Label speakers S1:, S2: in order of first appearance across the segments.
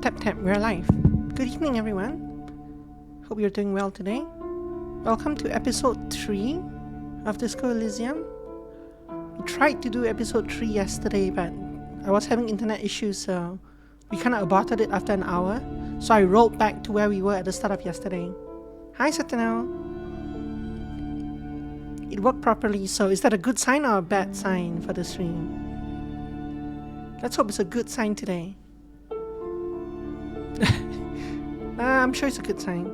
S1: Tap tap, we're live. Good evening, everyone. Hope you're doing well today. Welcome to episode 3 of Disco Elysium. We tried to do episode 3 yesterday, but I was having internet issues, so we kind of aborted it after an hour. So I rolled back to where we were at the start of yesterday. Hi, Satanel. It worked properly, so is that a good sign or a bad sign for the stream? Let's hope it's a good sign today. I'm sure it's a good sign.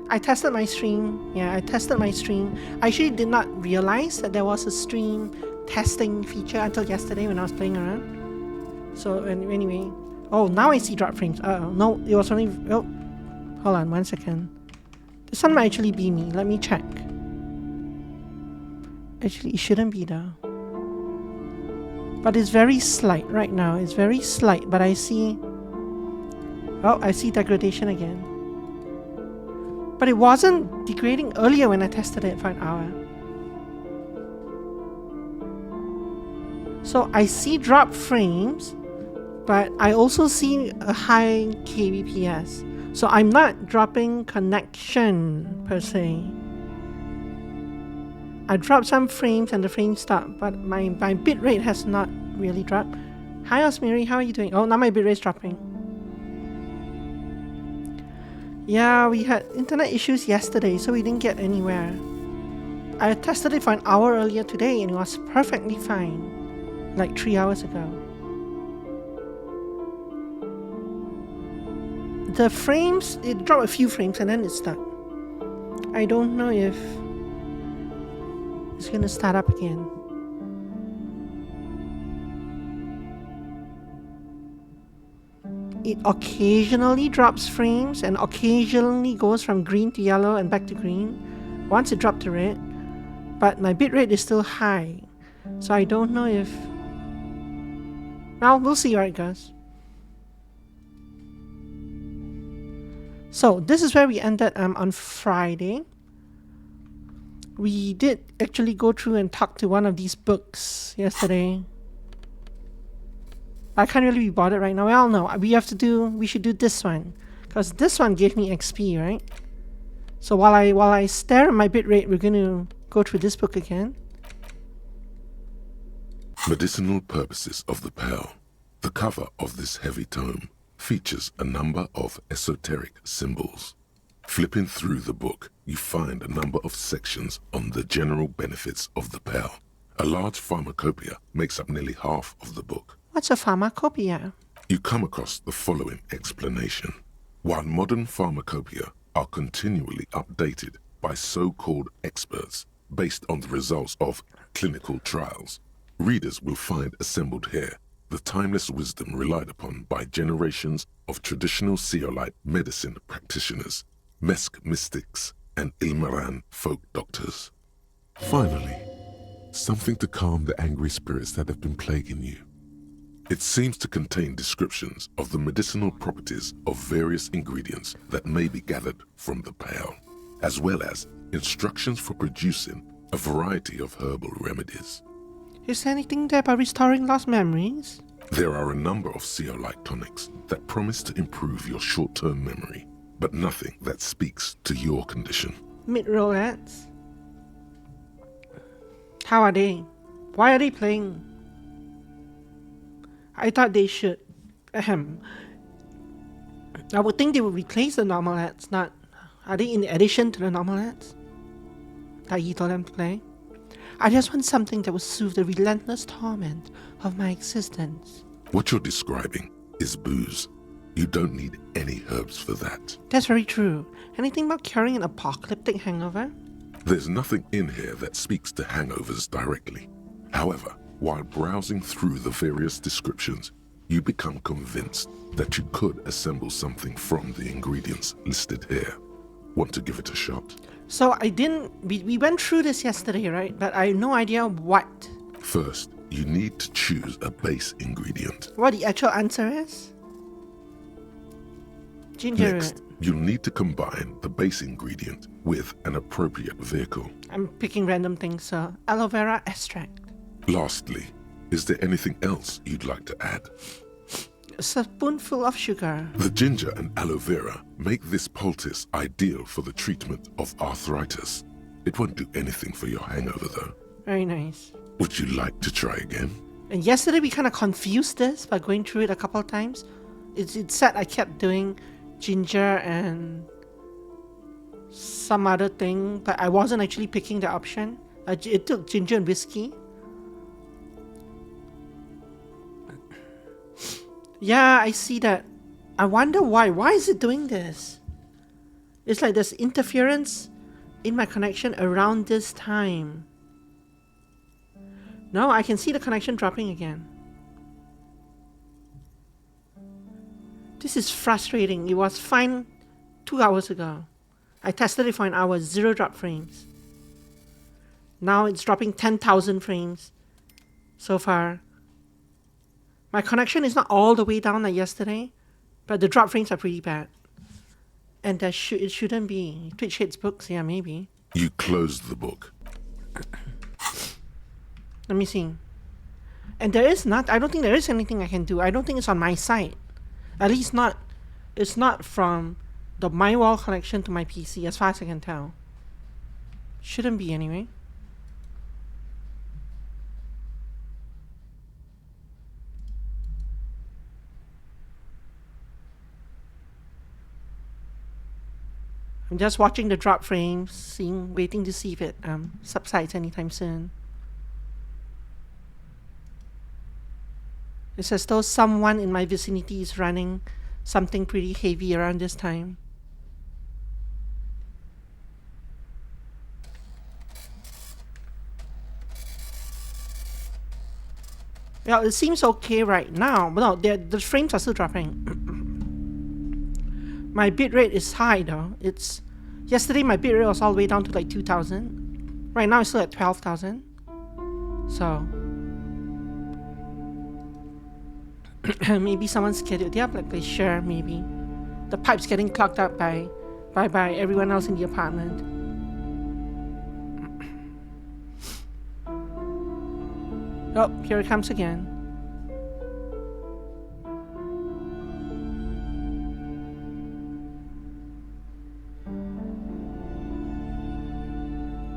S1: I tested my stream. I actually did not realize that there was a stream testing feature until yesterday when I was playing around. So anyway. Oh, now I see drop frames. No, it was only... Oh, hold on 1 second. This one might actually be me. Let me check. Actually, it shouldn't be though. But it's very slight right now. It's very slight, but I see... Oh, I see degradation again. But it wasn't degrading earlier when I tested it for an hour. So I see drop frames, but I also see a high kbps. So I'm not dropping connection per se. I dropped some frames and the frame stopped, but my bitrate has not really dropped. Hi Osmiri, how are you doing? Oh, now my bitrate is dropping. Yeah, we had internet issues yesterday, so we didn't get anywhere. I tested it for an hour earlier today and it was perfectly fine. Like 3 hours ago. The frames, it dropped a few frames and then it stopped. I don't know if it's gonna start up again. It occasionally drops frames and occasionally goes from green to yellow and back to green. Once it dropped to red, but my bitrate is still high. So I don't know if... Well, we'll see where it goes. So this is where we ended on Friday. We did actually go through and talk to one of these books yesterday. I can't really be bothered right now. Well, no, we should do this one. Because this one gave me XP, right? So while I stare at my bitrate, we're going to go through this book again.
S2: Medicinal Purposes of the Pearl. The cover of this heavy tome features a number of esoteric symbols. Flipping through the book, you find a number of sections on the general benefits of the pearl. A large pharmacopoeia makes up nearly half of the book.
S1: What's a pharmacopoeia?
S2: You come across the following explanation. While modern pharmacopoeia are continually updated by so-called experts based on the results of clinical trials, readers will find assembled here the timeless wisdom relied upon by generations of traditional Seolite medicine practitioners, Mesk mystics, and Ilmaran folk doctors. Finally, something to calm the angry spirits that have been plaguing you. It seems to contain descriptions of the medicinal properties of various ingredients that may be gathered from the pearl, as well as instructions for producing a variety of herbal remedies.
S1: Is there anything there about restoring lost memories?
S2: There are a number of Seolite tonics that promise to improve your short-term memory, but nothing that speaks to your condition.
S1: Mid-roll ads? How are they? Why are they playing? I thought they should. I would think they would replace the normal ads, not... Are they in addition to the normal ads that you told them to play? I just want something that will soothe the relentless torment of my existence.
S2: What you're describing is booze. You don't need any herbs for that.
S1: That's very true. Anything about curing an apocalyptic hangover?
S2: There's nothing in here that speaks to hangovers directly. However, while browsing through the various descriptions, you become convinced that you could assemble something from the ingredients listed here. Want to give it a shot?
S1: So we went through this yesterday, right? But I have no idea what.
S2: First, you need to choose a base ingredient.
S1: What the actual answer is? Ginger.
S2: Next, you'll need to combine the base ingredient with an appropriate vehicle.
S1: I'm picking random things, so aloe vera extract.
S2: Lastly, is there anything else you'd like to add?
S1: A spoonful of sugar.
S2: The ginger and aloe vera make this poultice ideal for the treatment of arthritis. It won't do anything for your hangover though.
S1: Very nice.
S2: Would you like to try again?
S1: And yesterday we kind of confused this by going through it a couple of times. It said I kept doing ginger and some other thing, but I wasn't actually picking the option. It took ginger and whiskey. Yeah, I see that. I wonder why. Why is it doing this? It's like there's interference in my connection around this time. No, I can see the connection dropping again. This is frustrating. It was fine 2 hours ago. I tested it for an hour, 0 drop frames. Now it's dropping 10,000 frames so far. My connection is not all the way down like yesterday, but the drop frames are pretty bad. And it shouldn't be. Twitch hates books, yeah, maybe.
S2: You closed the book.
S1: Let me see. And there is not, I don't think there is anything I can do. I don't think it's on my side. At least not, it's not from the my wall connection to my PC as far as I can tell. Shouldn't be anyway. I'm just watching the drop frames, waiting to see if it subsides anytime soon. It's as though someone in my vicinity is running something pretty heavy around this time. Well, it seems okay right now, but no, the frames are still dropping. My bitrate is high though. Yesterday my bitrate was all the way down to like 2,000. Right now it's still at 12,000. So maybe someone's scheduled. Yeah, like they share maybe. The pipe's getting clogged up by everyone else in the apartment. Oh, here it comes again.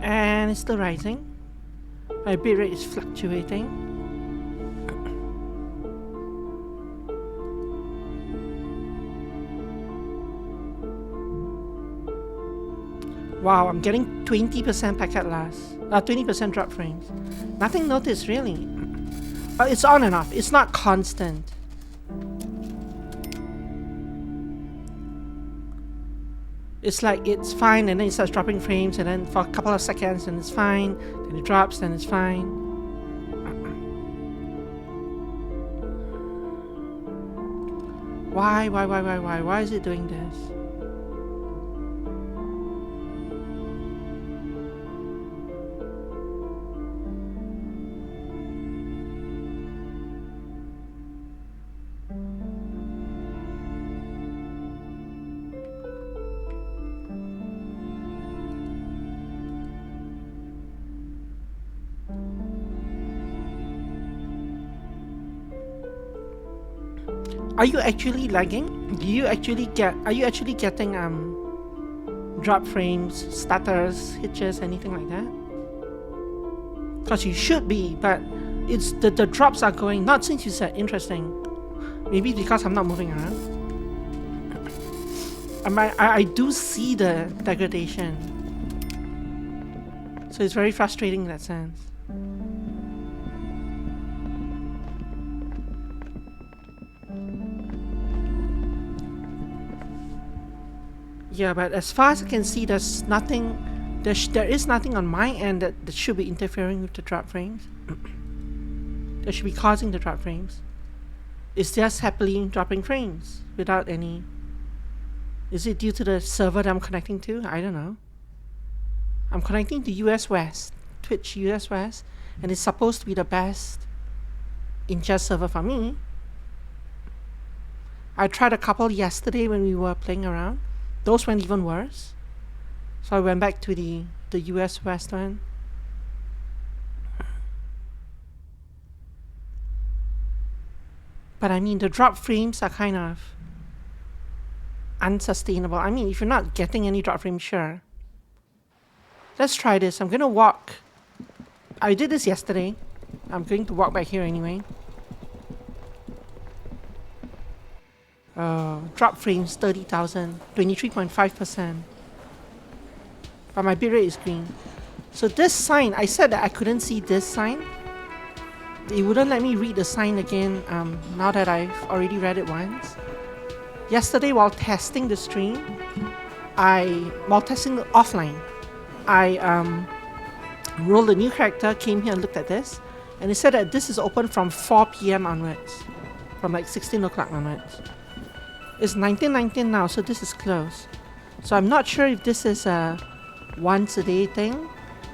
S1: And it's still rising. My bitrate is fluctuating. Wow, I'm getting 20% packet loss. 20% drop frames. Nothing noticed really. But it's on and off. It's not constant. It's like it's fine and then it starts dropping frames and then for a couple of seconds and it's fine. Then it drops, then it's fine. Why? Why is it doing this? Are you actually lagging? Are you actually getting drop frames, stutters, hitches, anything like that? Because you should be, but it's the drops are going, not since you said. Interesting. Maybe because I'm not moving around. I do see the degradation. So it's very frustrating in that sense. Yeah, but as far as I can see, there's nothing. There is nothing on my end that should be interfering with the drop frames. That should be causing the drop frames. It's just happily dropping frames without any. Is it due to the server that I'm connecting to? I don't know. I'm connecting to US West, Twitch US West, and it's supposed to be the best ingest server for me. I tried a couple yesterday when we were playing around. Those went even worse. So I went back to the US West one. But I mean, the drop frames are kind of unsustainable. I mean, if you're not getting any drop frames, sure. Let's try this. I'm going to walk. I did this yesterday. I'm going to walk back here anyway. Drop frames 30,000, 23.5%. But my bitrate is green. So this sign, I said that I couldn't see this sign. It wouldn't let me read the sign again now that I've already read it once. Yesterday while testing the stream, while testing offline, I rolled a new character, came here and looked at this, and it said that this is open from 4 p.m. onwards, from like 16 o'clock onwards. It's 1919 now, so this is closed. So I'm not sure if this is a once a day thing,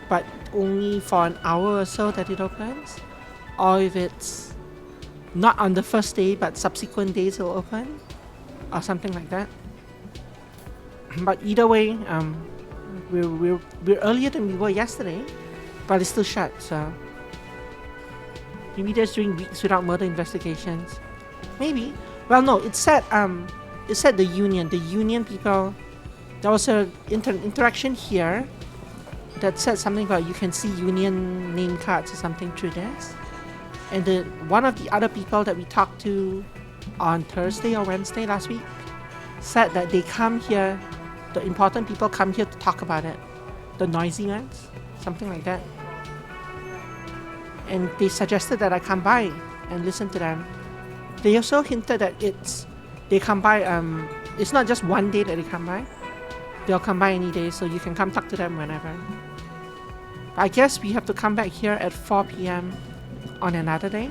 S1: but only for an hour or so that it opens, or if it's not on the first day but subsequent days it'll open, or something like that. But either way, we're earlier than we were yesterday, but it's still shut. So maybe they're doing weeks without murder investigations. Maybe. Well, no. It said the union people. There was a interaction here that said something about you can see union name cards or something through this. And one of the other people that we talked to on Thursday or Wednesday last week said that they come here, the important people come here to talk about it. The noisy ones, something like that. And they suggested that I come by and listen to them. They also hinted that they come by, it's not just one day that they come by. They'll come by any day, so you can come talk to them whenever. I guess we have to come back here at 4 p.m. on another day.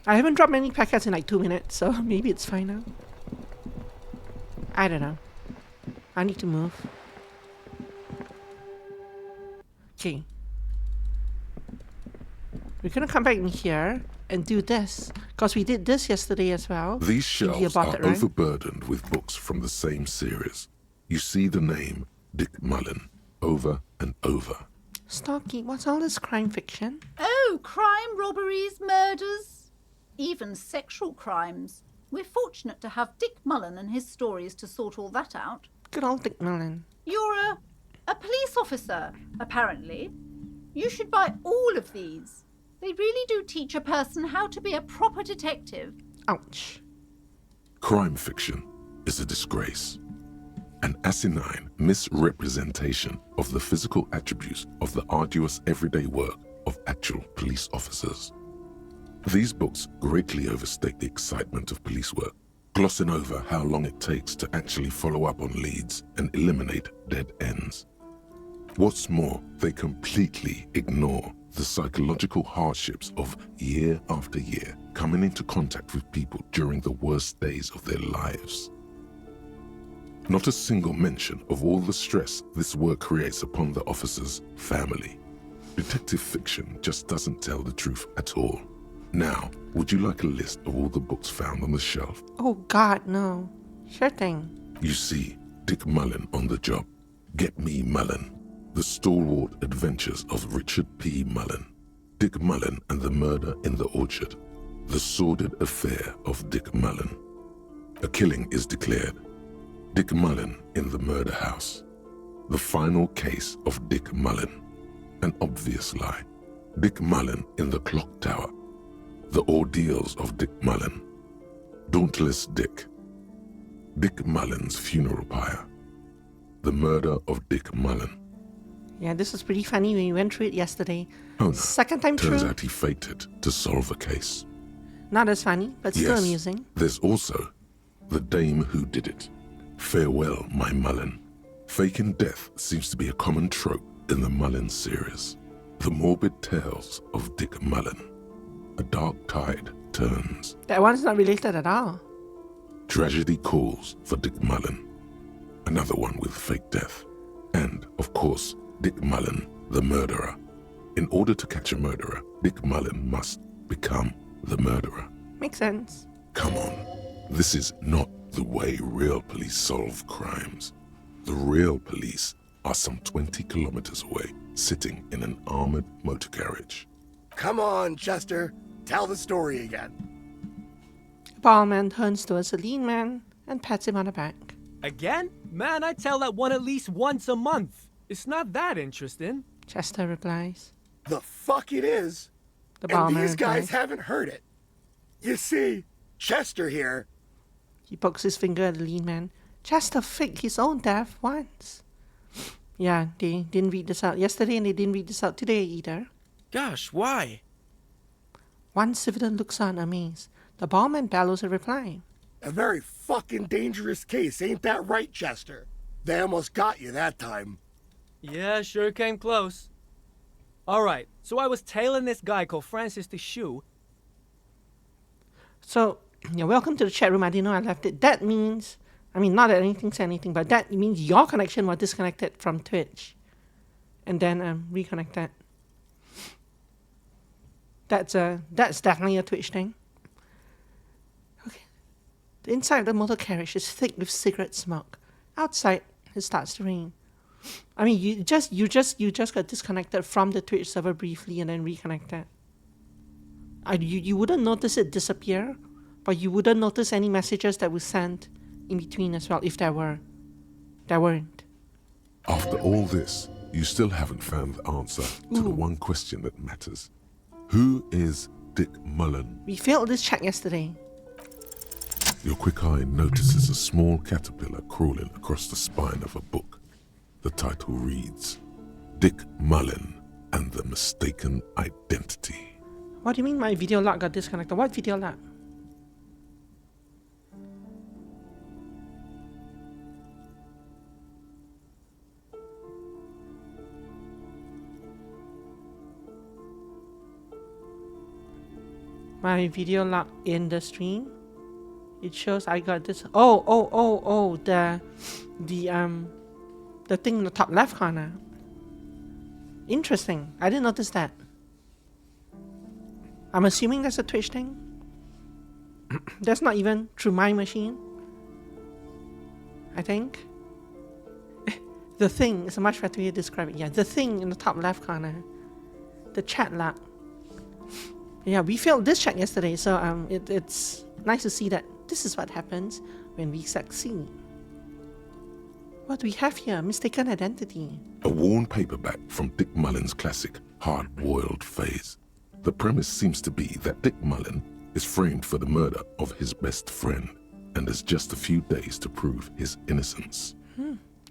S1: I haven't dropped many packets in like 2 minutes, so maybe it's fine now. I don't know. I need to move. Okay. We're gonna come back in here and do this, because we did this yesterday as well.
S2: These shelves are
S1: right?
S2: overburdened with books from the same series. You see the name Dick Mullen over and over.
S1: Stocky, what's all this crime fiction?
S3: Oh, crime, robberies, murders, even sexual crimes. We're fortunate to have Dick Mullen and his stories to sort all that out.
S1: Good old Dick Mullen.
S3: You're a police officer, apparently. You should buy all of these. They really do teach a person how to be a proper detective.
S1: Ouch.
S2: Crime fiction is a disgrace. An asinine misrepresentation of the physical attributes of the arduous everyday work of actual police officers. These books greatly overstate the excitement of police work, glossing over how long it takes to actually follow up on leads and eliminate dead ends. What's more, they completely ignore the psychological hardships of year after year coming into contact with people during the worst days of their lives. Not a single mention of all the stress this work creates upon the officer's family. Detective fiction just doesn't tell the truth at all. Now, would you like a list of all the books found on the shelf?
S1: Oh God, no. Sure thing.
S2: You see Dick Mullen on the job. Get Me Mullen. The Stalwart Adventures of Richard P. Mullen. Dick Mullen and the Murder in the Orchard. The Sordid Affair of Dick Mullen. A killing is declared. Dick Mullen in the Murder House. The Final Case of Dick Mullen. An Obvious Lie. Dick Mullen in the Clock Tower. The Ordeals of Dick Mullen. Dauntless Dick. Dick Mullen's Funeral Pyre. The Murder of Dick Mullen.
S1: Yeah, this was pretty funny when we went through it yesterday.
S2: Oh no.
S1: Second time
S2: Turns
S1: through.
S2: out he faked it to solve a case.
S1: Not as funny, but still
S2: Yes,
S1: amusing.
S2: there's also The Dame Who Did It. Farewell, My Mullen. Faking death seems to be a common trope in the Mullen series. The Morbid Tales of Dick Mullen. A Dark Tide Turns.
S1: That one's not related at all.
S2: Tragedy Calls for Dick Mullen. Another one with fake death. And, of course, Dick Mullen, the murderer. In order to catch a murderer, Dick Mullen must become the murderer.
S1: Makes sense.
S2: Come on, this is not the way real police solve crimes. The real police are some 20 kilometers away, sitting in an armored motor carriage.
S4: Come on, Chester. Tell the story again.
S1: The bald man turns towards the lean man and pats him on the back.
S5: Again? Man, I tell that one at least once a month. It's not that interesting.
S1: Chester replies.
S4: The fuck it is.
S1: The
S4: And
S1: bald man
S4: these guys
S1: replies.
S4: haven't heard it. You see, Chester here.
S1: He pokes his finger at the lean man. Chester faked his own death once. Yeah, they didn't read this out yesterday and they didn't read this out today either.
S6: Gosh, why?
S1: One civilian looks on amazed. The bald man bellows a reply.
S4: A very fucking dangerous case, ain't that right, Chester? They almost got you that time.
S5: Yeah, sure came close. Alright, so I was tailing this guy called Francis the Shoe.
S1: So, yeah, welcome to the chat room. I didn't know I left it. That means, I mean, not that anything said anything, but that means your connection was disconnected from Twitch. And then reconnected. That's definitely a Twitch thing. Okay. The inside of the motor carriage is thick with cigarette smoke. Outside, it starts to rain. I mean, you just got disconnected from the Twitch server briefly and then reconnected. You wouldn't notice it disappear, but you wouldn't notice any messages that were sent in between as well, if there were. There weren't.
S2: After all this, you still haven't found the answer to the one question that matters. Who is Dick Mullen?
S1: We failed this check yesterday.
S2: Your quick eye notices a small caterpillar crawling across the spine of a book. The title reads, Dick Mullen and the Mistaken Identity.
S1: What do you mean my video log got disconnected? What video log? My video log in the stream. It shows I got this. Oh, the thing in the top left corner. Interesting. I didn't notice that. I'm assuming that's a Twitch thing. That's not even through my machine. I think. The thing is a much better way to describe it. Yeah, the thing in the top left corner. The chat log. Yeah, we failed this check yesterday, so it's nice to see that this is what happens when we succeed. What do we have here? Mistaken identity.
S2: A worn paperback from Dick Mullen's classic Hard-Boiled Phase. The premise seems to be that Dick Mullen is framed for the murder of his best friend and has just a few days to prove his innocence.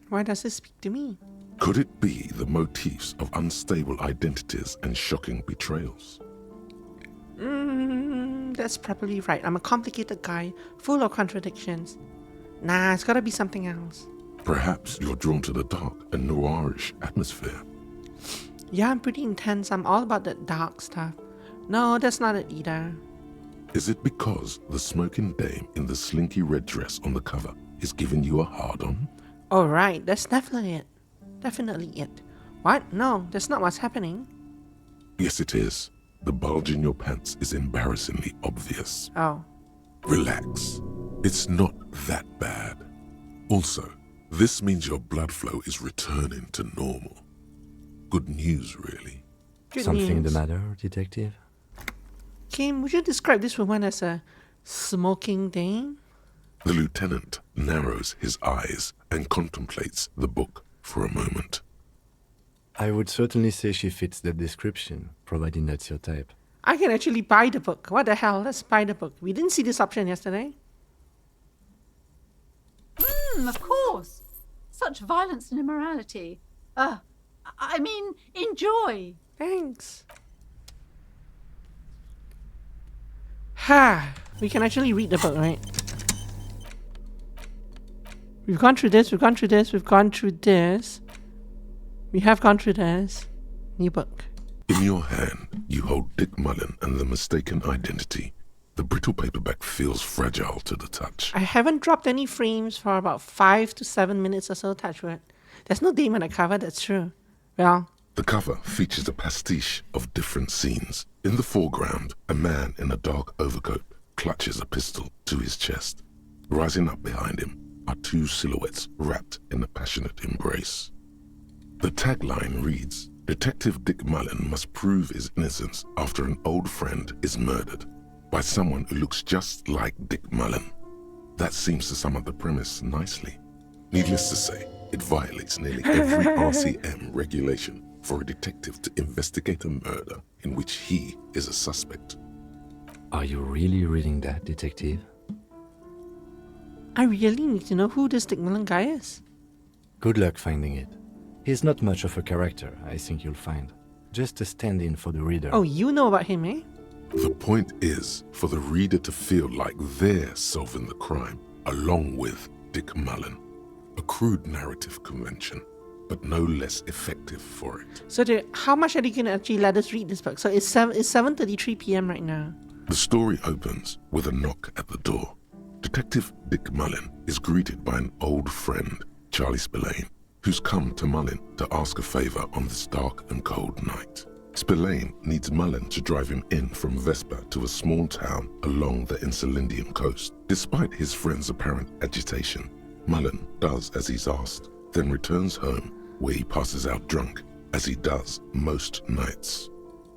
S1: Why does this speak to me?
S2: Could it be the motifs of unstable identities and shocking betrayals?
S1: That's probably right. I'm a complicated guy, full of contradictions. Nah, it's gotta be something else.
S2: Perhaps you're drawn to the dark and noirish atmosphere.
S1: Yeah, I'm pretty intense. I'm all about that dark stuff. No, that's not it either.
S2: Is it because the smoking dame in the slinky red dress on the cover is giving you a hard-on?
S1: Alright, that's definitely it. Definitely it. What? No, that's not what's happening.
S2: Yes, it is. The bulge in your pants is embarrassingly obvious.
S1: Oh.
S2: Relax. It's not that bad. Also, this means your blood flow is returning to normal. Good news, really.
S1: Good
S7: Something
S1: news.
S7: the matter, detective?
S1: Kim, would you describe this woman as a smoking dame?
S2: The lieutenant narrows his eyes and contemplates the book for a moment.
S7: I would certainly say she fits that description, providing that's your type.
S1: I can actually buy the book. What the hell? Let's buy the book. We didn't see this option yesterday.
S3: Of course. Such violence and immorality. I mean, enjoy.
S1: Thanks. Ha! We can actually read the book, right? We've gone through this, we've gone through this, we've gone through this. We have gone through this. New book.
S2: In your hand, you hold Dick Mullen and the Mistaken Identity. The brittle paperback feels fragile to the touch.
S1: I haven't dropped any frames for about 5 to 7 minutes or so, touchwood. There's no dame on the cover, that's true. Well,
S2: The cover features a pastiche of different scenes. In the foreground, a man in a dark overcoat clutches a pistol to his chest. Rising up behind him are two silhouettes wrapped in a passionate embrace. The tagline reads, Detective Dick Mullen must prove his innocence after an old friend is murdered by someone who looks just like Dick Mullen. That seems to sum up the premise nicely. Needless to say, it violates nearly every RCM regulation for a detective to investigate a murder in which he is a suspect.
S7: Are you really reading that, detective?
S1: I really need to know who this Dick Mullen guy is.
S7: Good luck finding it. He's not much of a character, I think you'll find. Just a stand-in for the reader.
S1: Oh, you know about him, eh?
S2: The point is for the reader to feel like they're solving the crime along with Dick Mullen. A crude narrative convention, but no less effective for it.
S1: So how much are you going to actually let us read this book? So it's 7:33 p.m. right now.
S2: The story opens with a knock at the door. Detective Dick Mullen is greeted by an old friend, Charlie Spillane, who's come to Mullen to ask a favor on this dark and cold night. Spillane needs Mullen to drive him in from Vespa to a small town along the Insulindian coast. Despite his friend's apparent agitation, Mullen does as he's asked, then returns home where he passes out drunk, as he does most nights.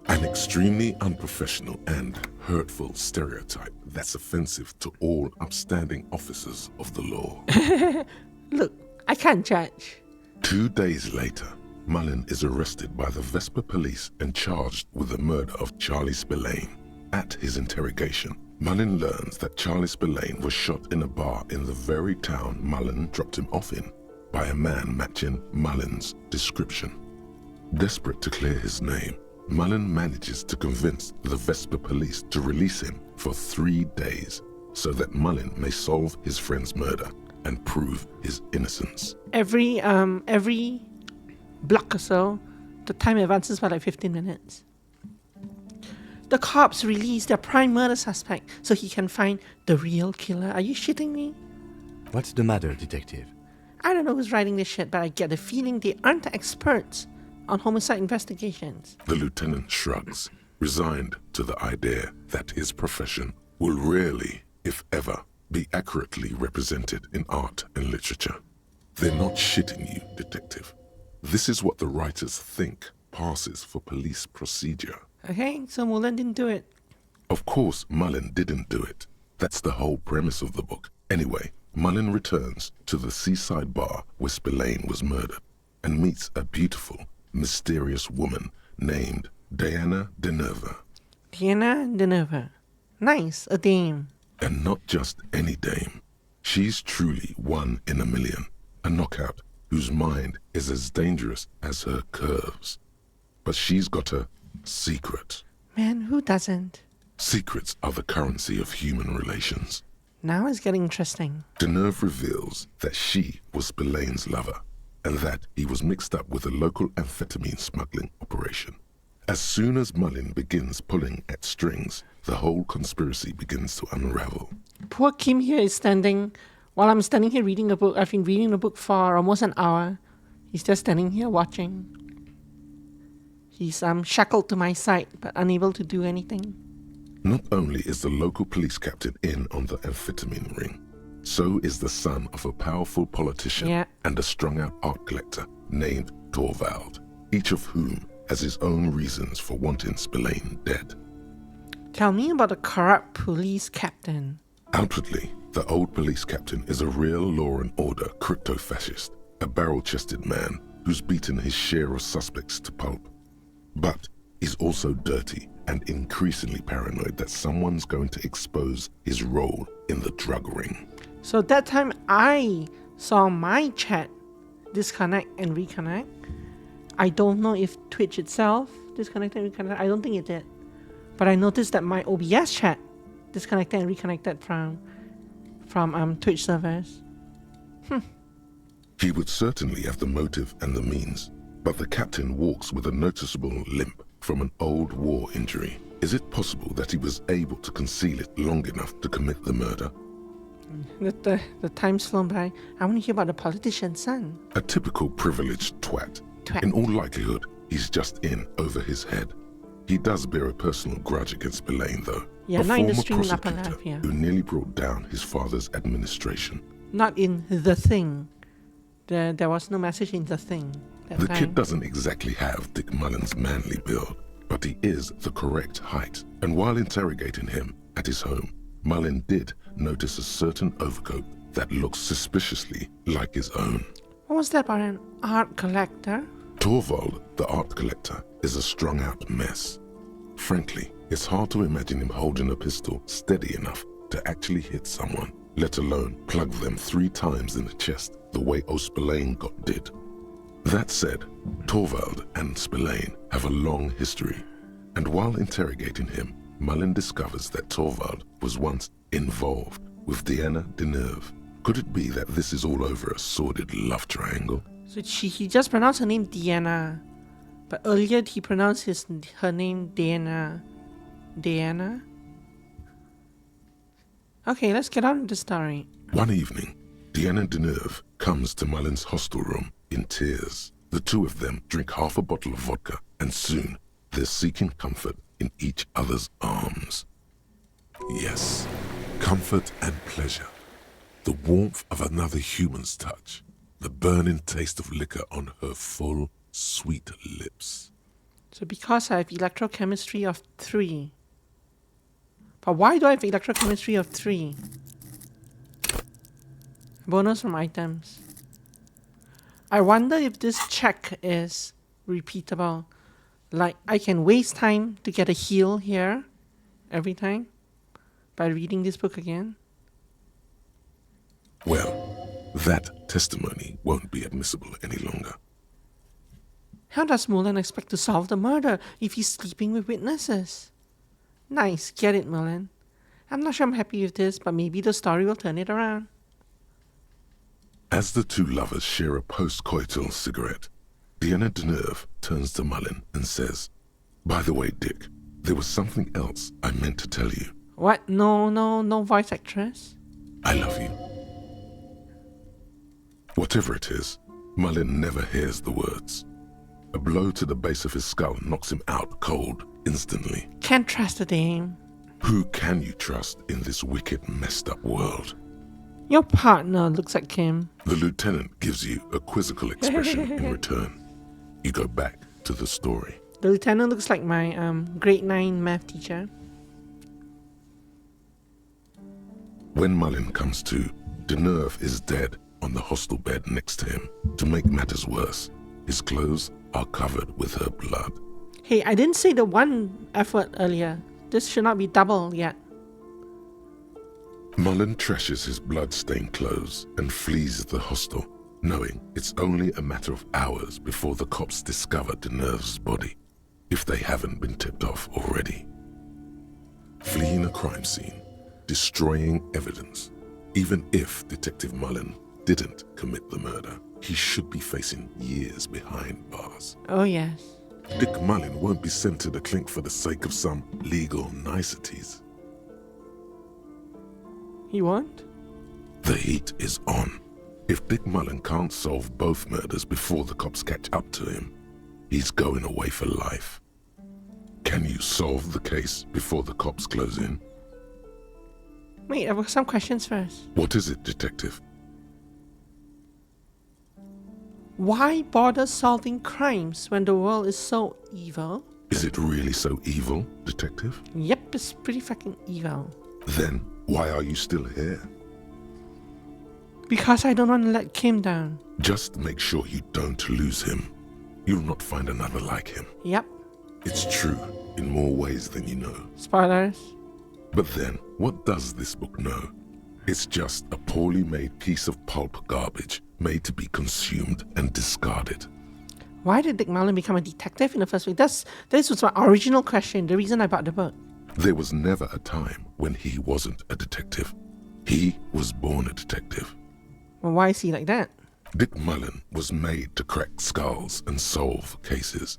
S2: An extremely unprofessional and hurtful stereotype that's offensive to all upstanding officers of the law.
S1: Look, I can't judge.
S2: 2 days later, Mullen is arrested by the Vespa police and charged with the murder of Charlie Spillane. At his interrogation, Mullen learns that Charlie Spillane was shot in a bar in the very town Mullen dropped him off in by a man matching Mullen's description. Desperate to clear his name, Mullen manages to convince the Vespa police to release him for 3 days so that Mullen may solve his friend's murder and prove his innocence.
S1: Every block or so, the time advances by like 15 minutes. The cops release their prime murder suspect so he can find the real killer. Are you shitting me?
S7: What's the matter, detective?
S1: I don't know who's writing this shit, but I get the feeling they aren't experts on homicide investigations.
S2: The lieutenant shrugs, resigned to the idea that his profession will rarely, if ever, be accurately represented in art and literature. They're not shitting you, detective. This is what the writers think passes for police procedure.
S1: Okay, so Mullen didn't do it.
S2: Of course, Mullen didn't do it. That's the whole premise of the book. Anyway, Mullen returns to the seaside bar where Spillane was murdered and meets a beautiful, mysterious woman named Diana Deneva.
S1: Diana Deneva. Nice, a dame.
S2: And not just any dame. She's truly one in a million, a knockout whose mind is as dangerous as her curves. But she's got a secret.
S1: Man, who doesn't?
S2: Secrets are the currency of human relations.
S1: Now it's getting interesting.
S2: Deneuve reveals that she was Spillane's lover and that he was mixed up with a local amphetamine smuggling operation. As soon as Mullen begins pulling at strings, the whole conspiracy begins to unravel.
S1: Poor Kim here is standing, while I'm standing here reading a book. I've been reading the book for almost an hour. He's just standing here watching. He's shackled to my side, but unable to do anything.
S2: Not only is the local police captain in on the amphetamine ring, so is the son of a powerful politician and a strung-out art collector named Torvald, each of whom has his own reasons for wanting Spillane dead.
S1: Tell me about the corrupt police captain.
S2: Outwardly, the old police captain is a real law and order crypto-fascist, a barrel-chested man who's beaten his share of suspects to pulp. But he's also dirty and increasingly paranoid that someone's going to expose his role in the drug ring.
S1: So that time I saw my chat disconnect and reconnect. I don't know if Twitch itself disconnected and reconnected. I don't think it did. But I noticed that my OBS chat disconnected and reconnected from Twitch servers.
S2: He would certainly have the motive and the means, but the captain walks with a noticeable limp from an old war injury. Is it possible that he was able to conceal it long enough to commit the murder?
S1: The time's flown by. I want to hear about the politician's son.
S2: A typical privileged twat. In all likelihood, he's just in over his head. He does bear a personal grudge against Spillane, though.
S1: Yeah,
S2: a
S1: not in the
S2: former
S1: stream up
S2: prosecutor
S1: alive, yeah.
S2: who nearly brought down his father's administration.
S1: Not in The Thing. There was no message in The Thing. that
S2: The
S1: time.
S2: kid doesn't exactly have Dick Mullen's manly build, but he is the correct height. And while interrogating him at his home, Mullen did notice a certain overcoat that looks suspiciously like his own.
S1: What was that about an art collector?
S2: Torvald, the art collector, is a strung-out mess. Frankly, it's hard to imagine him holding a pistol steady enough to actually hit someone, let alone plug them 3 times in the chest the way Spillane did. That said, Torvald and Spillane have a long history, and while interrogating him, Mullen discovers that Torvald was once involved with Diana Deneuve. Could it be that this is all over a sordid love triangle?
S1: So he just pronounced her name Diana, but earlier he pronounced her name Diana. Diana? Okay, let's get on with the story.
S2: One evening, Diana Deneuve comes to Mullen's hostel room in tears. The two of them drink half a bottle of vodka, and soon they're seeking comfort in each other's arms. Yes, comfort and pleasure. The warmth of another human's touch. The burning taste of liquor on her full, sweet lips.
S1: So because I have electrochemistry of 3. But why do I have electrochemistry of 3? Bonus from items. I wonder if this check is repeatable. Like, I can waste time to get a heal here every time by reading this book again.
S2: Well, that testimony won't be admissible any longer.
S1: How does Mullen expect to solve the murder if he's sleeping with witnesses? Nice, get it, Mullen. I'm not sure I'm happy with this, but maybe the story will turn it around.
S2: As the two lovers share a post-coital cigarette, Diana Deneuve turns to Mullen and says, "By the way, Dick, there was something else I meant to tell you.
S1: What? No voice actress?
S2: I love you." Whatever it is, Mullen never hears the words. A blow to the base of his skull knocks him out cold instantly.
S1: Can't trust the dame.
S2: Who can you trust in this wicked, messed up world?
S1: Your partner looks like Kim.
S2: The lieutenant gives you a quizzical expression in return. You go back to the story.
S1: The lieutenant looks like my grade 9 math teacher.
S2: When Mullen comes to, Deneuve is dead on the hostel bed next to him. To make matters worse, his clothes are covered with her blood.
S1: Hey, I didn't say the one effort earlier. This should not be double yet.
S2: Mullen trashes his blood-stained clothes and flees the hostel, knowing it's only a matter of hours before the cops discover Deneuve's body, if they haven't been tipped off already. Fleeing a crime scene, destroying evidence. Even if Detective Mullen didn't commit the murder, he should be facing years behind bars.
S1: Oh yes.
S2: Dick Mullen won't be sent to the clink for the sake of some legal niceties.
S1: He won't?
S2: The heat is on. If Dick Mullen can't solve both murders before the cops catch up to him, he's going away for life. Can you solve the case before the cops close in?
S1: Wait, I've got some questions first.
S2: What is it, Detective?
S1: Why bother solving crimes when the world is so evil?
S2: Is it really so evil, Detective?
S1: Yep, it's pretty fucking evil.
S2: Then why are you still here?
S1: Because I don't want to let Kim down.
S2: Just make sure you don't lose him. You'll not find another like him.
S1: Yep.
S2: It's true in more ways than you know.
S1: Spoilers.
S2: But then, what does this book know? It's just a poorly made piece of pulp garbage made to be consumed and discarded.
S1: Why did Dick Mullen become a detective in the first place? This was my original question, the reason I bought the book.
S2: There was never a time when he wasn't a detective. He was born a detective.
S1: Well, why is he like that?
S2: Dick Mullen was made to crack skulls and solve cases.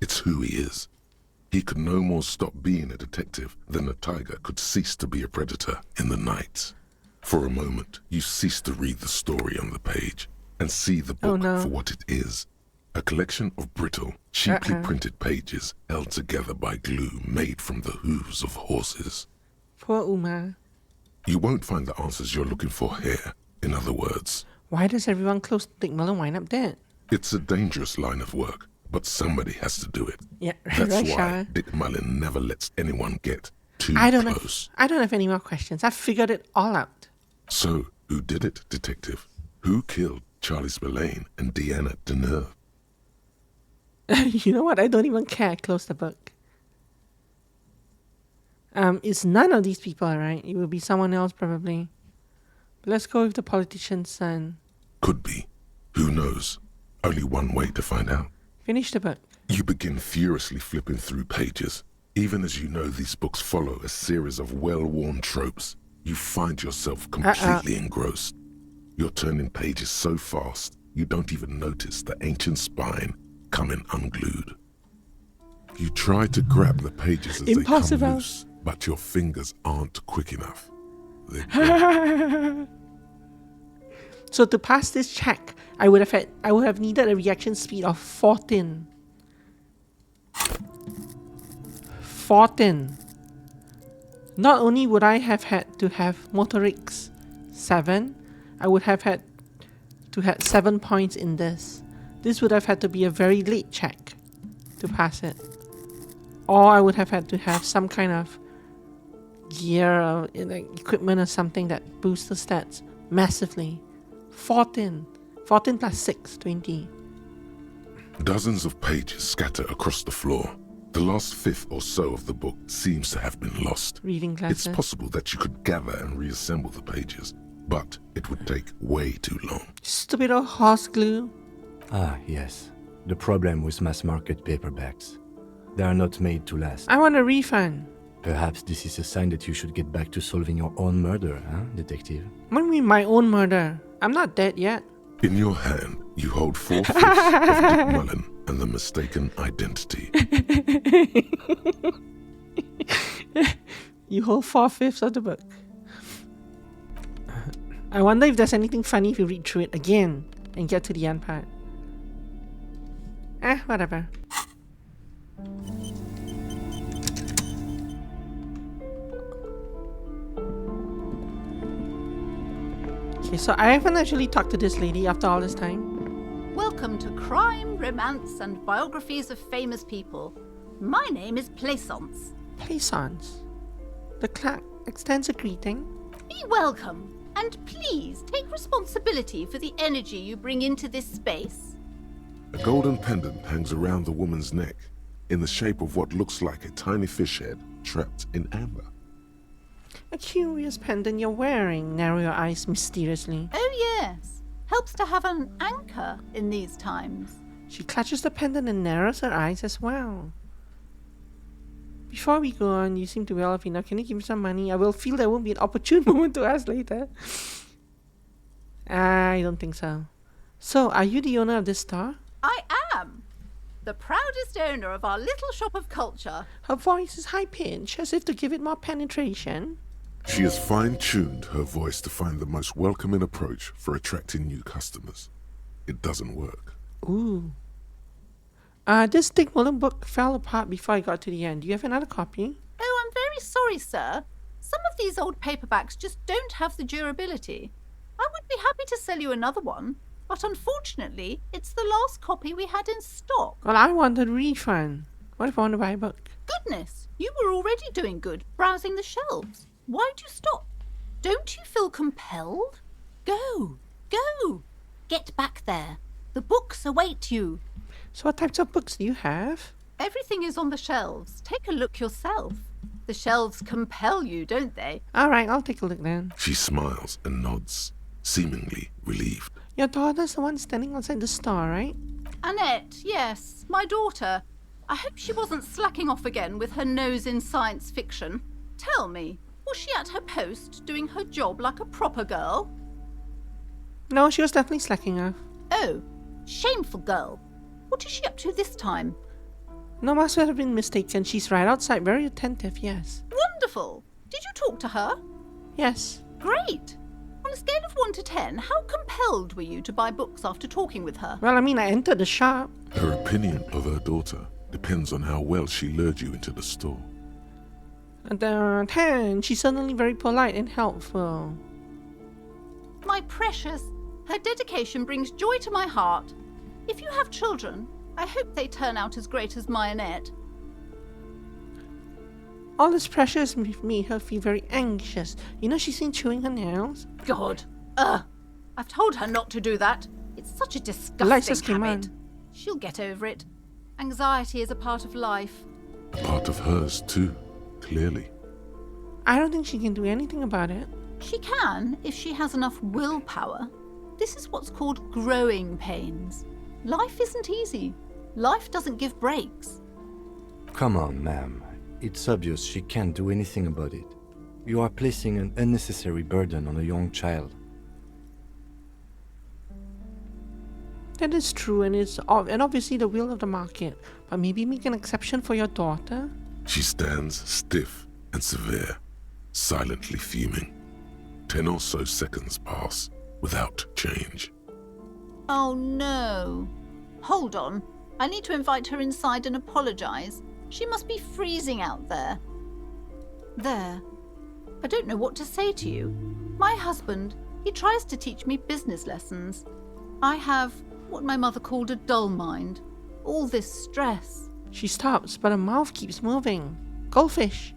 S2: It's who he is. He could no more stop being a detective than a tiger could cease to be a predator in the night. For a moment, you cease to read the story on the page and see the book for what it is. A collection of brittle, cheaply printed pages held together by glue made from the hooves of horses.
S1: Poor Uma.
S2: You won't find the answers you're looking for here. In other words,
S1: why does everyone close to Dick Mullen wind up dead?
S2: It's a dangerous line of work, but somebody has to do it.
S1: Yeah,
S2: That's
S1: right,
S2: why
S1: Shara.
S2: Dick Mullin never lets anyone get too
S1: I don't
S2: close.
S1: I don't have any more questions. I've figured it all out.
S2: So, who did it, detective? Who killed Charlie Spillane and Deanna Deneuve?
S1: You know what? I don't even care. Close the book. It's none of these people, right? It will be someone else probably. But let's go with the politician's son.
S2: Could be. Who knows? Only one way to find out.
S1: Finish the book.
S2: You begin furiously flipping through pages. Even as you know these books follow a series of well-worn tropes, you find yourself completely engrossed. You're turning pages so fast, you don't even notice the ancient spine coming unglued. You try to grab the pages as
S1: Impossible.
S2: they come loose, but your fingers aren't quick enough. They
S1: So to pass this check, I would have needed a reaction speed of 14. 14. Not only would I have had to have motorics 7, I would have had to have 7 points in this. This would have had to be a very late check to pass it. Or I would have had to have some kind of gear or equipment or something that boosts the stats massively. 14. 14 plus 6, 20.
S2: Dozens of pages scatter across the floor. The last fifth or so of the book seems to have been lost.
S1: Reading classes.
S2: It's possible that you could gather and reassemble the pages, but it would take way too long.
S1: Stupid old horse glue.
S7: Ah, yes. The problem with mass-market paperbacks. They are not made to last.
S1: I want a refund.
S7: Perhaps this is a sign that you should get back to solving your own murder, huh, detective?
S1: What do you mean my own murder? I'm not dead yet.
S2: In your hand, you hold 4 fifths of Dick Mullen and the mistaken identity.
S1: You hold 4/5 of the book. I wonder if there's anything funny if you read through it again and get to the end part. Whatever. Okay, so I haven't actually talked to this lady after all this time.
S3: Welcome to Crime, Romance, and Biographies of Famous People. My name is Plaisance.
S1: Plaisance. The clerk extends a greeting.
S3: Be welcome, and please take responsibility for the energy you bring into this space.
S2: A golden pendant hangs around the woman's neck, in the shape of what looks like a tiny fish head trapped in amber.
S1: A curious pendant you're wearing. Narrow your eyes mysteriously.
S3: Oh yes, helps to have an anchor in these times.
S1: She clutches the pendant and narrows her eyes as well. Before we go on, you seem to be well off enough. Can you give me some money? I will feel there won't be an opportune moment to ask later. I don't think so. So, are you the owner of this store?
S3: I am the proudest owner of our little shop of culture.
S1: Her voice is high-pitched, as if to give it more penetration.
S2: She has fine-tuned her voice to find the most welcoming approach for attracting new customers. It doesn't work.
S1: Ooh. This Dick Mullen book fell apart before I got to the end. Do you have another copy?
S3: Oh, I'm very sorry, sir. Some of these old paperbacks just don't have the durability. I would be happy to sell you another one, but unfortunately, it's the last copy we had in stock.
S1: Well, I want a refund. What if I want to buy a book?
S3: Goodness, you were already doing good, browsing the shelves. Why'd you stop? Don't you feel compelled? Go, go. Get back there. The books await you.
S1: So what types of books do you have?
S3: Everything is on the shelves. Take a look yourself. The shelves compel you, don't they?
S1: Alright, I'll take a look then.
S2: She smiles and nods, seemingly relieved.
S1: Your daughter's the one standing outside the store, right?
S3: Annette, yes, my daughter. I hope she wasn't slacking off again with her nose in science fiction. Tell me, was she at her post doing her job like a proper girl?
S1: No, she was definitely slacking off.
S3: Oh, shameful girl. What is she up to this time?
S1: No, must have been mistaken. She's right outside, very attentive, yes.
S3: Wonderful. Did you talk to her?
S1: Yes.
S3: Great. On a scale of 1 to 10, how compelled were you to buy books after talking with her?
S1: Well, I mean, I entered the shop.
S2: Her opinion of her daughter depends on how well she lured you into the store.
S1: And 10, she's certainly very polite and helpful.
S3: My precious, her dedication brings joy to my heart. If you have children, I hope they turn out as great as my Annette.
S1: All this pressure has made her feel very anxious. You know, she's been chewing her nails.
S3: God. I've told her not to do that. It's such a
S1: The lights just
S3: disgusting
S1: came
S3: habit.
S1: on.
S3: She'll get over it. Anxiety is a part of life.
S2: A part of hers, too, clearly.
S1: I don't think she can do anything about it.
S3: She can, if she has enough willpower. This is what's called growing pains. Life isn't easy. Life doesn't give breaks.
S7: Come on, ma'am. It's obvious she can't do anything about it. You are placing an unnecessary burden on a young child.
S1: That is true, and and obviously the will of the market. But maybe make an exception for your daughter.
S2: She stands stiff and severe, silently fuming. 10 or so seconds pass without change.
S3: Oh no. Hold on. I need to invite her inside and apologize. She must be freezing out there. There. I don't know what to say to you. My husband, he tries to teach me business lessons. I have what my mother called a dull mind. All this stress.
S1: She stops, but her mouth keeps moving. Goldfish.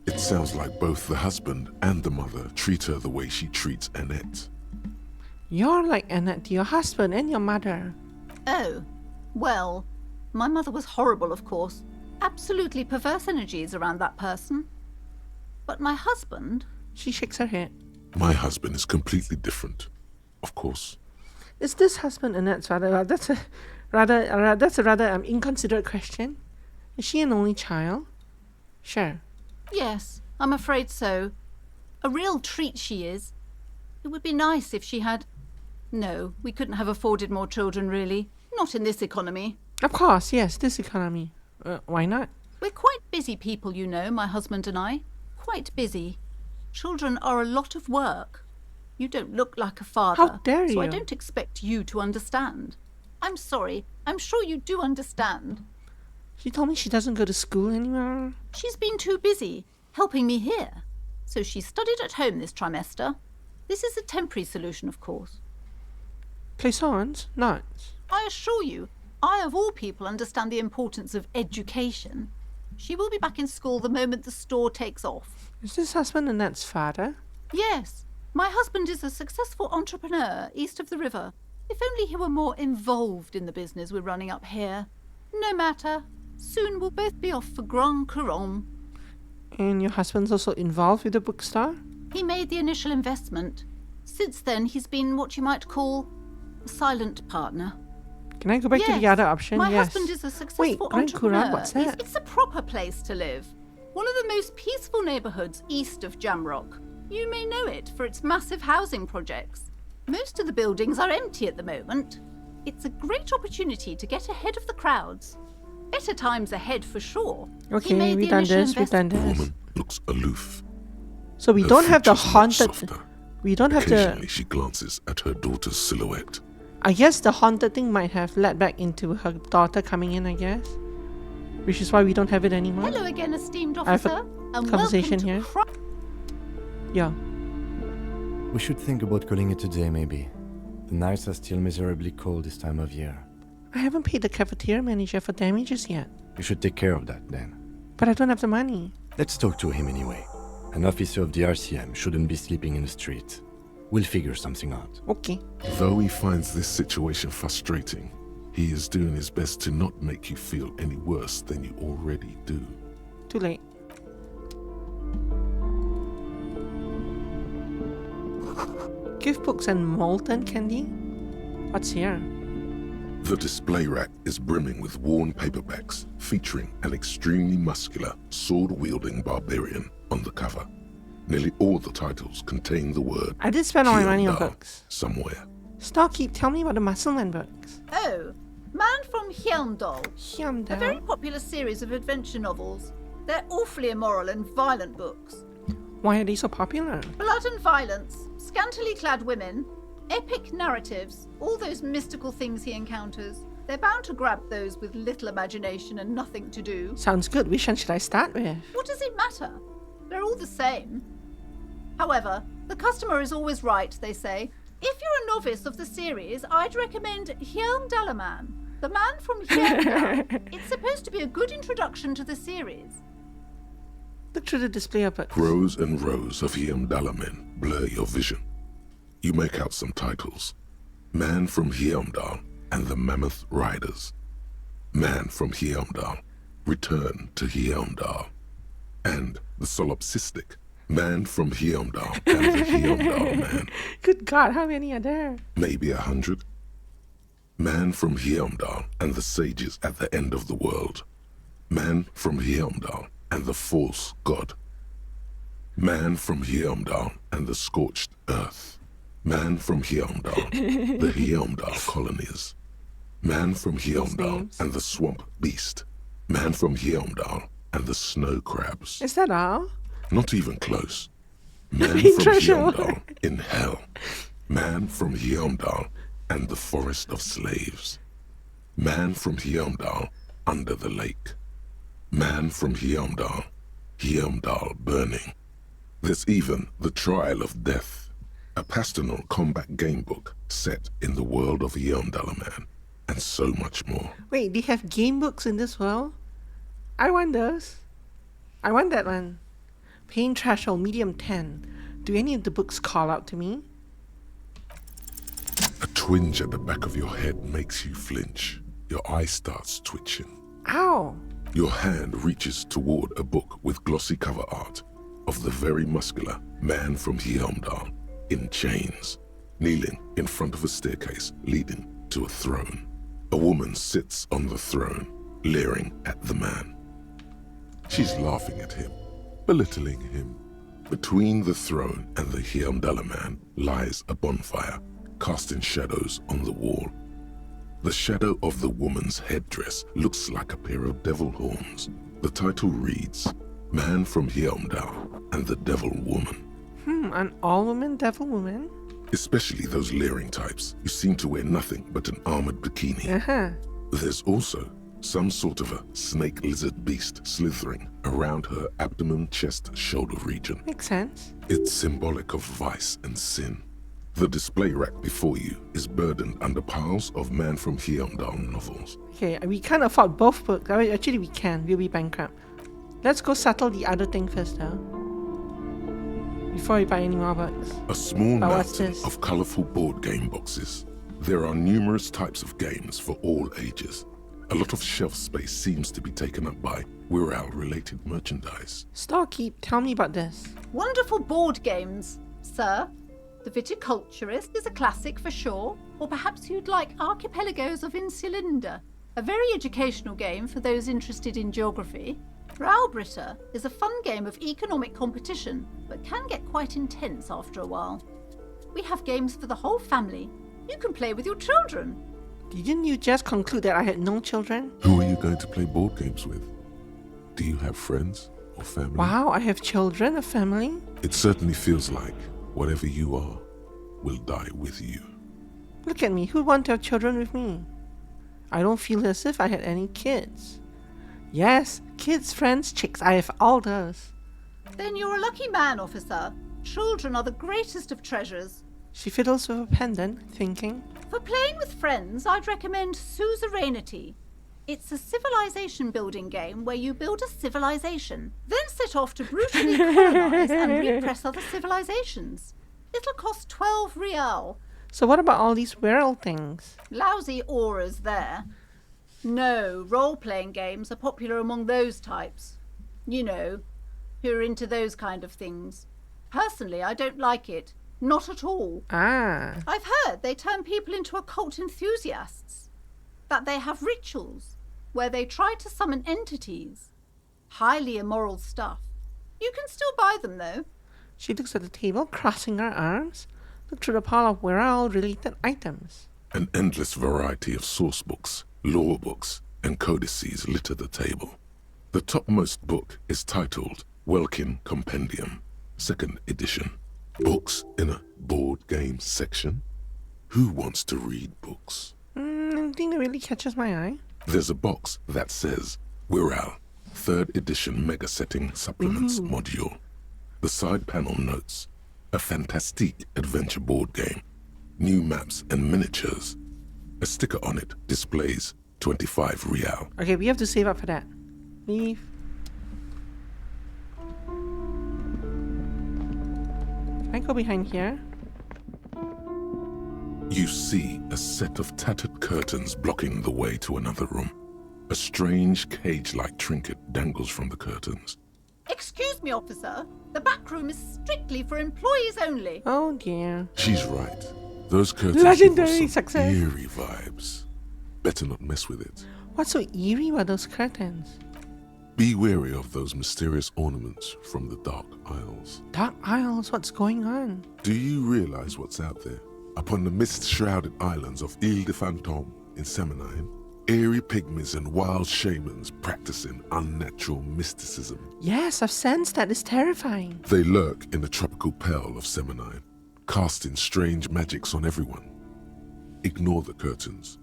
S2: It sounds like both the husband and the mother treat her the way she treats Annette.
S1: You're like Annette to your husband and your mother.
S3: Oh, well, my mother was horrible, of course. Absolutely perverse energies around that person. But my husband...
S1: She shakes her head.
S2: My husband is completely different, of course.
S1: Is this husband Annette's father? That's a rather inconsiderate question. Is she an only child? Sure.
S3: Yes, I'm afraid so. A real treat she is. It would be nice if she had... No, we couldn't have afforded more children, really. Not in this economy.
S1: Of course, yes, this economy. Why not?
S3: We're quite busy people, you know, my husband and I. Quite busy. Children are a lot of work. You don't look like a father.
S1: How dare
S3: So I
S1: you.
S3: don't expect you to understand. I'm sorry. I'm sure you do understand.
S1: She told me she doesn't go to school anymore.
S3: She's been too busy helping me here. So she studied at home this trimester. This is a temporary solution, of course.
S1: Plaisance? Not.
S3: I assure you, I of all people understand the importance of education. She will be back in school the moment the store takes off.
S1: Is this husband Annette's father?
S3: Yes, my husband is a successful entrepreneur east of the river. If only he were more involved in the business we're running up here. No matter. Soon we'll both be off for Grand Couronne.
S1: And your husband's also involved with the bookstore?
S3: He made the initial investment. Since then, he's been what you might call a silent partner.
S1: Can I go back to the
S3: Yes,
S1: other option?
S3: My
S1: Yes.
S3: husband is a successful
S1: Wait, Grand
S3: entrepreneur.
S1: Couronne, what's that?
S3: It's a proper place to live. One of the most peaceful neighbourhoods east of Jamrock. You may know it for its massive housing projects. Most of the buildings are empty at the moment. It's a great opportunity to get ahead of the crowds. Better times ahead for sure. He
S1: Okay,
S3: made
S1: we've
S3: the
S1: done
S3: initial
S1: this, we've done
S2: The
S1: this.
S2: woman looks aloof.
S1: So we
S2: Her
S1: don't have the
S2: features much
S1: haunted...
S2: softer.
S1: We don't have
S2: Occasionally
S1: the...
S2: she glances at her daughter's silhouette.
S1: I guess the haunted thing might have led back into her daughter coming in, I guess. Which is why we don't have it anymore.
S3: Hello again, esteemed
S1: I have a
S3: officer. And
S1: conversation
S3: welcome to
S1: here. Yeah.
S7: We should think about calling it a day, maybe. The nights are still miserably cold this time of year.
S1: I haven't paid the cafeteria manager for damages yet.
S7: You should take care of that then.
S1: But I don't have the money.
S7: Let's talk to him anyway. An officer of the RCM shouldn't be sleeping in the street. We'll figure something out.
S1: Okay.
S2: Though he finds this situation frustrating, he is doing his best to not make you feel any worse than you already do.
S1: Too late. Gift books and molten candy? What's here?
S2: The display rack is brimming with worn paperbacks featuring an extremely muscular, sword-wielding barbarian on the cover. Nearly all the titles contain the word
S1: I did spend all my money on
S2: Hyundai
S1: books.
S2: somewhere.
S1: Starkeep, tell me about the Muscleman books.
S3: Oh, Man from Hyundai. A very
S1: Hyundai.
S3: popular series of adventure novels. They're awfully immoral and violent books.
S1: Why are they so popular?
S3: Blood and violence, scantily clad women, epic narratives, all those mystical things he encounters. They're bound to grab those with little imagination and nothing to do.
S1: Sounds good. Which one should I start with?
S3: What does it matter? They're all the same. However, the customer is always right, they say. If you're a novice of the series, I'd recommend Hjelm Dalaman, the man from Hjelmdal. It's supposed to be a good introduction to the series.
S1: Look through the display of books.
S2: Rows and rows of Hjelmdalamen blur your vision. You make out some titles. Man from Hjelmdal and the Mammoth Riders. Man from Hjelmdal, Return to Hjelmdal. And the Solipsistic, Man from Hjelmdal and the Hjelmdal Man.
S1: Good God, how many are there?
S2: Maybe 100. Man from Hjelmdal and the Sages at the End of the World. Man from Hjelmdal and the False God. Man from Hjelmdal and the Scorched Earth. Man from Hjelmdal, the Hjelmdal Colonies. Man from Hjelmdal
S1: names.
S2: and the Swamp Beast. Man from Hjelmdal and the Snow Crabs.
S1: Is that all?
S2: Not even close. Man
S1: Being
S2: from
S1: treasure.
S2: Hjelmdal in Hell. Man from Hjelmdal and the Forest of Slaves. Man from Hjelmdal under the lake. Man from Hjelmdal, Hjelmdal burning. There's even The Trial of Death, a pastoral combat game book set in the world of Hjelmdalaman, and so much more.
S1: Wait, they have game books in this world? I want those. I want that one. Pain threshold medium 10. Do any of the books call out to me?
S2: A twinge at the back of your head makes you flinch. Your eye starts twitching.
S1: Ow!
S2: Your hand reaches toward a book with glossy cover art of the very muscular man from Hjelmdal in chains, kneeling in front of a staircase leading to a throne. A woman sits on the throne, leering at the man. She's laughing at him, belittling him. Between the throne and the Hjelmdalaman lies a bonfire, casting shadows on the wall. The shadow of the woman's headdress looks like a pair of devil horns. The title reads, Man from Hjelmdal and the Devil Woman.
S1: An all-woman devil woman?
S2: Especially those leering types who seem to wear nothing but an armored bikini.
S1: Uh-huh.
S2: There's also some sort of a snake lizard beast slithering around her abdomen, chest, shoulder region.
S1: Makes sense.
S2: It's symbolic of vice and sin. The display rack before you is burdened under piles of Man from Hjelmdal novels.
S1: Okay, we can't afford both books. Actually, we can. We'll be bankrupt. Let's go settle the other thing first, though. Before we buy any more books.
S2: A small
S1: Oh, what's
S2: mountain
S1: this?
S2: of colorful board game boxes. There are numerous types of games for all ages. A lot of shelf space seems to be taken up by Wirral-related merchandise.
S1: Storekeep, tell me about this.
S3: Wonderful board games, sir. The Viticulturist is a classic for sure, or perhaps you'd like Archipelagos of Insulinda, a very educational game for those interested in geography. Raubritter is a fun game of economic competition, but can get quite intense after a while. We have games for the whole family. You can play with your children.
S1: Didn't you just conclude that I had no children?
S2: Who are you going to play board games with? Do you have friends or family?
S1: Wow, I have children, a family?
S2: It certainly feels like whatever you are will die with you.
S1: Look at me, who'd want to have children with me? I don't feel as if I had any kids. Yes, kids, friends, chicks, I have all those.
S3: Then you're a lucky man, officer. Children are the greatest of treasures.
S1: She fiddles with a pendant, thinking.
S3: For playing with friends, I'd recommend Suzerainty. It's a civilization building game where you build a civilization, then set off to brutally colonize and repress other civilizations. It'll cost 12 real.
S1: So what about all these Wirral things?
S3: Lousy auras there. No, role-playing games are popular among those types. You know, who are into those kind of things. Personally, I don't like it. Not at all.
S1: Ah,
S3: I've heard they turn people into occult enthusiasts. That they have rituals where they try to summon entities. Highly immoral stuff. You can still buy them, though.
S1: she looks at the table, crossing her arms. Look through the pile of Wirral-related items.
S2: An endless variety of source books, law books, and codices litter the table. The topmost book is titled Welkin Compendium, 2nd edition. Books in a board game section? Who wants to read books?
S1: Anything that really catches my eye?
S2: There's a box that says Wirral, 3rd edition Mega Setting Supplements module. The side panel notes, a fantastique adventure board game. new maps and miniatures. A sticker on it displays 25 real.
S1: Okay, we have to save up for that. Leave. Can I go behind here?
S2: You see a set of tattered curtains blocking the way to another room. A strange cage-like trinket dangles from the curtains.
S3: Excuse me, officer. The back room is strictly for employees only.
S1: Oh dear.
S2: She's right. Those curtains
S1: Legendary
S2: give off some
S1: success.
S2: eerie vibes. Better not mess with it.
S1: What's so eerie about those curtains?
S2: Be wary of those mysterious ornaments from the Dark Isles.
S1: Dark Isles, what's going on?
S2: Do you realize what's out there? Upon the mist-shrouded islands of Ile de Fantôme in Seminine, eerie pygmies and wild shamans practicing unnatural mysticism.
S1: Yes, I've sensed that. It's terrifying.
S2: They lurk in the tropical pearl of Seminine, casting strange magics on everyone. Ignore the curtains,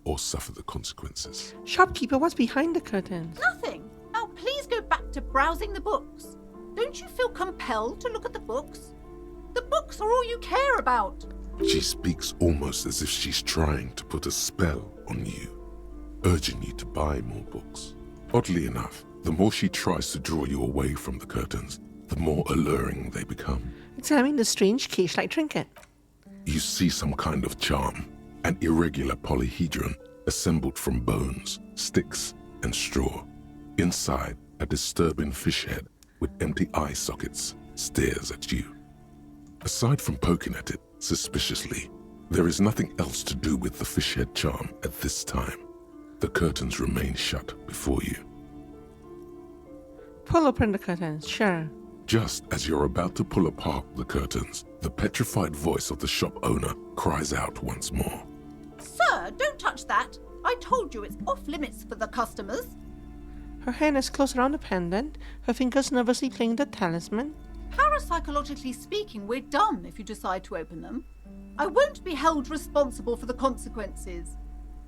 S2: or suffer the consequences.
S1: Shopkeeper, what's behind the curtains?
S3: Nothing. Now please go back to browsing the books. Don't you feel compelled to look at the books? The books are all you care about.
S2: She speaks almost as if she's trying to put a spell on you, urging you to buy more books. Oddly enough, the more she tries to draw you away from the curtains, the more alluring they become.
S1: Examine the strange cage-like trinket.
S2: You see some kind of charm, an irregular polyhedron assembled from bones, sticks, and straw. Inside, a disturbing fish head with empty eye sockets stares at you. Aside from poking at it suspiciously, there is nothing else to do with the fish head charm at this time. The curtains remain shut before you.
S1: Pull open the curtains, sure.
S2: Just as you're about to pull apart the curtains, the petrified voice of the shop owner cries out once more.
S3: Sir, don't touch that. I told you it's off limits for the customers.
S1: Her hand is close around the pendant, her fingers nervously playing the talisman.
S3: Parapsychologically speaking, we're dumb if you decide to open them. I won't be held responsible for the consequences.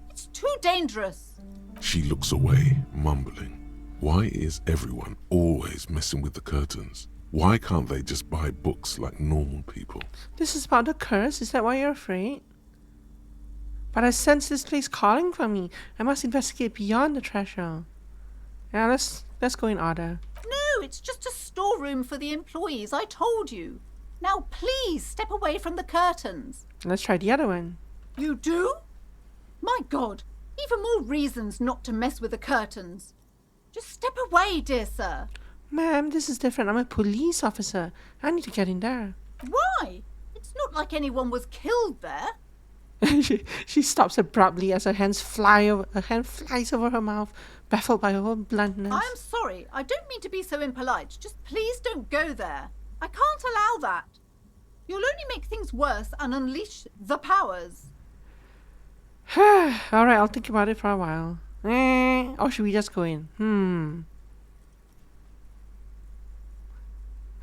S3: It's too dangerous.
S2: She looks away, mumbling. Why is everyone always messing with the curtains? Why can't they just buy books like normal people?
S1: This is about the curse, is that why you're afraid? But I sense this place calling for me. I must investigate beyond the threshold. Yeah, let's go in order.
S3: No, it's just a storeroom for the employees, I told you. Now please step away from the curtains.
S1: Let's try the other one.
S3: You do? My God, even more reasons not to mess with the curtains. Just step away, dear sir.
S1: Ma'am, this is different. I'm a police officer. I need to get in there.
S3: Why? It's not like anyone was killed there.
S1: she stops abruptly as her hand flies over her mouth, baffled by her own bluntness.
S3: I'm sorry, I don't mean to be so impolite. Just please don't go there. I can't allow that. You'll only make things worse and unleash the powers.
S1: Alright, I'll think about it for a while. Or should we just go in?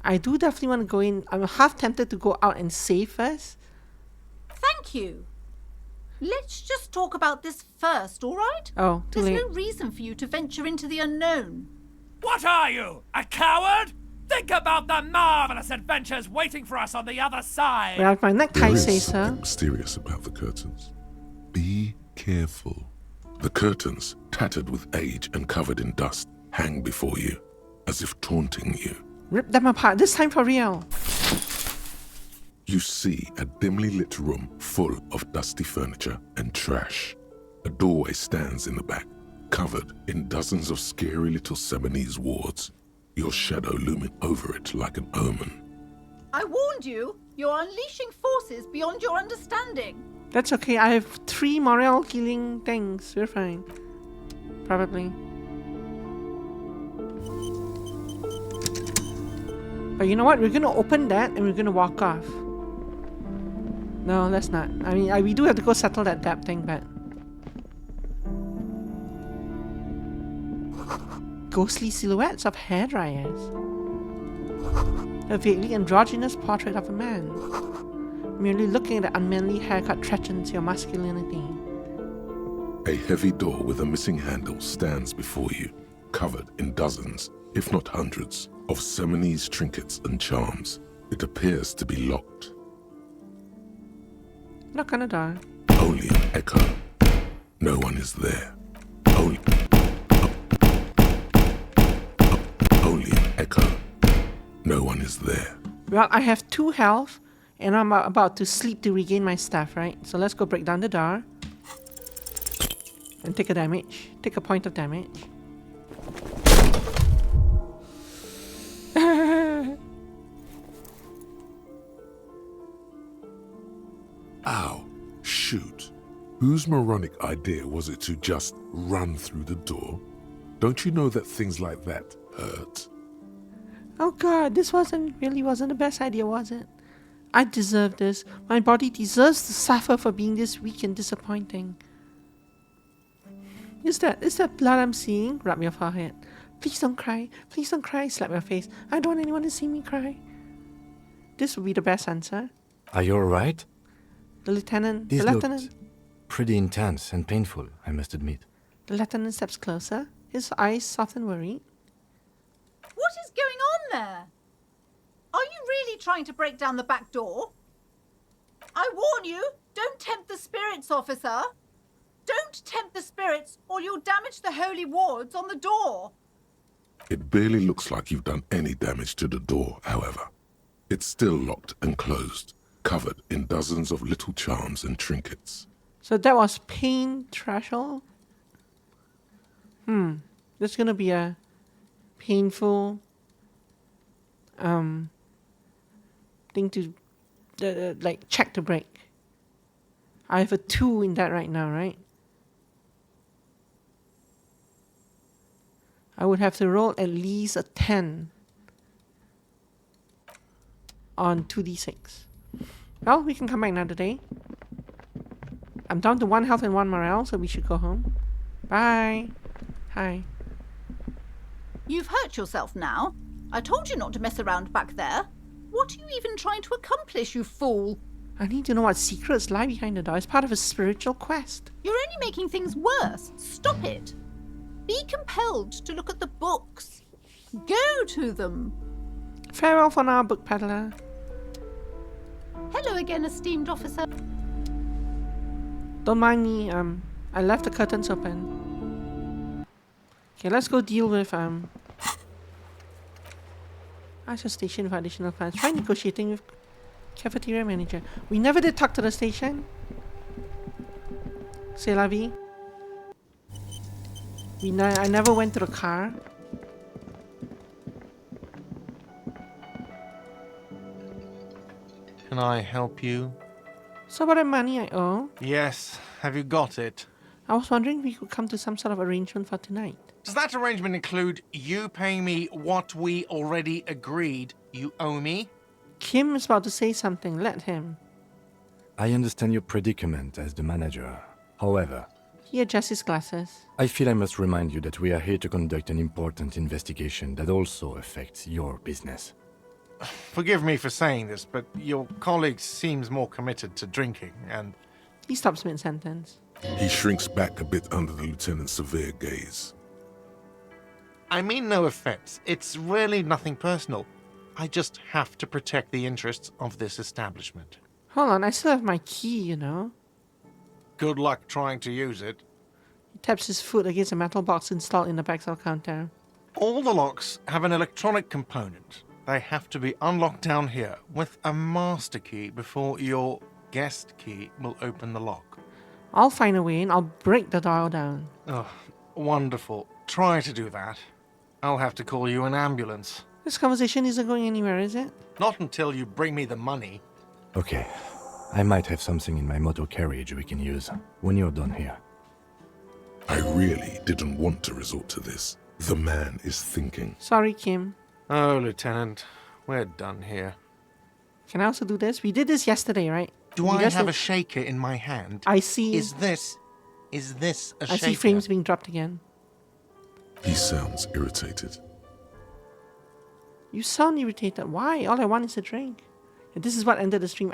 S1: I do definitely want to go in. I'm half tempted to go out and save first.
S3: Thank you. Let's just talk about this first, all right?
S1: Oh, too
S3: There's
S1: late.
S3: no reason for you to venture into the unknown.
S6: What are you, a coward? Think about the marvelous adventures waiting for us on the other side.
S1: Well, my necktie
S2: There is
S1: says so.
S2: something mysterious about the curtains. Be careful. The curtains, tattered with age and covered in dust, hang before you, as if taunting you.
S1: Rip them apart, this time for real.
S2: You see a dimly lit room full of dusty furniture and trash. A doorway stands in the back, covered in dozens of scary little Seminese wards, your shadow looming over it like an omen.
S3: I warned you. You're unleashing forces beyond your understanding.
S1: That's okay, I have 3 morale healing things. We're fine. Probably. But you know what? We're gonna open that and we're gonna walk off. No, let's not. I mean, we do have to go settle that debt thing, but... Ghostly silhouettes of hairdryers. A vaguely androgynous portrait of a man. Merely looking at the unmanly haircut threatens your masculinity.
S2: A heavy door with a missing handle stands before you, covered in dozens, if not hundreds, of Seminese trinkets and charms. It appears to be locked.
S1: Knock on the door.
S2: Only an echo. No one is there. Only an echo. No one is there.
S1: Well, I have 2 health, and I'm about to sleep to regain my stuff, right? So let's go break down the door. And take a damage. Take a point of damage.
S2: Ow. Shoot. Whose moronic idea was it to just run through the door? Don't you know that things like that hurt?
S1: Oh god, this wasn't the best idea, was it? I deserve this. My body deserves to suffer for being this weak and disappointing. Is that blood I'm seeing? Rub your forehead. Please don't cry. Please don't cry. Slap your face. I don't want anyone to see me cry. This would be the best answer.
S7: Are you alright?
S1: The lieutenant.
S7: This
S1: the lieutenant.
S7: looked pretty intense and painful, I must admit.
S1: The lieutenant steps closer. His eyes soft and worried.
S3: What is going on there? Are you really trying to break down the back door? I warn you, don't tempt the spirits, officer. Don't tempt the spirits, or you'll damage the holy wards on the door.
S2: It barely looks like you've done any damage to the door, however. It's still locked and closed, covered in dozens of little charms and trinkets.
S1: So that was pain threshold. There's gonna be a painful thing to like check to break. I have a 2 in that right now, right? I would have to roll at least a 10 on 2d6. Well, we can come back another day. I'm down to 1 health and 1 morale, so we should go home. Bye. Hi.
S3: You've hurt yourself now. I told you not to mess around back there. What are you even trying to accomplish, you fool?
S1: I need to know what secrets lie behind the door. It's part of a spiritual quest.
S3: You're only making things worse. Stop it. Be compelled to look at the books. Go to them.
S1: Farewell for now, book peddler.
S3: Hello again, esteemed officer.
S1: Don't mind me, I left the curtains open. Okay, let's go deal with, ask your station for additional funds. Try negotiating with cafeteria manager. We never did talk to the station. C'est la vie. I never went to the car.
S8: Can I help you?
S1: So about the money I owe,
S8: Yes. Have you got it?
S1: I was wondering if we could come to some sort of arrangement for tonight.
S8: Does that arrangement include you paying me what we already agreed you owe me?
S1: Kim is about to say something. Let him.
S7: I understand your predicament as the manager. However,
S1: He adjusts his glasses.
S7: I feel I must remind you that we are here to conduct an important investigation that also affects your business.
S8: Forgive me for saying this, but your colleague seems more committed to drinking, and
S1: He stops mid-sentence.
S2: He shrinks back a bit under the lieutenant's severe gaze.
S8: I mean no offense. It's really nothing personal. I just have to protect the interests of this establishment.
S1: Hold on, I still have my key, you know.
S8: Good luck trying to use it.
S1: He taps his foot against a metal box installed in the backside counter.
S8: All the locks have an electronic component. They have to be unlocked down here with a master key before your guest key will open the lock.
S1: I'll find a way and I'll break the door down.
S8: Oh, wonderful. Try to do that. I'll have to call you an ambulance.
S1: This conversation isn't going anywhere, is it?
S8: Not until you bring me the money.
S7: Okay, I might have something in my motor carriage we can use when you're done here.
S2: I really didn't want to resort to this. The man is thinking.
S1: Sorry, Kim.
S8: Oh, Lieutenant, we're done here.
S1: Can I also do this? We did this yesterday, right?
S8: Do
S1: You
S8: I
S1: guys
S8: have
S1: did-
S8: a shaker in my hand?
S1: I see.
S8: Is this a
S1: I
S8: shaker?
S1: see frames being dropped again.
S2: He sounds irritated.
S1: You sound irritated. Why? All I want is a drink. And this is what ended the stream.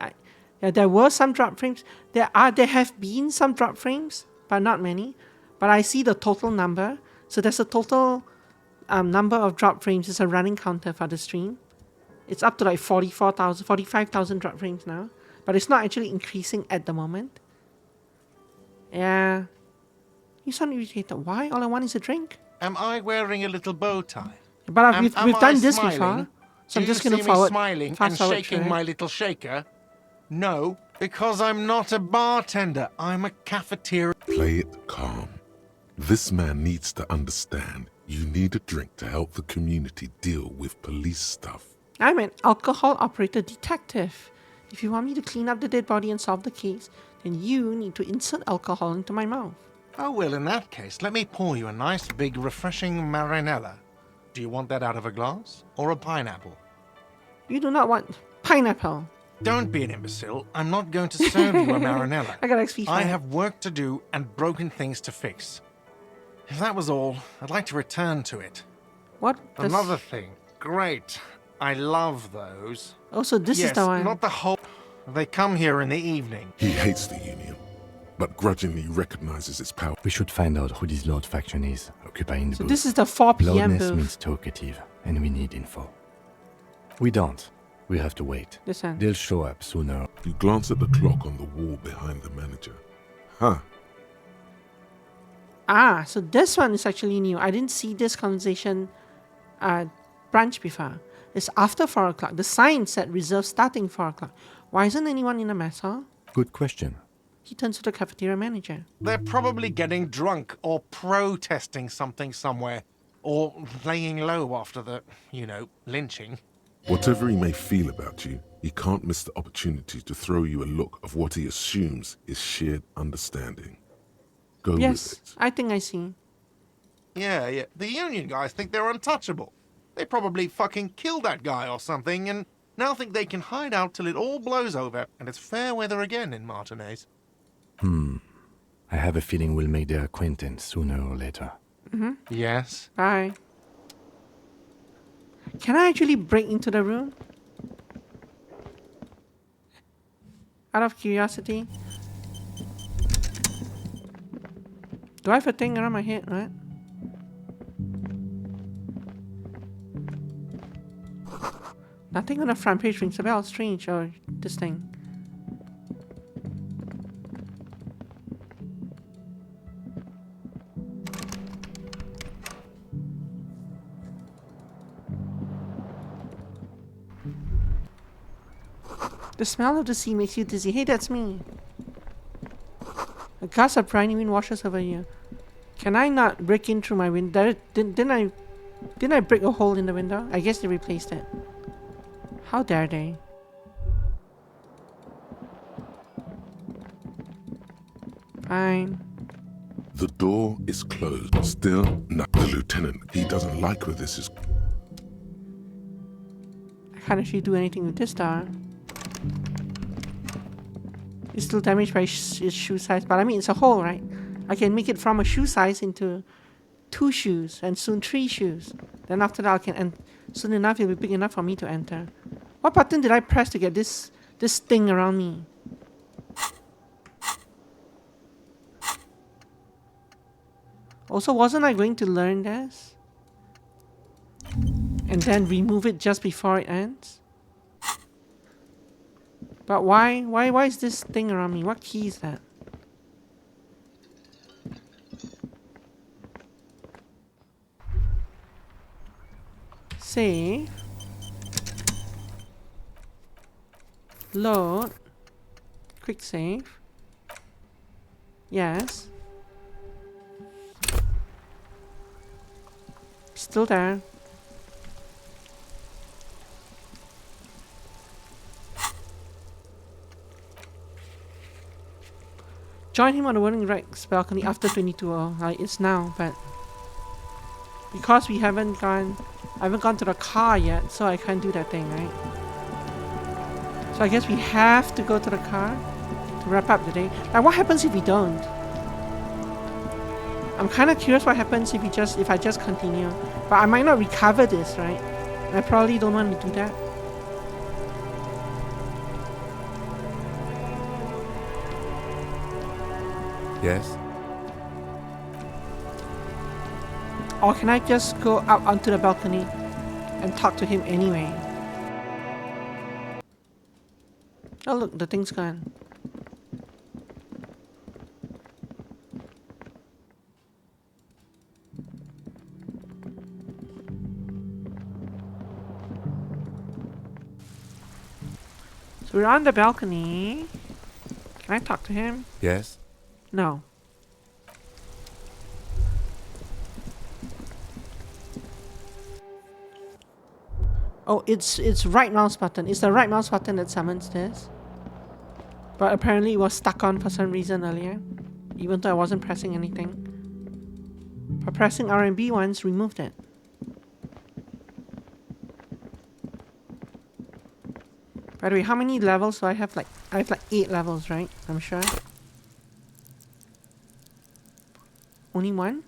S1: There were some drop frames. There have been some drop frames, but not many. But I see the total number. So there's a total number of drop frames. It's a running counter for the stream. It's up to like 45,000 drop frames now. but it's not actually increasing at the moment. Yeah. You sound irritated. Why? All I want is a drink.
S8: Am I wearing a little bow tie?
S1: But
S8: Am
S1: we've
S8: I
S1: done this
S8: smiling?
S1: before. So I'm
S8: Do
S1: just
S8: you
S1: going to
S8: see me
S1: forward.
S8: smiling
S1: fast
S8: and
S1: forward
S8: shaking
S1: through it.
S8: my little shaker? No, because I'm not a bartender. I'm a cafeteria.
S2: Play it calm. This man needs to understand you need a drink to help the community deal with police stuff.
S1: I'm an alcohol operator detective. If you want me to clean up the dead body and solve the case, then you need to insert alcohol into my mouth.
S8: Oh, well, in that case, let me pour you a nice, big, refreshing marinella. Do you want that out of a glass or a pineapple?
S1: You do not want pineapple.
S8: Don't be an imbecile. I'm not going to serve you a marinella.
S1: I got XP for
S8: I
S1: it.
S8: have work to do and broken things to fix. If that was all, I'd like to return to it.
S1: What? does-
S8: Another thing. Great. I love those.
S1: Oh, so this
S8: yes,
S1: is the one.
S8: not the whole... They come here in the evening.
S2: He hates the Union, but grudgingly recognizes its power.
S7: We should find out who this Lord faction is, occupying the
S1: So
S7: booth.
S1: this is the 4 p.m.
S7: Loudness
S1: booth.
S7: means talkative, and we need info. We don't. We have to wait.
S1: This one.
S7: They'll show up sooner.
S2: You glance at the clock on the wall behind the manager. Huh.
S1: Ah, so this one is actually new. I didn't see this conversation branch before. It's after 4 o'clock. The sign said reserved starting 4 o'clock. Why isn't anyone in the mess hall?
S7: Good question.
S1: He turns to the cafeteria manager.
S8: They're probably getting drunk or protesting something somewhere. Or laying low after the, lynching.
S2: Whatever he may feel about you, he can't miss the opportunity to throw you a look of what he assumes is shared understanding. Go
S1: Yes,
S2: with it.
S1: I think I see.
S8: Yeah. The Union guys think they're untouchable. They probably fucking killed that guy or something and now think they can hide out till it all blows over and it's fair weather again in Martinez.
S7: I have a feeling we'll make their acquaintance sooner or later.
S8: Yes?
S1: Bye. Can I actually break into the room? Out of curiosity. Do I have a thing around my head, right? Nothing on the front page rings a bell. Strange, or this thing. The smell of the sea makes you dizzy. Hey, that's me. A gust of briny wind washes over you. Can I not break in through my window? Didn't I break a hole in the window? I guess they replaced it. How dare they? Fine.
S2: The door is closed. Still, no. The lieutenant, he doesn't like where this is.
S1: I can't actually do anything with this door. It's still damaged by its shoe size, but I mean, it's a hole, right? I can make it from a shoe size into 2 shoes, and soon 3 shoes. Then after that, I can soon enough, it'll be big enough for me to enter. What button did I press to get this thing around me? Also, wasn't I going to learn this? And then remove it just before it ends? But why is this thing around me? What key is that? Save. Load. Quick save. Yes. Still there. Join him on the Whirling Rex balcony after 22. It's now, but because I haven't gone to the car yet, so I can't do that thing, right? So I guess we have to go to the car to wrap up the day. Like, what happens if we don't? I'm kind of curious what happens if I just continue, but I might not recover this, right? I probably don't want to do that.
S7: Yes?
S1: Or can I just go out onto the balcony and talk to him anyway? Oh look, the thing's gone. So we're on the balcony. Can I talk to him?
S7: Yes?
S1: No. Oh, it's right mouse button. It's the right mouse button that summons this. But apparently it was stuck on for some reason earlier, even though I wasn't pressing anything. But pressing R and B once removed it. By the way, how many levels do I have? I have like 8 levels, right? I'm sure. Only one?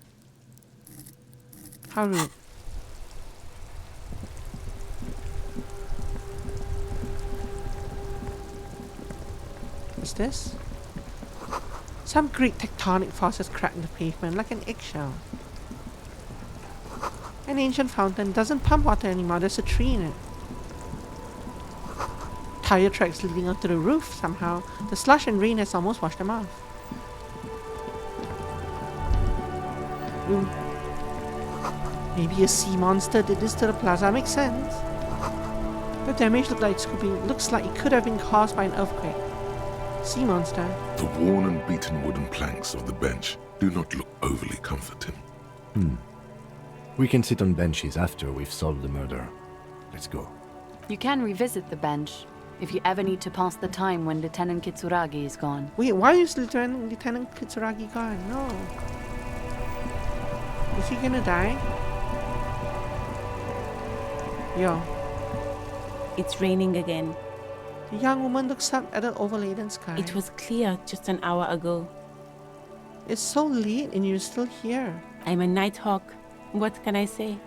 S1: How rude. What's this? Some great tectonic forces cracked the pavement like an eggshell. An ancient fountain doesn't pump water anymore, there's a tree in it. Tire tracks leading onto the roof somehow. The slush and rain has almost washed them off. Maybe a sea monster did this to the plaza. Makes sense. The damage looks like it could have been caused by an earthquake. Sea monster.
S2: The worn and beaten wooden planks of the bench do not look overly comforting.
S7: We can sit on benches after we've solved the murder. Let's go.
S9: You can revisit the bench if you ever need to pass the time when Lieutenant Kitsuragi is gone.
S1: Wait, why is Lieutenant Kitsuragi gone? No. Is he gonna die? Yo.
S10: It's raining again.
S1: The young woman looks up at the overladen sky.
S10: It was clear just an hour ago.
S1: It's so late and you're still here.
S10: I'm a nighthawk. What can I say?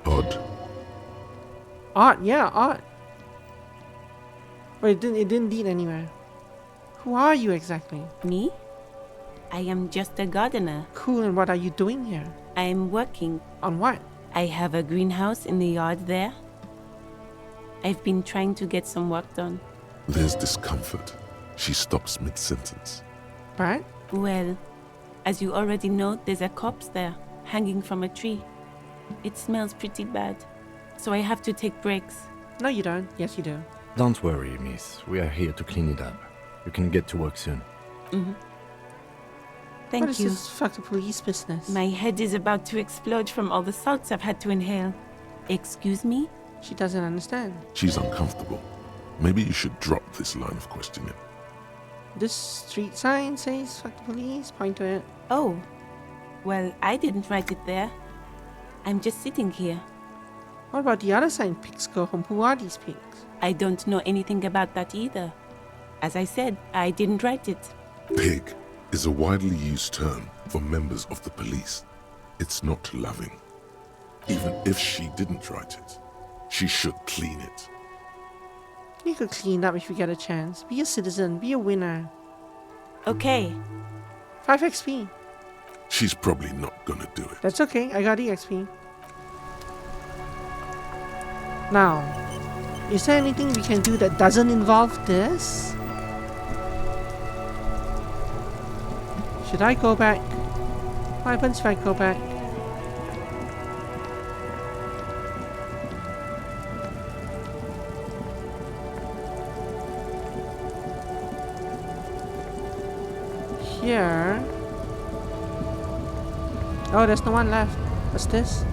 S2: Odd.
S1: Odd, yeah, odd. But it didn't lead anywhere. Who are you exactly?
S10: Me? I am just a gardener.
S1: Cool, and what are you doing here?
S10: I am working.
S1: On what?
S10: I have a greenhouse in the yard there. I've been trying to get some work done.
S2: There's discomfort. She stops mid-sentence.
S1: Right?
S10: Well, as you already know, there's a corpse there, hanging from a tree. It smells pretty bad, so I have to take breaks.
S1: No, you don't. Yes, you do.
S7: Don't worry, miss. We are here to clean it up. You can get to work soon.
S10: Thank
S1: What is
S10: you.
S1: this fuck the police business?
S10: My head is about to explode from all the salts I've had to inhale. Excuse me?
S1: She doesn't understand.
S2: She's uncomfortable. Maybe you should drop this line of questioning.
S1: This street sign says fuck the police. Point to it.
S10: Oh, well, I didn't write it there. I'm just sitting here.
S1: What about the other sign? Pigs go home. Who are these pigs?
S10: I don't know anything about that either. As I said, I didn't write it.
S2: Pig is a widely used term for members of the police. It's not loving. Even if she didn't write it, she should clean it.
S1: You could clean up if you get a chance. Be a citizen. Be a winner.
S10: Okay.
S1: 5 XP.
S2: She's probably not gonna do it.
S1: That's okay. I got the XP. Now, is there anything we can do that doesn't involve this? Should I go back? What happens if I go back? Here. Oh, there's no one left. What's this?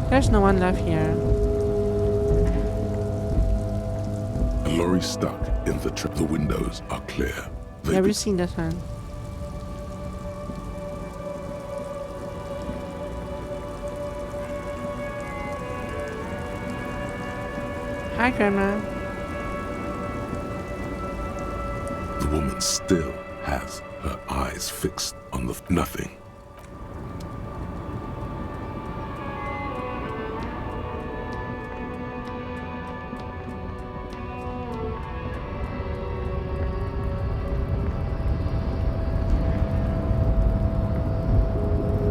S1: There's no one left here.
S2: A lorry stuck in the trip. The windows are clear.
S1: Never seen this one. Hi, Grandma.
S2: The woman still has her eyes fixed on the nothing.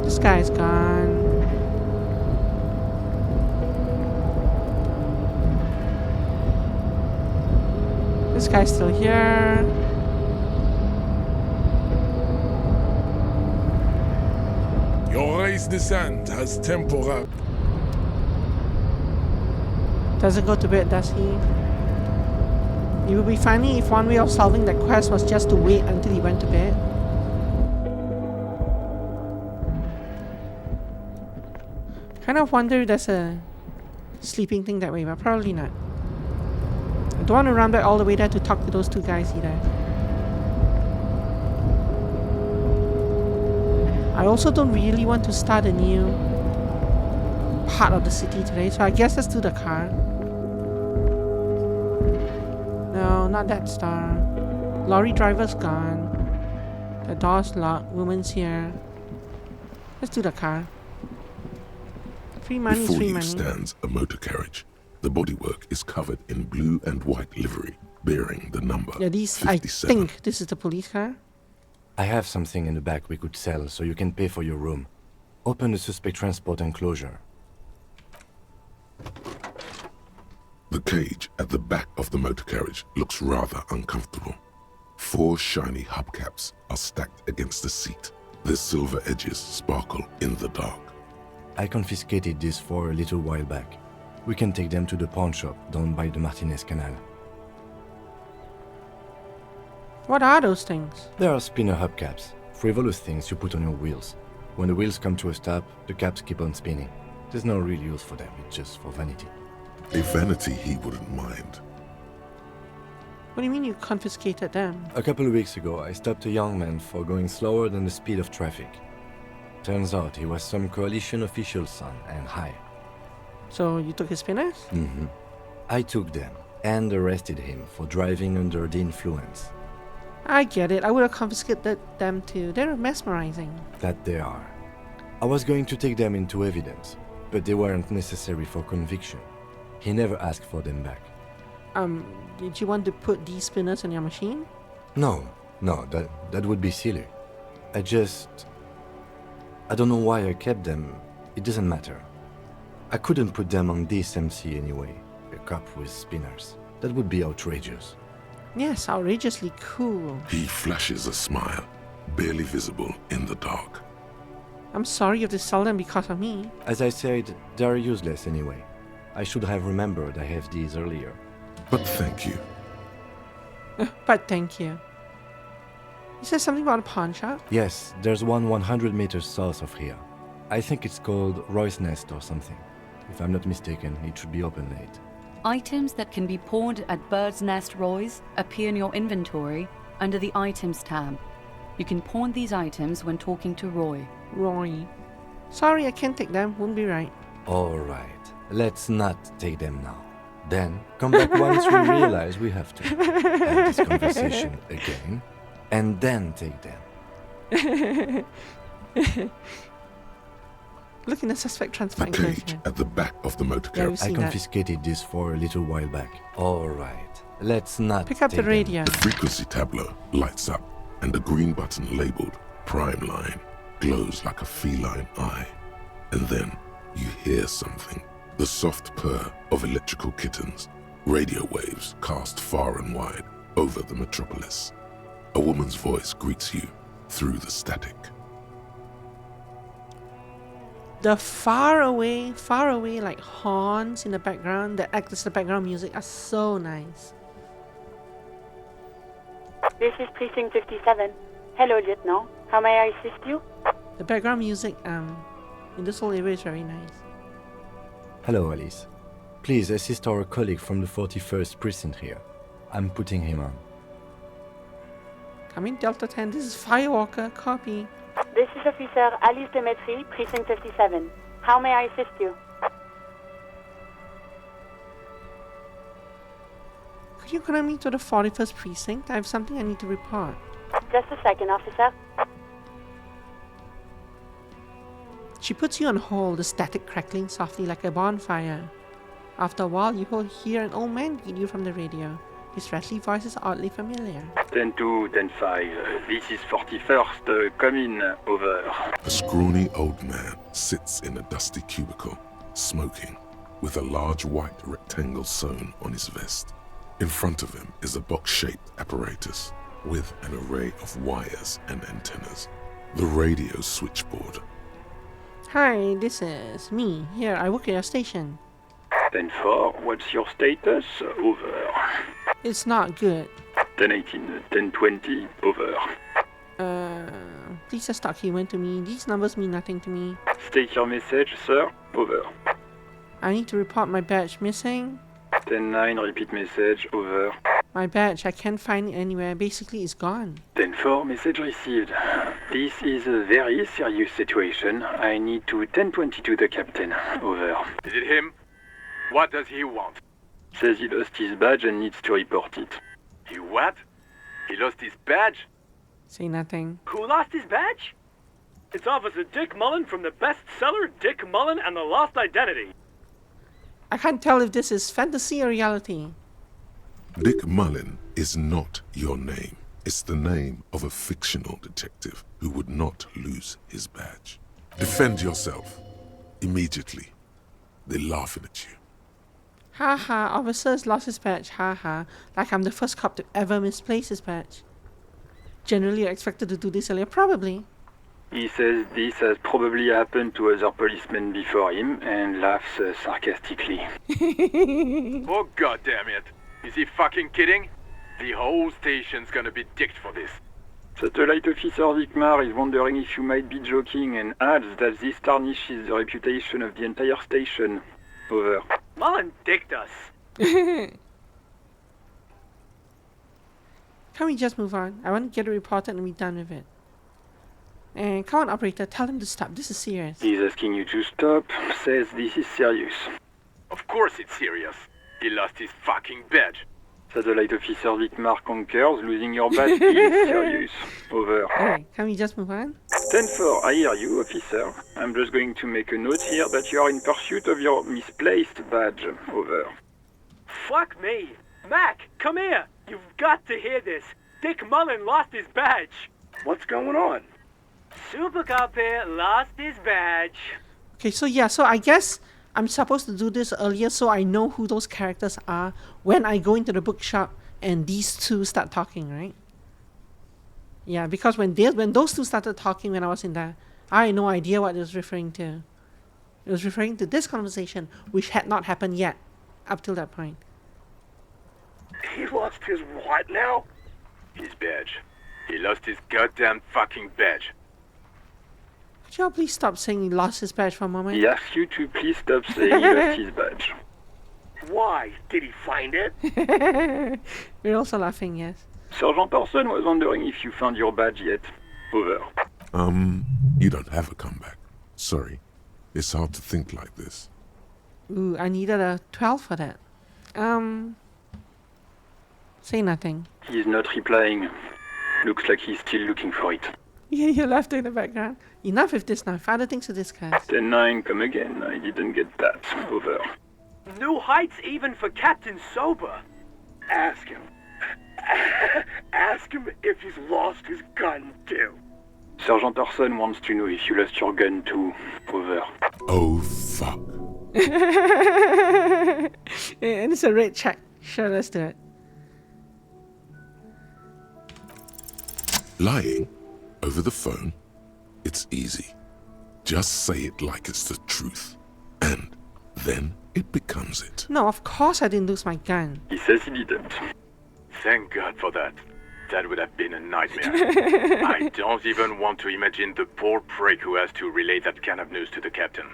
S1: This guy's gone. This guy's still here.
S2: Your race descent has temporal.
S1: Doesn't go to bed, does he? It would be funny if one way of solving that quest was just to wait until he went to bed. Kind of wonder if there's a sleeping thing that way, but probably not. I don't want to run back all the way there to talk to those two guys either. I also don't really want to start a new part of the city today, so I guess let's do the car. No, not that star. Lorry driver's gone. The door's locked. Woman's here. Let's do the car. Free money is
S2: Before
S1: free
S2: you
S1: money.
S2: stands a motor carriage. The bodywork is covered in blue and white livery, bearing the number
S1: Yeah, these,
S2: 57.
S1: I think this is the police car.
S7: I have something in the back we could sell so you can pay for your room. Open the suspect transport enclosure.
S2: The cage at the back of the motor carriage looks rather uncomfortable. 4 shiny hubcaps are stacked against the seat. Their silver edges sparkle in the dark.
S7: I confiscated this for a little while back. We can take them to the pawn shop down by the Martinez Canal.
S1: What are those things?
S7: There are spinner hubcaps, frivolous things you put on your wheels. When the wheels come to a stop, the caps keep on spinning. There's no real use for them, it's just for vanity.
S2: A vanity he wouldn't mind.
S1: What do you mean you confiscated them?
S7: A couple of weeks ago, I stopped a young man for going slower than the speed of traffic. Turns out he was some coalition official's son and high.
S1: So you took his spinners?
S7: Mm-hmm. I took them and arrested him for driving under the influence.
S1: I get it. I would have confiscated them too. They're mesmerizing.
S7: That they are. I was going to take them into evidence, but they weren't necessary for conviction. He never asked for them back.
S1: Did you want to put these spinners on your machine?
S7: No, that would be silly. I don't know why I kept them. It doesn't matter. I couldn't put them on this MC anyway. A cop with spinners. That would be outrageous.
S1: Yes, outrageously cool.
S2: He flashes a smile, barely visible in the dark.
S1: I'm sorry you have to sell them because of me.
S7: As I said, they're useless anyway. I should have remembered I have these earlier.
S2: But thank you.
S1: But thank you. You said something about a pawn shop?
S7: Yes, there's one 100 meters south of here. I think it's called Roy's Nest or something. If I'm not mistaken, it should be open late.
S9: Items that can be pawned at Bird's Nest Roy's appear in your inventory under the Items tab. You can pawn these items when talking to Roy.
S1: Roy. Sorry, I can't take them. Wouldn't be right.
S7: Alright, let's not take them now. Then come back once we realize we have to. Have this conversation again, and then take them.
S1: Look in the suspect transfer
S2: The cage
S1: enclosure.
S2: at the back of the motor
S1: Yeah,
S2: carriage.
S1: we've
S7: I
S1: seen that.
S7: confiscated this for a little while back. Alright, let's not
S1: Pick up
S7: take
S1: the
S7: them.
S1: radio.
S2: The frequency tableau lights up, and the green button labeled Prime Line glows like a feline eye. And then you hear something. The soft purr of electrical kittens. Radio waves cast far and wide over the metropolis. A woman's voice greets you through the static.
S1: The far away like horns in the background that act as the background music are so nice.
S11: This is Precinct 57. Hello, Lieutenant. How may I assist you?
S1: The background music in this whole area is very nice.
S7: Hello, Alice. Please assist our colleague from the 41st precinct here. I'm putting him on.
S1: Come in, Delta 10. This is Firewalker. Copy.
S11: This is Officer Alice Demetri, Precinct 57. How may I assist you?
S1: Could you connect me to the 41st precinct? I have something I need to report.
S11: Just a second, officer.
S1: She puts you on hold, the static crackling softly like a bonfire. After a while, you will hear an old man greet you from the radio. His raspy voice is oddly familiar.
S12: 10-2, 10-5. This is 41st. Come in. Over.
S2: A scrawny old man sits in a dusty cubicle, smoking, with a large white rectangle sewn on his vest. In front of him is a box-shaped apparatus with an array of wires and antennas. The radio switchboard.
S1: Hi, this is me. Here, I work at your station.
S12: 10-4, what's your status? Over.
S1: It's not good.
S12: 10-18, 10-20, over.
S1: Please just stop human to me. These numbers mean nothing to me.
S12: State your message, sir. Over.
S1: I need to report my badge missing.
S12: 10-9, repeat message. Over.
S1: My badge, I can't find it anywhere. Basically, it's gone.
S12: 10-4, message received. This is a very serious situation. I need to 10-22 the captain. Over.
S6: Is it him? What does he want?
S12: Says he lost his badge and needs to report it.
S6: He what? He lost his badge?
S1: Say nothing.
S5: Who lost his badge? It's Officer Dick Mullen from the bestseller Dick Mullen and the Lost Identity.
S1: I can't tell if this is fantasy or reality.
S2: Dick Mullen is not your name. It's the name of a fictional detective who would not lose his badge. Defend yourself. Immediately. They're laughing at you.
S1: Haha, officer's lost his badge. Haha, like I'm the first cop to ever misplace his badge. Generally, you're expected to do this earlier. Probably.
S12: He says this has probably happened to other policemen before him and laughs sarcastically.
S6: Oh, goddamn it. Is he fucking kidding? The whole station's gonna be dicked for this.
S12: Satellite Officer Vikmar is wondering if you might be joking and adds that this tarnishes the reputation of the entire station. Over.
S5: Mullen dicked us.
S1: Can we just move on? I want to get it reported and be done with it. And come on, operator, tell him to stop. This is serious.
S12: He's asking you to stop. Says this is serious.
S6: Of course it's serious. He lost his fucking badge.
S12: Satellite Officer Vikmar concurs. Losing your badge is serious. Over.
S1: Okay, can we just move on?
S12: 10-4, I hear you, officer. I'm just going to make a note here that you are in pursuit of your misplaced badge. Over.
S5: Fuck me. Mac, come here. You've got to hear this. Dick Mullen lost his badge.
S4: What's going on?
S5: Super Cop here lost his badge.
S1: Okay, so yeah, so I guess I'm supposed to do this earlier so I know who those characters are when I go into the bookshop and these two start talking, right? Yeah, because when those two started talking when I was in there, I had no idea what it was referring to. It was referring to this conversation, which had not happened yet, up till that point.
S4: He lost his what now?
S6: His badge. He lost his goddamn fucking badge.
S1: Could y'all please stop saying he lost his badge for a moment?
S12: He asks you to please stop saying he lost his badge.
S4: Why? Did he find it?
S1: We're also laughing, yes.
S12: Sergeant Person was wondering if you found your badge yet. Over.
S2: You don't have a comeback. Sorry. It's hard to think like this.
S1: Ooh, I needed a 12 for that. Say nothing.
S12: He's not replying. Looks like he's still looking for it.
S1: Yeah, you're laughing in the background. Enough with this now. Other things to discuss.
S12: 10-9, come again. I didn't get that. Over.
S5: New heights even for Captain Sober.
S4: Ask him. Ask him if he's lost his gun too.
S12: Sergeant Orson wants to know if you lost your gun too. Over.
S2: Oh, fuck.
S1: And it's a red check. Sure, let's do it.
S2: Lying over the phone, it's easy. Just say it like it's the truth. And then it becomes it.
S1: No, of course I didn't lose my gun.
S12: He says he didn't.
S6: Thank God for that. That would have been a nightmare. I don't even want to imagine the poor prick who has to relay that kind of news to the captain.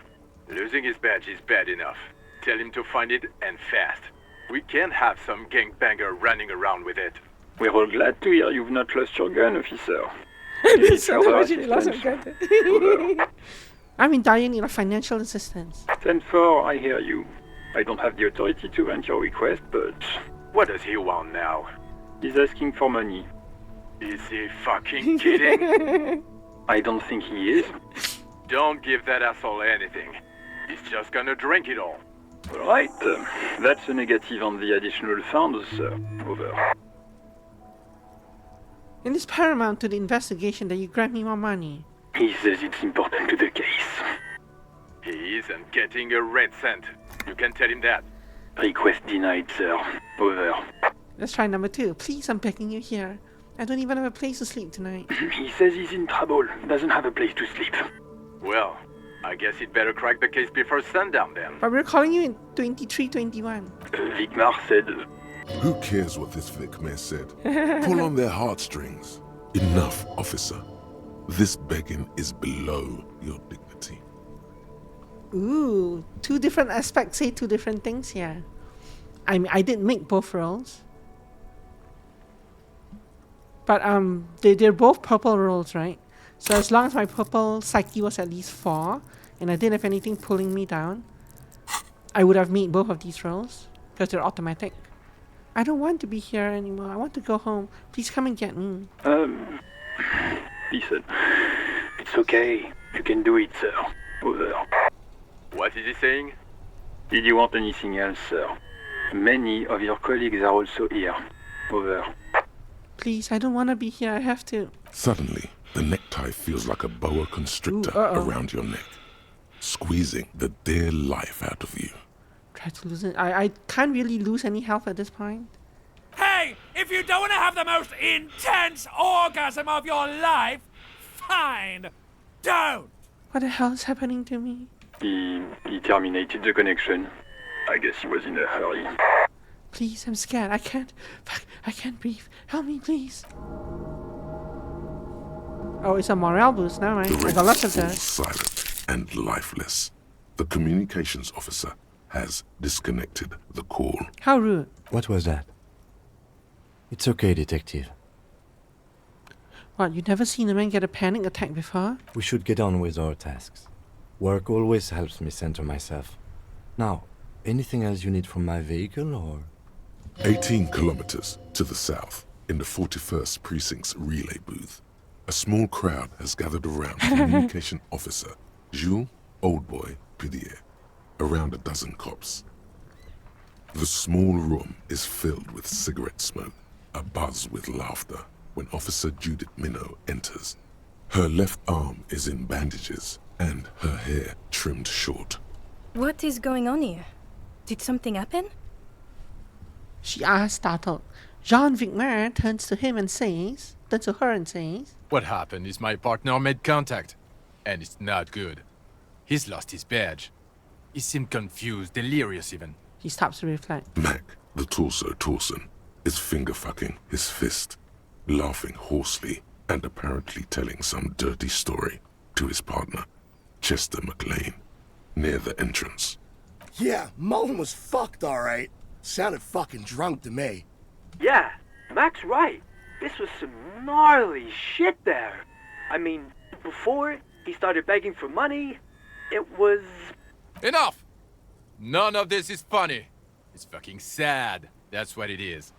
S6: Losing his badge is bad enough. Tell him to find it, and fast. We can't have some gangbanger running around with it.
S12: We're all glad to hear you've not lost your gun, officer.
S1: I'm in dire need of financial assistance.
S12: 10-4, I hear you. I don't have the authority to grant your request, but...
S6: What does he want now?
S12: He's asking for money.
S6: Is he fucking kidding?
S12: I don't think he is.
S6: Don't give that asshole anything. He's just gonna drink it all.
S12: Right. That's a negative on the additional funds, sir. Over.
S1: It is paramount to the investigation that you grant me more money.
S12: He says it's important to the case.
S6: He isn't getting a red cent. You can tell him that.
S12: Request denied, sir. Over.
S1: Let's try number 2. Please, I'm begging you here. I don't even have a place to sleep tonight.
S12: He says he's in trouble, doesn't have a place to sleep.
S6: Well, I guess he'd better crack the case before sundown then.
S1: But we're calling you in 2321.
S12: Vicmar said...
S2: Who cares what this Vicmar said? Pull on their heartstrings. Enough, officer. This begging is below your dignity.
S1: Ooh, 2 different aspects say 2 different things here. I mean, I did make both rolls. But they're both purple rolls, right? So as long as my purple psyche was at least 4, and I didn't have anything pulling me down, I would have made both of these rolls, because they're automatic. I don't want to be here anymore. I want to go home. Please come and get me.
S12: He said, it's okay. You can do it, sir. Over.
S6: What is he saying?
S12: Did you want anything else, sir? Many of your colleagues are also here. Over.
S1: Please, I don't want to be here. I have to.
S2: Suddenly, the necktie feels like a boa constrictor around your neck, squeezing the dear life out of you.
S1: Try to lose it. I can't really lose any health at this point.
S13: Hey, if you don't want to have the most intense orgasm of your life, fine. Don't.
S1: What the hell is happening to me?
S12: He terminated the connection. I guess he was in a hurry.
S1: Please, I'm scared. I can't breathe. Help me, please. Oh, it's a morale boost. Never mind. I got lots of that.
S2: Silent and lifeless. The communications officer has disconnected the call.
S1: How rude.
S7: What was that? It's okay, detective.
S1: What, you've never seen a man get a panic attack before?
S7: We should get on with our tasks. Work always helps me center myself. Now, anything else you need from my vehicle, or...?
S2: 18 kilometers to the south, in the 41st Precinct's relay booth, a small crowd has gathered around communication officer Jules Oldboy Pidier, around a dozen cops. The small room is filled with cigarette smoke, abuzz with laughter, when Officer Judith Minot enters. Her left arm is in bandages, and her hair trimmed short.
S14: What is going on here? Did something happen?
S1: She asks, startled. Jean Vicmar turns to her and says,
S15: what happened is my partner made contact, and it's not good. He's lost his badge. He seemed confused, delirious even.
S1: He stops to reflect.
S2: Mac, the torso Torson, is finger-fucking his fist, laughing hoarsely and apparently telling some dirty story to his partner, Chester McLean, near the entrance.
S4: Yeah, Mullen was fucked, alright. Sounded fucking drunk to me.
S16: Yeah, Mac's right. This was some gnarly shit there. I mean, before he started begging for money, it was...
S15: Enough! None of this is funny. It's fucking sad. That's what it is.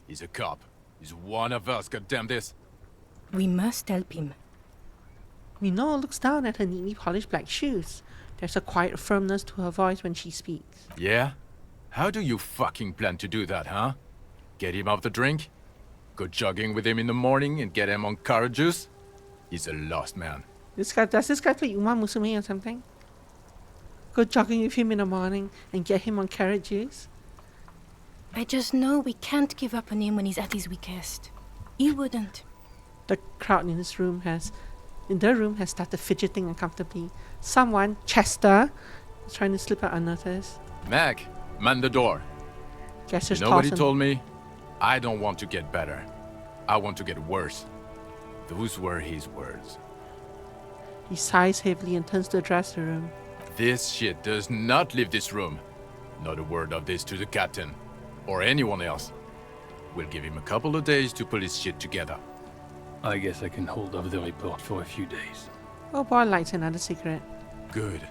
S15: He's a cop. He's one of us, goddamn this.
S14: We must help him.
S1: Minot looks down at her neatly polished black shoes. There's a quiet firmness to her voice when she speaks.
S15: Yeah? How do you fucking plan to do that, huh? Get him off the drink? Go jogging with him in the morning and get him on carrot juice? He's a lost man.
S1: Does this guy play Uma Musume or something? Go jogging with him in the morning and get him on carrot juice?
S14: I just know we can't give up on him when he's at his weakest. You wouldn't.
S1: The crowd in their room has started fidgeting uncomfortably. Someone, Chester, is trying to slip out unnoticed.
S15: Mac, man the door.
S1: Guess
S15: you know what he told me? I don't want to get better. I want to get worse. Those were his words.
S1: He sighs heavily and turns to address the room.
S15: This shit does not leave this room. Not a word of this to the captain. Or anyone else. We'll give him a couple of days to put his shit together.
S12: I guess I can hold off the report for a few days.
S1: Oh boy lights another cigarette.
S15: Good.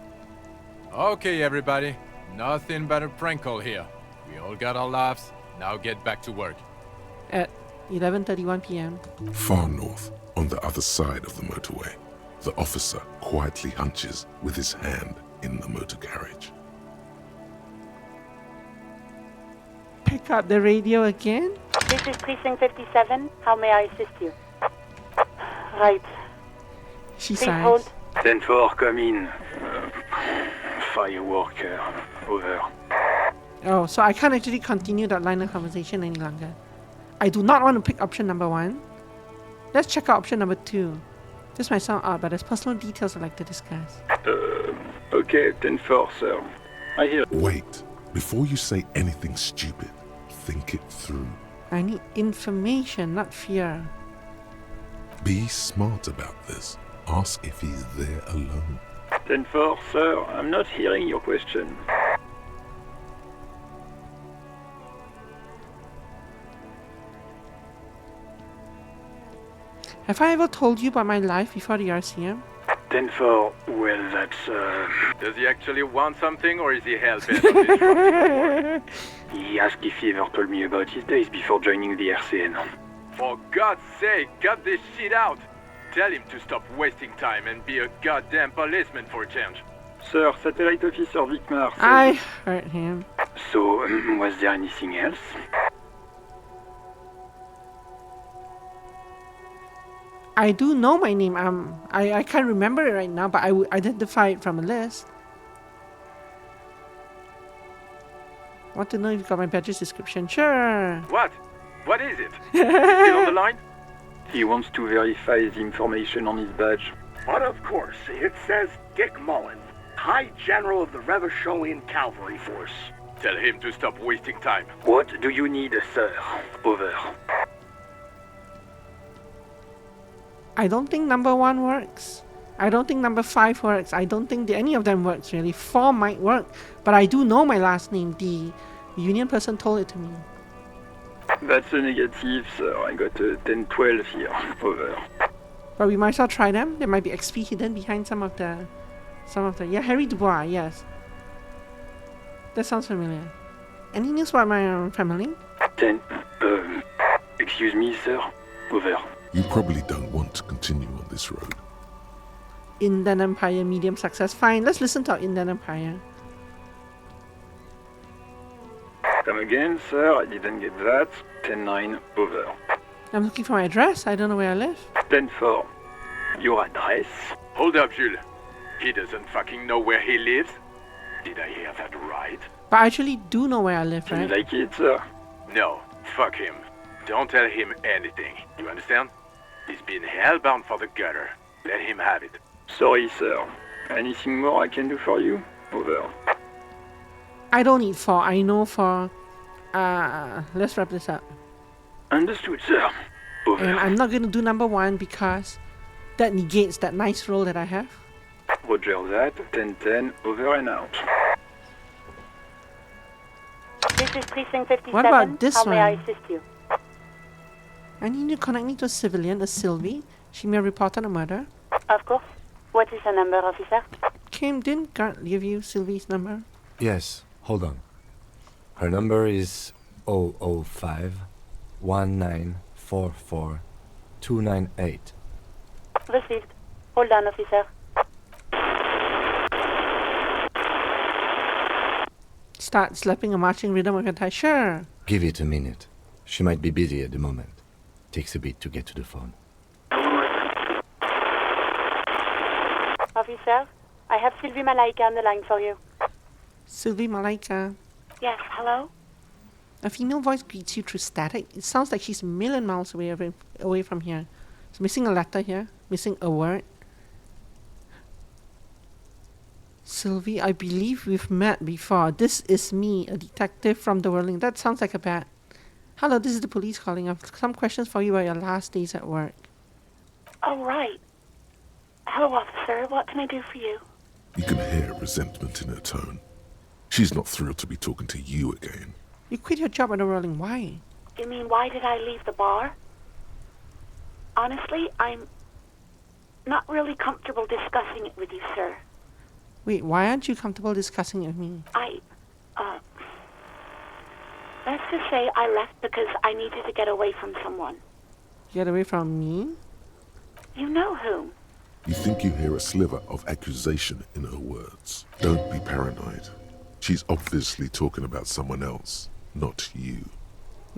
S15: Okay, everybody. Nothing but a prank call here. We all got our laughs. Now get back to work.
S1: At 11:31 p.m.
S2: Far north, on the other side of the motorway, the officer quietly hunches with his hand in the motor carriage.
S1: Pick up the radio again?
S11: This is Precinct 57. How may I assist you? Right.
S1: She
S11: Please
S1: sighs.
S11: hold.
S12: 10-4, come in. Fireworker, over.
S1: Oh, so I can't actually continue that line of conversation any longer. I do not want to pick option number 1. Let's check out option number 2. This might sound odd, but there's personal details I'd like to discuss.
S12: Okay, 10-4, sir. I hear.
S2: Wait. Before you say anything stupid, think it through.
S1: I need information, not fear.
S2: Be smart about this. Ask if he's there alone.
S12: 10-4, sir. I'm not hearing your question.
S1: Have I ever told you about my life before the RCM?
S12: 10-4, well, that's,
S6: Does he actually want something, or is he hell-bent on this rubbish?
S12: He asked if he ever told me about his days before joining the RCN.
S6: For God's sake, cut this shit out! Tell him to stop wasting time and be a goddamn policeman for a change.
S12: Sir, Satellite Officer Vicmar says...
S1: I heard him.
S12: So, was there anything else?
S1: I do know my name. I can't remember it right now, but I would identify it from a list. Want to know if you got my badge's description? Sure.
S6: What? What is it? Still on the line?
S12: He wants to verify the information on his badge.
S4: But of course, it says Dick Mullen, High General of the Revacholian Cavalry Force.
S6: Tell him to stop wasting time.
S12: What do you need, sir? Over.
S1: I don't think number 1 works. I don't think number 5 works. I don't think any of them works really. 4 might work, but I do know my last name. The union person told it to me.
S12: That's a negative, sir. I got a 10-12 here. Over.
S1: But we might as well try them. There might be XP hidden behind some of the... Yeah, Harry Dubois, yes. That sounds familiar. Any news about my family?
S12: 10. Excuse me, sir. Over.
S2: You probably don't want to continue on this road.
S1: Inland Empire, medium success. Fine, let's listen to our Inland Empire.
S12: Come again, sir. I didn't get that. 10-9. Over.
S1: I'm looking for my address. I don't know where I live.
S12: 10-4. Your address?
S6: Hold up, Jules. He doesn't fucking know where he lives? Did I hear that right?
S1: But I actually do know where I live, right?
S12: Like it, sir?
S6: No, fuck him. Don't tell him anything. You understand? He's been hellbound for the gutter. Let him have it.
S12: Sorry, sir. Anything more I can do for you? Over.
S1: I don't need 4. I know for... let's wrap this up.
S12: Understood, sir. Over.
S1: And I'm not going to do number 1 because that negates that nice roll that I have.
S12: Roger that. 10-10. Over and out.
S11: This is Precinct 57.
S1: What about this
S11: How may I
S1: one?
S11: assist you?
S1: I need to connect me to a civilian, a Sylvie. She may report on a murder.
S11: Of course. What is her number, officer?
S1: Kim, didn't Gart give you Sylvie's number?
S7: Yes, hold on. Her number is 005 1944 298.
S11: Received. Hold on, officer.
S1: Start slapping a marching rhythm of your tie. Sure.
S7: Give it a minute. She might be busy at the moment. Takes a bit to get to the phone.
S11: Officer, I have Sylvie Malaika on the line for you.
S1: Sylvie Malaika.
S11: Yes, hello?
S1: A female voice greets you through static. It sounds like she's a million miles away from here. It's missing a letter here. Missing a word. Sylvie, I believe we've met before. This is me, a detective from the Whirling. That sounds like a bat. Hello, this is the police calling. I have some questions for you about your last days at work.
S11: Oh, right. Hello, officer. What can I do for you?
S2: You can hear resentment in her tone. She's not thrilled to be talking to you again.
S1: You quit your job at the Whirling. Why?
S11: You mean, why did I leave the bar? Honestly, I'm not really comfortable discussing it with you, sir.
S1: Wait, why aren't you comfortable discussing it with me?
S11: Let's just say I left because I needed to get away from someone.
S1: Get away from me?
S11: You know whom.
S2: You think you hear a sliver of accusation in her words. Don't be paranoid. She's obviously talking about someone else, not you.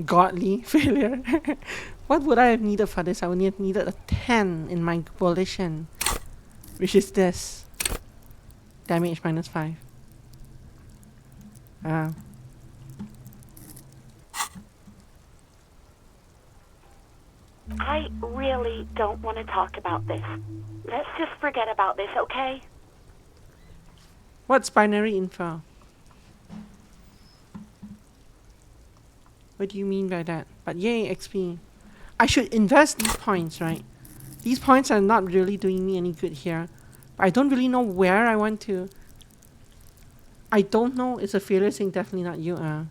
S1: Godly failure. What would I have needed for this? I would have needed a 10 in my volition. Which is this. Damage -5.
S11: I really don't want to talk about this. Let's just forget about this, okay?
S1: What's binary info? What do you mean by that? But yay, XP. I should invest these points, right? These points are not really doing me any good here. I don't really know where I want to. I don't know. It's a failure saying definitely not you.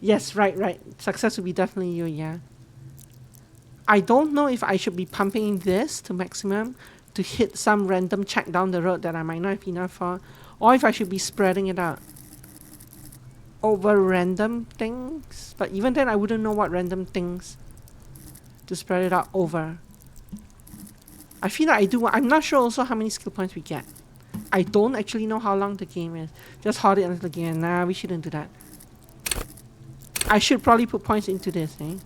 S1: Yes, right. Success would be definitely you, yeah. I don't know if I should be pumping this to maximum to hit some random check down the road that I might not have enough for, or if I should be spreading it out over random things. But even then, I wouldn't know what random things to spread it out over. I feel like I do. I'm not sure also how many skill points we get. I don't actually know how long the game is. Just hold it until the game. Nah, we shouldn't do that. I should probably put points into this, eh?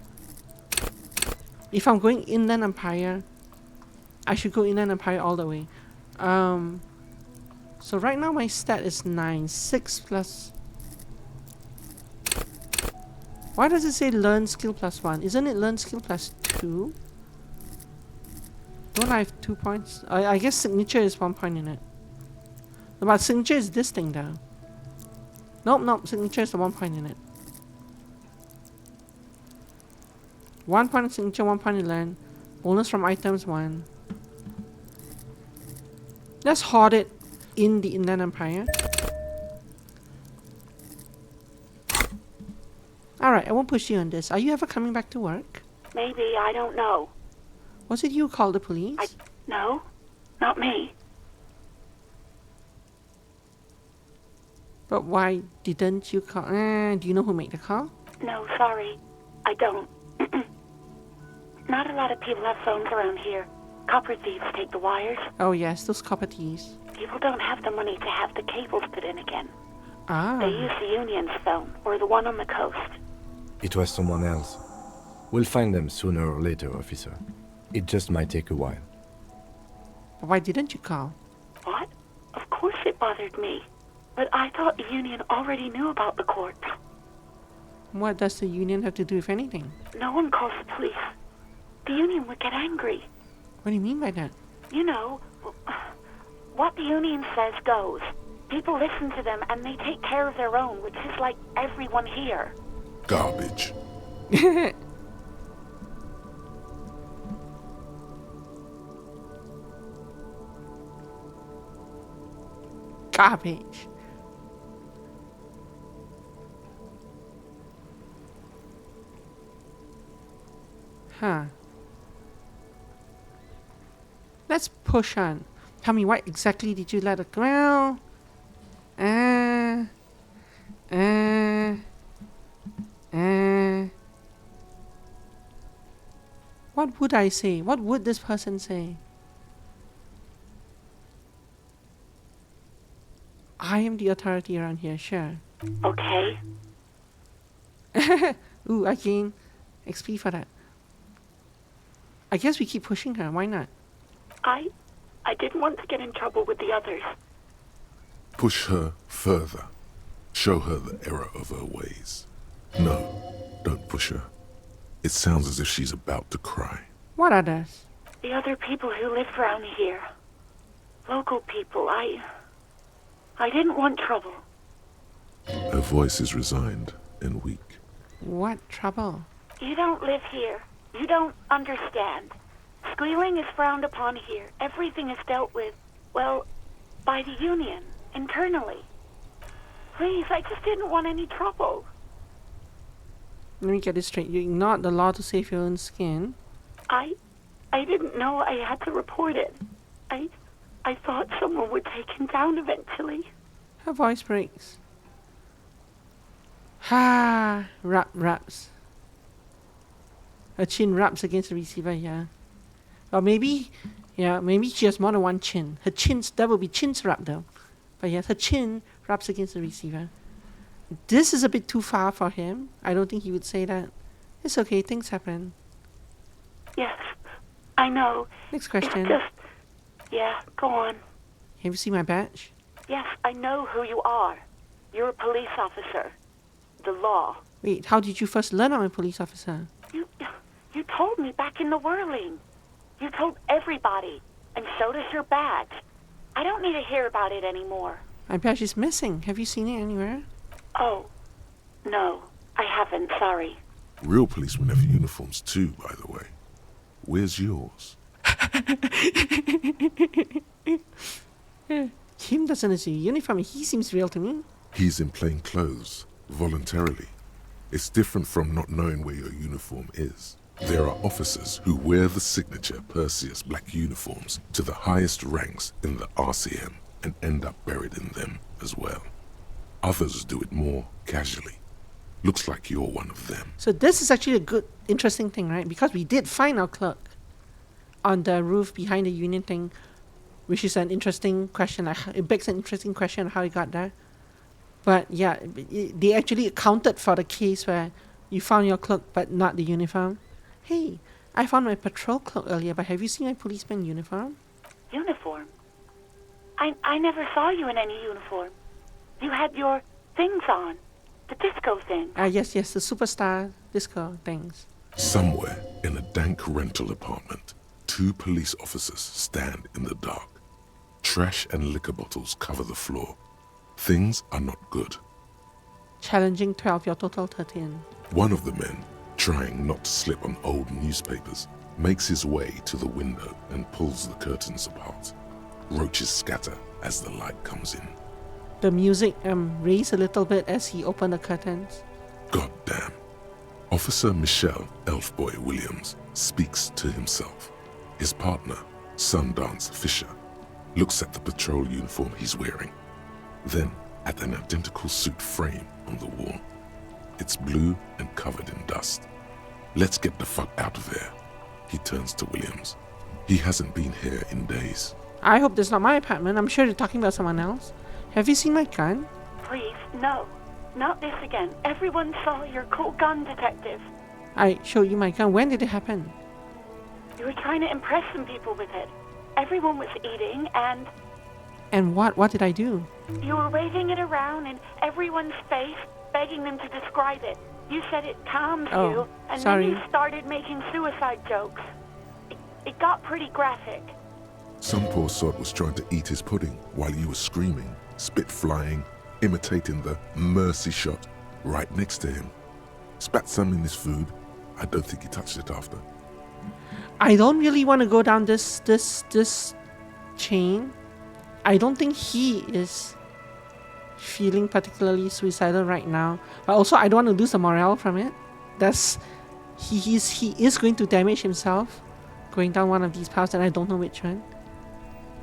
S1: If I'm going Inland Empire, I should go Inland Empire all the way. So right now my stat is 9. 6 plus... Why does it say learn skill plus 1? Isn't it learn skill plus 2? Don't I have 2 points? I guess signature is 1 point in it. But signature is this thing though. Nope, signature is the 1 point in it. 1 point in signature, 1 point in learn. Bonus from items 1. Let's hoard it in the Inland Empire. Alright, I won't push you on this. Are you ever coming back to work?
S11: Maybe, I don't know.
S1: Was it you who called the police?
S11: No, not me.
S1: But why didn't you call? Do you know who made the call?
S11: No, sorry. I don't. Not a lot of people have phones around here. Copper thieves take the wires.
S1: Oh yes, those copper thieves.
S11: People don't have the money to have the cables put in again.
S1: Ah.
S11: They use the Union's phone, or the one on the coast.
S7: It was someone else. We'll find them sooner or later, officer. It just might take a while.
S1: But why didn't you call?
S11: What? Of course it bothered me. But I thought the Union already knew about the corpse.
S1: What does the Union have to do with anything?
S11: No one calls the police. The Union would get angry.
S1: What do you mean by that?
S11: You know, what the Union says goes. People listen to them and they take care of their own, which is like everyone here.
S2: Garbage.
S1: Garbage. Huh. Let's push on. Tell me, what exactly did you let it go? Well, what would I say? What would this person say? I am the authority around here, sure.
S11: Okay.
S1: Ooh, I gain XP for that. I guess we keep pushing her, why not?
S11: I didn't want to get in trouble with the others.
S2: Push her further. Show her the error of her ways. No, don't push her. It sounds as if she's about to cry.
S1: What others?
S11: The other people who live around here. Local people, I didn't want trouble.
S2: Her voice is resigned and weak.
S1: What trouble?
S11: You don't live here. You don't understand. Squealing is frowned upon here. Everything is dealt with, well, by the Union, internally. Please, I just didn't want any trouble.
S1: Let me get this straight. You ignored the law to save your own skin.
S11: I didn't know I had to report it. I thought someone would take him down eventually.
S1: Her voice breaks. Ha! Raps. Her chin rubs against the receiver, yeah. Or maybe she has more than one chin. Her chins, that would be chin's rub though. But yes, her chin rubs against the receiver. This is a bit too far for him. I don't think he would say that. It's okay, things happen.
S11: Yes, I know.
S1: Next question.
S11: It's just... Yeah, go on.
S1: Have you seen my badge?
S11: Yes, I know who you are. You're a police officer. The law.
S1: Wait, how did you first learn I'm a police officer?
S11: You told me back in the whirling. You told everybody, and showed us your badge. I don't need to hear about it anymore.
S1: My badge is missing. Have you seen it anywhere?
S11: Oh, no, I haven't, sorry.
S2: Real policemen have uniforms too, by the way. Where's yours?
S1: Kim doesn't have a uniform. He seems real to me.
S2: He's in plain clothes, voluntarily. It's different from not knowing where your uniform is. There are officers who wear the signature Perseus black uniforms to the highest ranks in the RCM and end up buried in them as well. Others do it more casually. Looks like you're one of them.
S1: So this is actually a good, interesting thing, right? Because we did find our clerk on the roof behind the union thing, which is an interesting question. It begs an interesting question on how he got there. But yeah, they actually accounted for the case where you found your cloak but not the uniform. Hey, I found my patrol cloak earlier, but have you seen my policeman uniform?
S11: Uniform? I never saw you in any uniform. You had your things on. The disco thing.
S1: Yes, the superstar disco things.
S2: Somewhere in a dank rental apartment, 2 police officers stand in the dark. Trash and liquor bottles cover the floor. Things are not good.
S1: Challenging 12, your total 13.
S2: One of the men, trying not to slip on old newspapers, makes his way to the window and pulls the curtains apart. Roaches scatter as the light comes in.
S1: The music raised a little bit as he opened the curtains.
S2: God damn. Officer Michelle Elfboy Williams speaks to himself. His partner, Sundance Fisher, looks at the patrol uniform he's wearing, then at an identical suit frame on the wall. It's blue and covered in dust. Let's get the fuck out of here. He turns to Williams. He hasn't been here in days.
S1: I hope this is not my apartment. I'm sure you're talking about someone else. Have you seen my gun?
S11: Please, no. Not this again. Everyone saw your cool gun, detective.
S1: I showed you my gun. When did it happen?
S11: You were trying to impress some people with it. Everyone was eating and...
S1: And what? What did I do?
S11: You were waving it around in everyone's face, begging them to describe it. You said it calms you, and
S1: sorry.
S11: then you started making suicide jokes. It got pretty graphic.
S2: Some poor sod was trying to eat his pudding while you were screaming, spit flying, imitating the mercy shot right next to him. Spat some in his food. I don't think he touched it after.
S1: I don't really want to go down this chain. I don't think he is feeling particularly suicidal right now. But also, I don't want to lose the morale from it. He is going to damage himself going down one of these paths, and I don't know which one.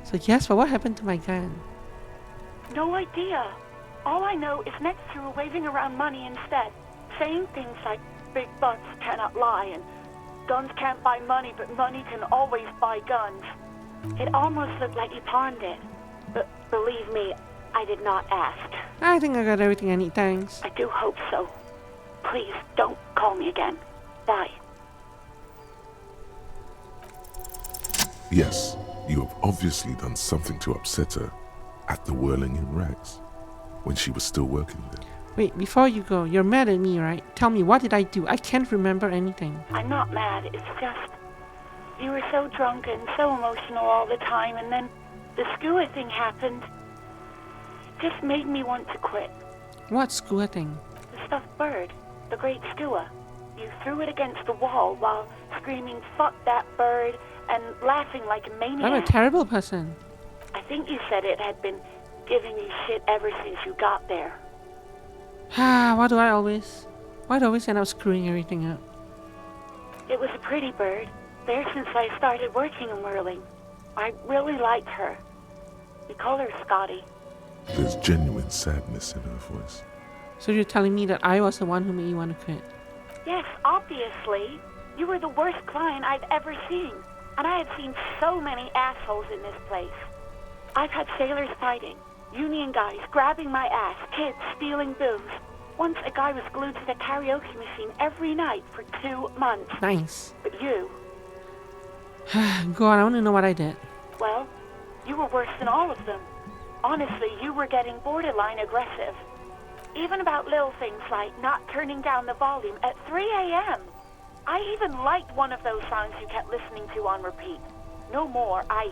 S1: So yes, but what happened to my gun?
S11: No idea. All I know is next you were waving around money instead, saying things like big butts cannot lie and guns can't buy money, but money can always buy guns. It almost looked like you pawned it. But believe me, I did not ask.
S1: I think I got everything I need, thanks.
S11: I do hope so. Please don't call me again. Bye.
S2: Yes, you have obviously done something to upset her at the Whirling in Rags when she was still working there.
S1: Wait, before you go, you're mad at me, right? Tell me, what did I do? I can't remember anything.
S11: I'm not mad, it's just... You were so drunk and so emotional all the time, and then the skua thing happened. It just made me want to quit.
S1: What skua thing?
S11: The stuffed bird. The great skua. You threw it against the wall while screaming, "Fuck that bird," and laughing like a maniac.
S1: I'm a terrible person.
S11: I think you said it had been giving you shit ever since you got there.
S1: Why do I always end up screwing everything up?
S11: It was a pretty bird. There since I started working in Whirling. I really liked her. We call her Scotty.
S2: There's genuine sadness in her voice.
S1: So you're telling me that I was the one who made you want to quit?
S11: Yes, obviously. You were the worst client I've ever seen. And I have seen so many assholes in this place. I've had sailors fighting, union guys grabbing my ass, kids stealing booze. Once a guy was glued to the karaoke machine every night for 2 months.
S1: Nice.
S11: But you...
S1: Go on, I want to know what I did.
S11: Well, you were worse than all of them. Honestly, you were getting borderline aggressive. Even about little things like not turning down the volume at 3 a.m. I even liked one of those songs you kept listening to on repeat. No more. I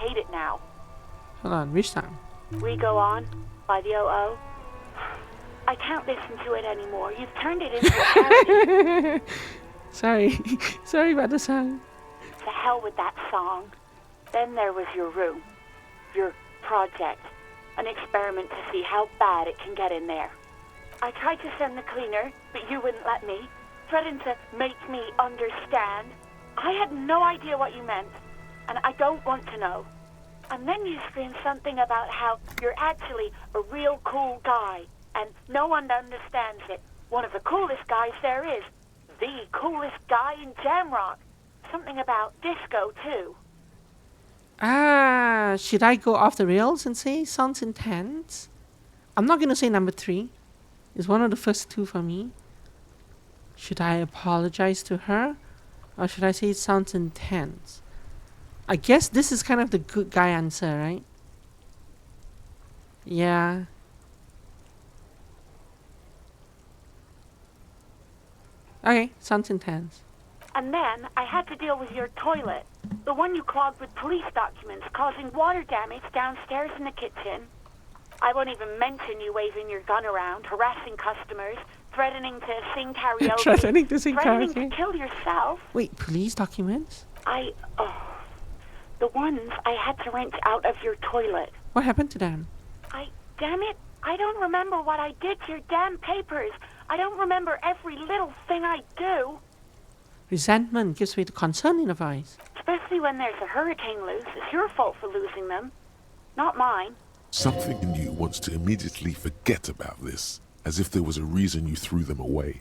S11: hate it now.
S1: Hold on, which song?
S11: We Go On by the O.O. I can't listen to it anymore. You've turned it into a parody.
S1: Sorry about the song.
S11: To hell with that song. Then there was your room. Your project. An experiment to see how bad it can get in there. I tried to send the cleaner, but you wouldn't let me. Threatened to make me understand. I had no idea what you meant, and I don't want to know. And then you screamed something about how you're actually a real cool guy, and no one understands it. One of the coolest guys there is. The coolest guy in Jamrock. Something about disco, too.
S1: Should I go off the rails and say sounds intense? I'm not going to say number 3. It's one of the first 2 for me. Should I apologize to her? Or should I say it sounds intense? I guess this is kind of the good guy answer, right? Yeah. Okay, sounds intense.
S11: And then I had to deal with your toilet. The one you clogged with police documents, causing water damage downstairs in the kitchen. I won't even mention you waving your gun around, harassing customers, threatening to sing karaoke.
S1: Threatening to sing
S11: threatening
S1: karaoke?
S11: to kill yourself.
S1: Wait, police documents?
S11: The ones I had to wrench out of your toilet.
S1: What happened to them?
S11: Damn it, I don't remember what I did to your damn papers. I don't remember every little thing I do.
S1: Resentment gives way to concern in the voice.
S11: Especially when there's a hurricane loose. It's your fault for losing them, not mine.
S2: Something in you wants to immediately forget about this, as if there was a reason you threw them away.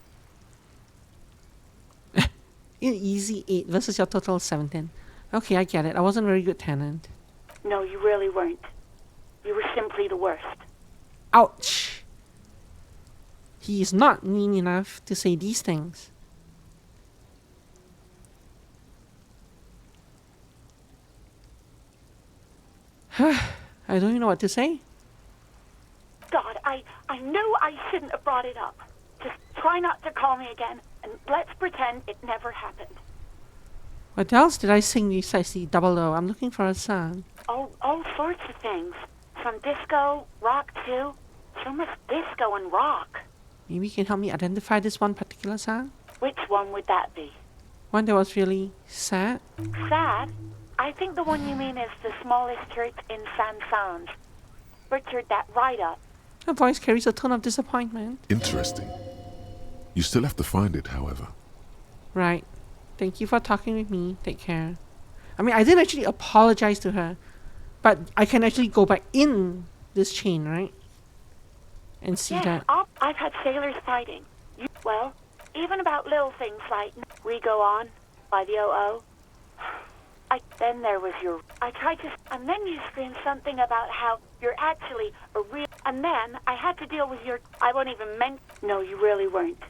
S1: Easy 8 versus your total 17. Okay, I get it. I wasn't a very good tenant.
S11: No, you really weren't. You were simply the worst.
S1: Ouch! He is not mean enough to say these things. I don't even know what to say.
S11: God, I know I shouldn't have brought it up. Just try not to call me again, and let's pretend it never happened.
S1: What else did I sing besides the double O? I'm looking for a song.
S11: All sorts of things. From disco, rock too. So much disco and rock.
S1: Maybe you can help me identify this one particular song?
S11: Which one would that be?
S1: One that was really sad?
S11: Sad? I think the one you mean is the smallest church in Saint-Saëns. Richard, that right up.
S1: Her voice carries a tone of disappointment.
S2: Interesting. You still have to find it, however.
S1: Right. Thank you for talking with me. Take care. I mean, I didn't actually apologize to her, but I can actually go back in this chain, right? And see that.
S11: I've had sailors fighting. Well, even about little things like We Go On by the O.O. Then there was your... I tried to... And then you screamed something about how you're actually a real... And then I had to deal with your... I won't even mention... No, you really weren't.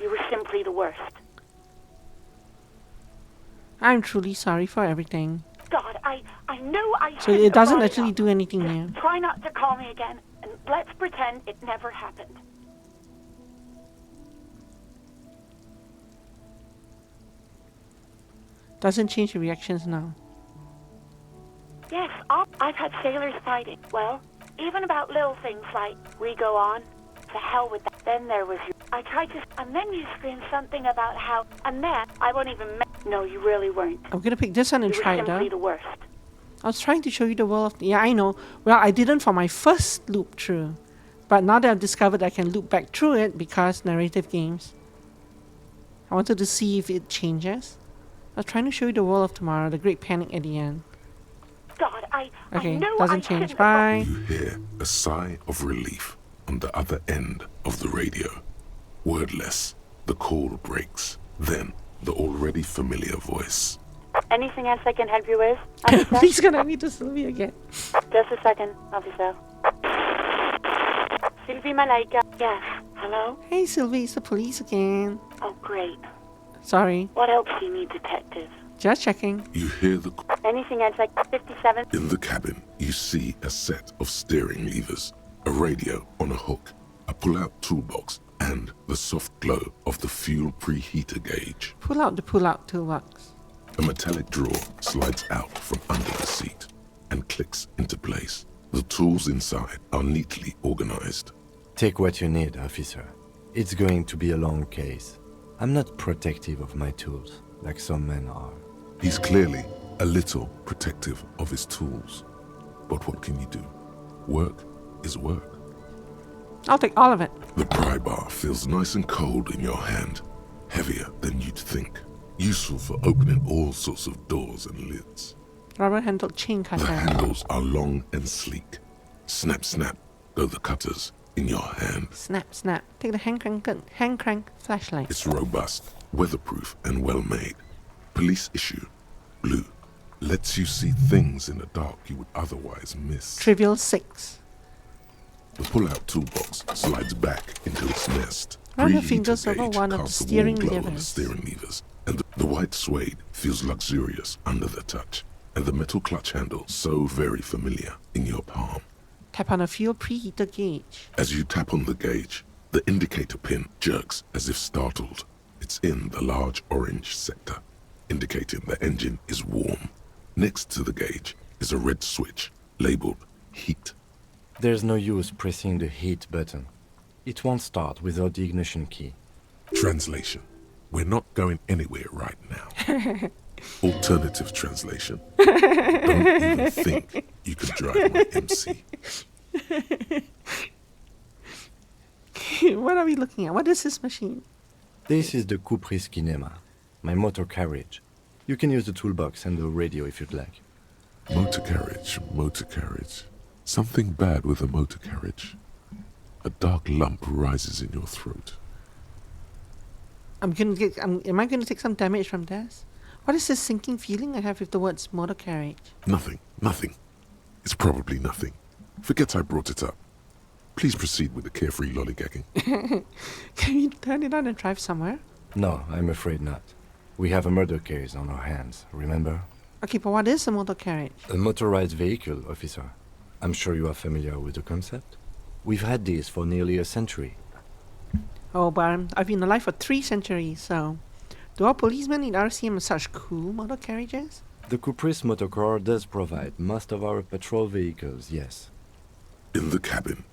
S11: You were simply the worst.
S1: I'm truly sorry for everything.
S11: God, I know I
S1: So it doesn't actually do anything new.
S11: Try not to call me again, and let's pretend it never happened.
S1: Doesn't change the reactions now.
S11: Yes, I've had sailors fighting. Well, even about little things like We Go On. To hell with that. Then there was your... I tried to... And then you screamed something about how... And then I won't even... No, you really weren't.
S1: I'm gonna pick this one and try it
S11: out. You were simply
S1: out.
S11: the worst.
S1: I was trying to show you the world of... Yeah, I know. Well, I didn't for my first loop through. But now that I've discovered I can loop back through it because narrative games. I wanted to see if it changes. I was trying to show you the world of tomorrow, the great panic at the end.
S11: God, I
S1: know doesn't change.
S11: shouldn't
S1: Bye.
S2: You hear a sigh of relief on the other end of the radio. Wordless, the call breaks. Then, the already familiar voice.
S11: Anything else I can help you with?
S1: Please can I meet to Sylvie again?
S11: Just a second, officer. Sylvie Malaika. Yes. Hello?
S1: Hey Sylvie, it's the police again.
S11: Oh, great.
S1: Sorry.
S11: What else do you need, detective?
S1: Just checking.
S2: You hear the...
S11: Anything else like 57?
S2: In the cabin, you see a set of steering levers, a radio on a hook, a pull-out toolbox, and the soft glow of the fuel preheater gauge.
S1: Pull out the pull-out toolbox.
S2: A metallic drawer slides out from under the seat and clicks into place. The tools inside are neatly organized.
S7: Take what you need, officer. It's going to be a long case. I'm not protective of my tools, like some men are.
S2: He's clearly a little protective of his tools. But what can you do? Work is work.
S1: I'll take all of it.
S2: The pry bar feels nice and cold in your hand, heavier than you'd think. Useful for opening all sorts of doors and lids.
S1: Rubber-handled chain
S2: The
S1: cutter.
S2: handles are long and sleek. Snap, snap, go the cutters in your hand.
S1: Snap, snap. Take the hand crank flashlight.
S2: It's robust, weatherproof, and well made. Police issue, blue. Lets you see things in the dark you would otherwise miss.
S1: Trivial 6.
S2: The pull-out toolbox slides back into its nest.
S1: Run your
S2: Preheater
S1: fingers over
S2: gauge
S1: one of the
S2: casts a
S1: steering
S2: warm glow on the
S1: levers.
S2: steering levers, and the white suede feels luxurious under the touch, and the metal clutch handle so very familiar in your palm.
S1: Tap on a fuel preheater gauge.
S2: As you tap on the gauge, the indicator pin jerks as if startled. It's in the large orange sector, indicating the engine is warm. Next to the gauge is a red switch labeled heat.
S7: There's no use pressing the heat button. It won't start without the ignition key.
S2: Translation. We're not going anywhere right now. Alternative translation. Don't even think you can drive my MC.
S1: What are we looking at? What is this machine?
S7: This is the Cupri's Kinema, my motor carriage. You can use the toolbox and the radio if you'd like.
S2: Motor carriage, motor carriage. Something bad with a motor carriage. A dark lump rises in your throat.
S1: Am I going to take some damage from this? What is this sinking feeling I have with the words motor carriage?
S2: Nothing, nothing. It's probably nothing. Forget I brought it up. Please proceed with the carefree lollygagging.
S1: Can you turn it on and drive somewhere?
S7: No, I'm afraid not. We have a murder case on our hands, remember?
S1: Okay, but what is a motor carriage?
S7: A motorized vehicle, officer. I'm sure you are familiar with the concept. We've had these for nearly a century.
S1: Oh, but I've been alive for 3 centuries, so... Do our policemen in RCM have such cool motor carriages?
S7: The Cupri's Motorcar does provide most of our patrol vehicles, yes.
S2: In the cabin,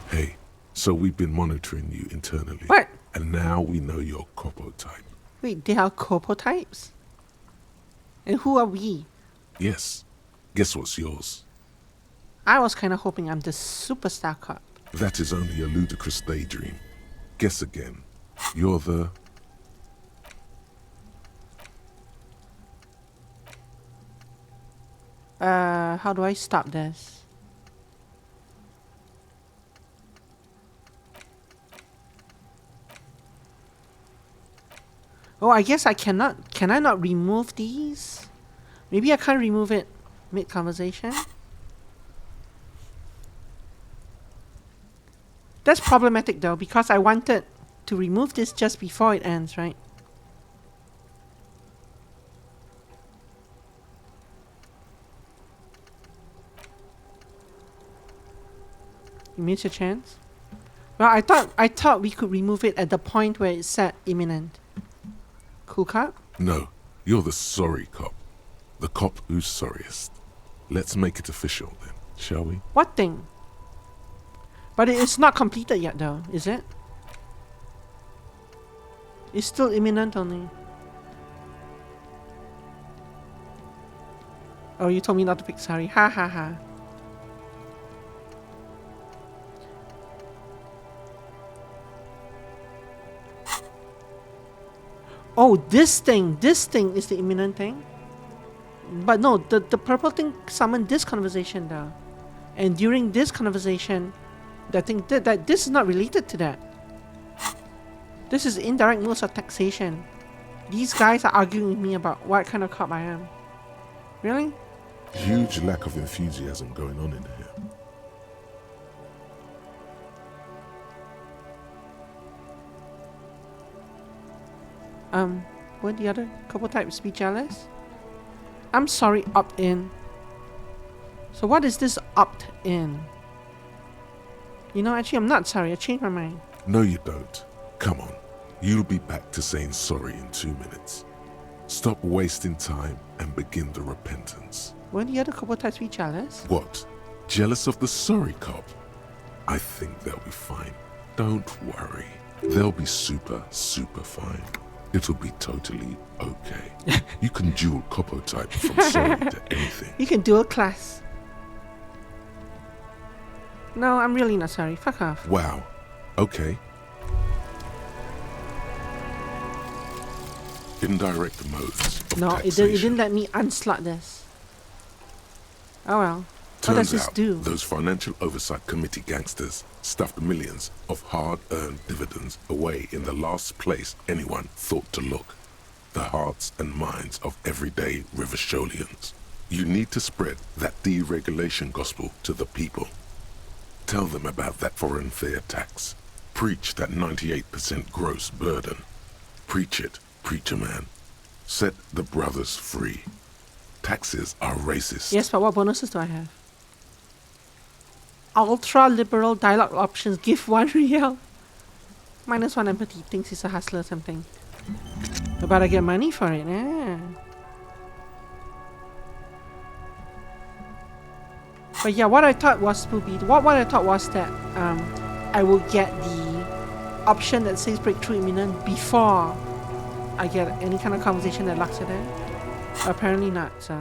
S2: Hey, so we've been monitoring you internally.
S1: What?
S2: And now we know your Copo type.
S1: Wait, they are Copo types? And who are we?
S2: Yes. Guess what's yours?
S1: I was kind of hoping I'm the superstar cop.
S2: That is only a ludicrous daydream. Guess again. You're the...
S1: How do I stop this? Oh, I guess I cannot... Can I not remove these? Maybe I can't remove it mid-conversation? That's problematic though, because I wanted to remove this just before it ends, right? You missed your chance? Well, I thought we could remove it at the point where it said imminent. Cool cop?
S2: No, you're the sorry cop. The cop who's sorriest. Let's make it official then, shall we?
S1: What thing? But it's not completed yet though, is it? It's still imminent only. Oh, you told me not to pick sorry. Ha ha ha. Oh, this thing is the imminent thing? But no, the purple thing summoned this conversation though. And during this conversation, that thing that this is not related to that. This is indirect modes of taxation. These guys are arguing with me about what kind of cop I am. Really?
S2: Huge lack of enthusiasm going on in here.
S1: Would the other couple types be jealous? I'm sorry, opt in. So what is this opt in? You know, actually, I'm not sorry. I changed my mind.
S2: No, you don't. Come on. You'll be back to saying sorry in 2 minutes. Stop wasting time and begin the repentance.
S1: Weren't the other couple types be jealous?
S2: What? Jealous of the sorry cop? I think they'll be fine. Don't worry. They'll be super, super fine. It'll be totally okay. You can dual copo type from sorry to anything.
S1: You can dual class. No, I'm really not sorry. Fuck off.
S2: Wow. Okay. Indirect modes of
S1: No, it
S2: taxation.
S1: didn't let me unslot this. Oh well. What does
S2: Turns
S1: this
S2: out
S1: do?
S2: those Financial Oversight Committee gangsters stuffed millions of hard-earned dividends away in the last place anyone thought to look. The hearts and minds of everyday Riversholians. You need to spread that deregulation gospel to the people. Tell them about that foreign fair tax. Preach that 98% gross burden. Preach it, preacher man. Set the brothers free. Taxes are racist.
S1: Yes, but what bonuses do I have? Ultra-liberal dialogue options. Give 1 real. -1 empathy. Thinks he's a hustler or something. But I get money for it. But yeah, what I thought was spoopy. What I thought was that I will get the option that says breakthrough imminent before I get any kind of conversation that locks it in. Apparently not, so.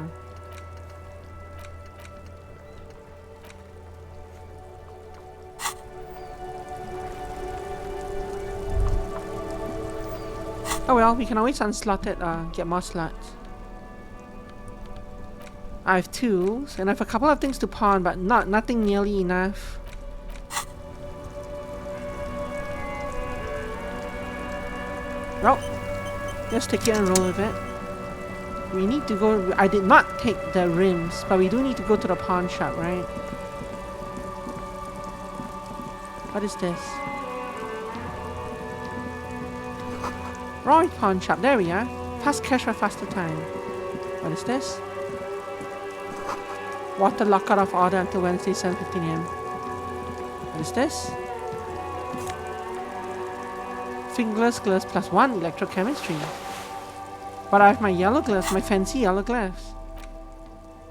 S1: Oh well, we can always unslot it, get more slots. I have 2, and I have a couple of things to pawn, but nothing nearly enough. Well, let's take it and roll with it. We need to go. I did not take the rims, but we do need to go to the pawn shop, right? What is this? Right, pawn shop. There we are. Fast cash for faster time. What is this? Water lockout off order until Wednesday 7:15 AM. What is this? Fingerless gloves +1 electrochemistry. But I have my yellow gloves, my fancy yellow gloves.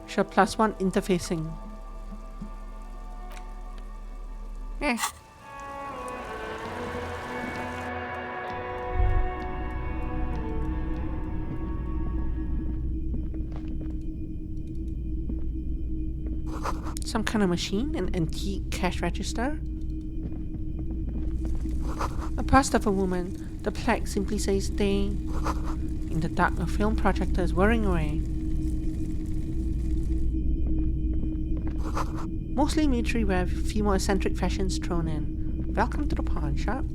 S1: Sure, +1 interfacing. Eh. Some kind of machine, an antique cash register. A bust of a woman. The plaque simply says stay. In the dark, a film projector is whirring away. Mostly military wear, a few more eccentric fashions thrown in. Welcome to the pawn shop.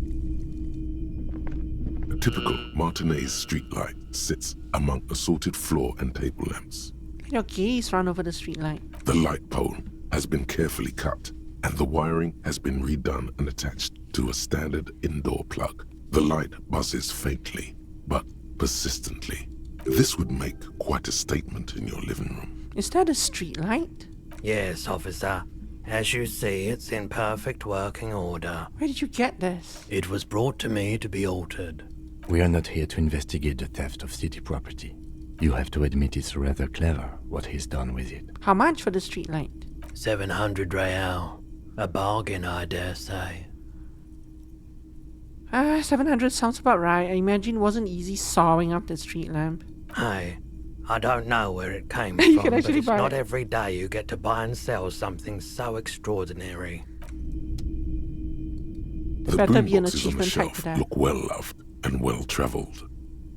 S2: A typical Martinez streetlight sits among assorted floor and table lamps.
S1: Let your gaze run over the streetlight.
S2: The light pole has been carefully cut, and the wiring has been redone and attached to a standard indoor plug. The light buzzes faintly, but persistently. This would make quite a statement in your living room.
S1: Is that a street light?
S17: Yes, officer. As you see, it's in perfect working order.
S1: Where did you get this?
S17: It was brought to me to be altered.
S7: We are not here to investigate the theft of city property. You have to admit it's rather clever what he's done with it.
S1: How much for the street light?
S17: 700 real. A bargain, I dare say.
S1: 700 sounds about right. I imagine it wasn't easy sawing up the street lamp.
S17: Hey, I don't know where it came
S1: You
S17: from,
S1: can
S17: but
S1: actually
S17: it's
S1: buy
S17: not
S1: it.
S17: every day you get to buy and sell something so extraordinary.
S2: The
S1: better be an
S2: boomboxes on the
S1: achievement tag
S2: shelf
S1: to that.
S2: look well loved and well traveled.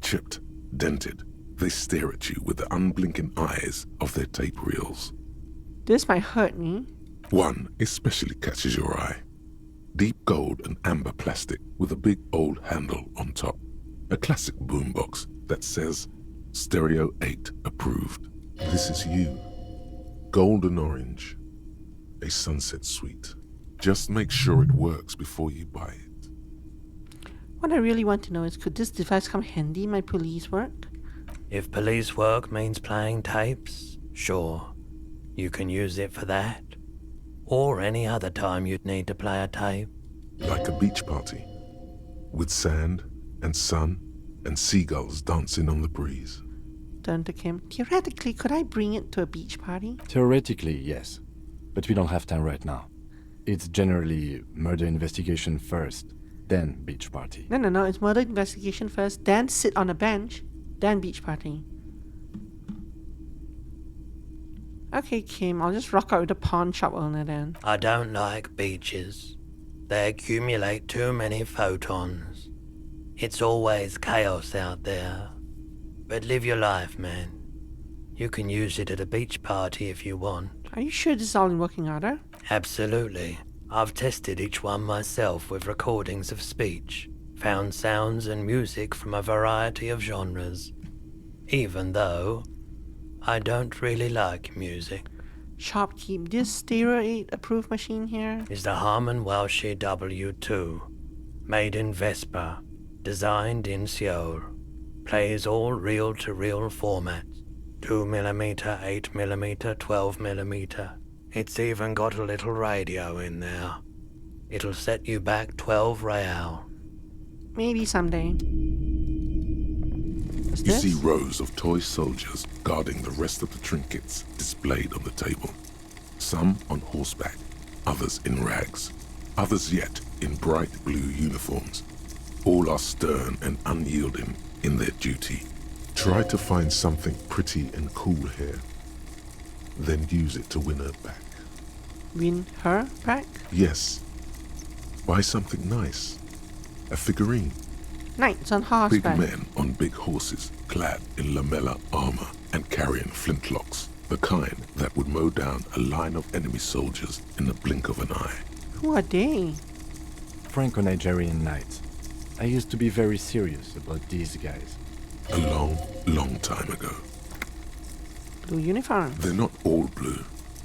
S2: Chipped, dented, they stare at you with the unblinking eyes of their tape reels.
S1: This might hurt me.
S2: One especially catches your eye. Deep gold and amber plastic with a big old handle on top. A classic boombox that says Stereo 8 approved. This is you. Golden orange. A sunset suite. Just make sure it works before you buy it.
S1: What I really want to know is, could this device come handy in my police work?
S17: If police work means playing tapes, sure. You can use it for that. Or any other time you'd need to play a tape.
S2: Like a beach party, with sand and sun and seagulls dancing on the breeze.
S1: Turn to Kim. Theoretically, could I bring it to a beach party?
S7: Theoretically, yes. But we don't have time right now. It's generally murder investigation first, then beach party.
S1: No. It's murder investigation first, then sit on a bench, then beach party. Okay, Kim, I'll just rock out with a pawn shop owner then.
S17: I don't like beaches. They accumulate too many photons. It's always chaos out there. But live your life, man. You can use it at a beach party if you want.
S1: Are you sure this is all in working order?
S17: Absolutely. I've tested each one myself with recordings of speech, found sounds and music from a variety of genres. Even though I don't really like music.
S1: Shopkeep, this Stereo 8 approved machine here
S17: is the Harman Welsh W2, made in Vespa, designed in Seoul. Plays all reel-to-reel formats, 2mm, 8mm, 12mm. It's even got a little radio in there. It'll set you back 12 real.
S1: Maybe someday.
S2: You see rows of toy soldiers guarding the rest of the trinkets displayed on the table. Some on horseback, others in rags, others yet in bright blue uniforms. All are stern and unyielding in their duty. Try to find something pretty and cool here, then use it to win her back.
S1: Win her back?
S2: Yes. Buy something nice. A figurine.
S1: Knights on horseback.
S2: Big men on big horses, clad in lamella armor and carrying flintlocks, the kind that would mow down a line of enemy soldiers in the blink of an eye.
S1: Who are they?
S7: Franco-Nigerian knights. I used to be very serious about these guys.
S2: A long, long time ago.
S1: Blue uniform.
S2: They're not all blue.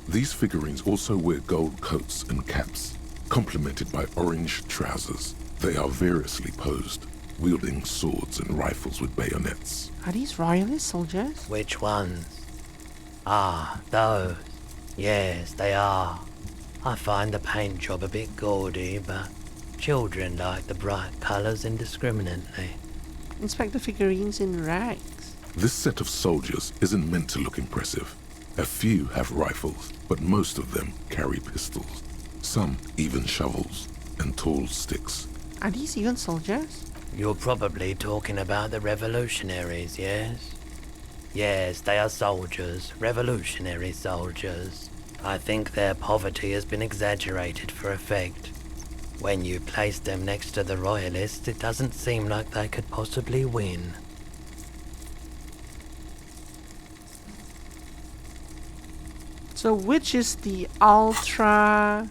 S2: These figurines also wear gold coats and caps, complemented by orange trousers. They are variously posed, wielding swords and rifles with bayonets.
S1: Are these royalist soldiers?
S17: Which ones? Ah, those. Yes, they are. I find the paint job a bit gaudy, but children like the bright colours indiscriminately.
S1: Inspect the figurines in rags.
S2: This set of soldiers isn't meant to look impressive. A few have rifles, but most of them carry pistols. Some even shovels and tall sticks.
S1: Are these even soldiers?
S17: You're probably talking about the revolutionaries, yes? Yes, they are soldiers, revolutionary soldiers. I think their poverty has been exaggerated for effect. When you place them next to the royalists, it doesn't seem like they could possibly win.
S1: So which is the ultra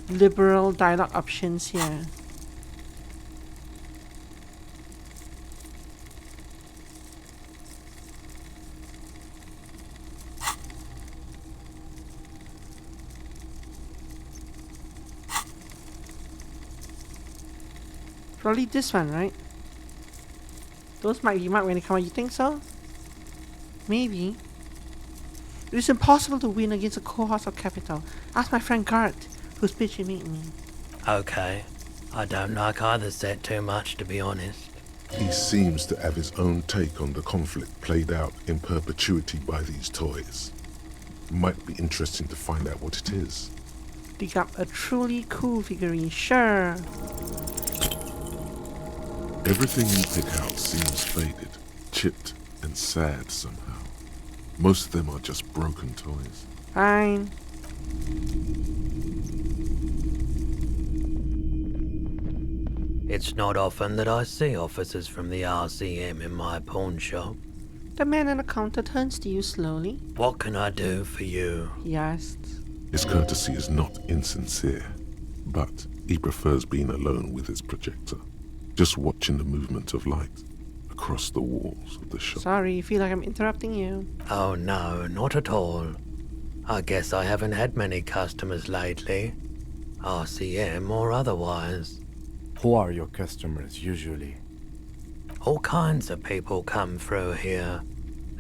S1: liberal dialogue options here? Probably this one, right? Those might be marked when they come out. You think so? Maybe. It is impossible to win against a cohort of capital. Ask my friend Gart, whose pitch he made me.
S17: Okay. I don't like either set too much, to be honest.
S2: He seems to have his own take on the conflict played out in perpetuity by these toys. Might be interesting to find out what it is.
S1: Dig up a truly cool figurine, sure.
S2: Everything you pick out seems faded, chipped, and sad somehow. Most of them are just broken toys.
S1: Fine.
S17: It's not often that I see officers from the RCM in my pawn shop.
S1: The man on the counter turns to you slowly.
S17: What can I do for you?
S1: He asks.
S2: His courtesy is not insincere, but he prefers being alone with his projector, just watching the movement of light across the walls of the shop.
S1: Sorry, feel like I'm interrupting you.
S17: Oh no, not at all. I guess I haven't had many customers lately. RCM or otherwise.
S7: Who are your customers usually?
S17: All kinds of people come through here.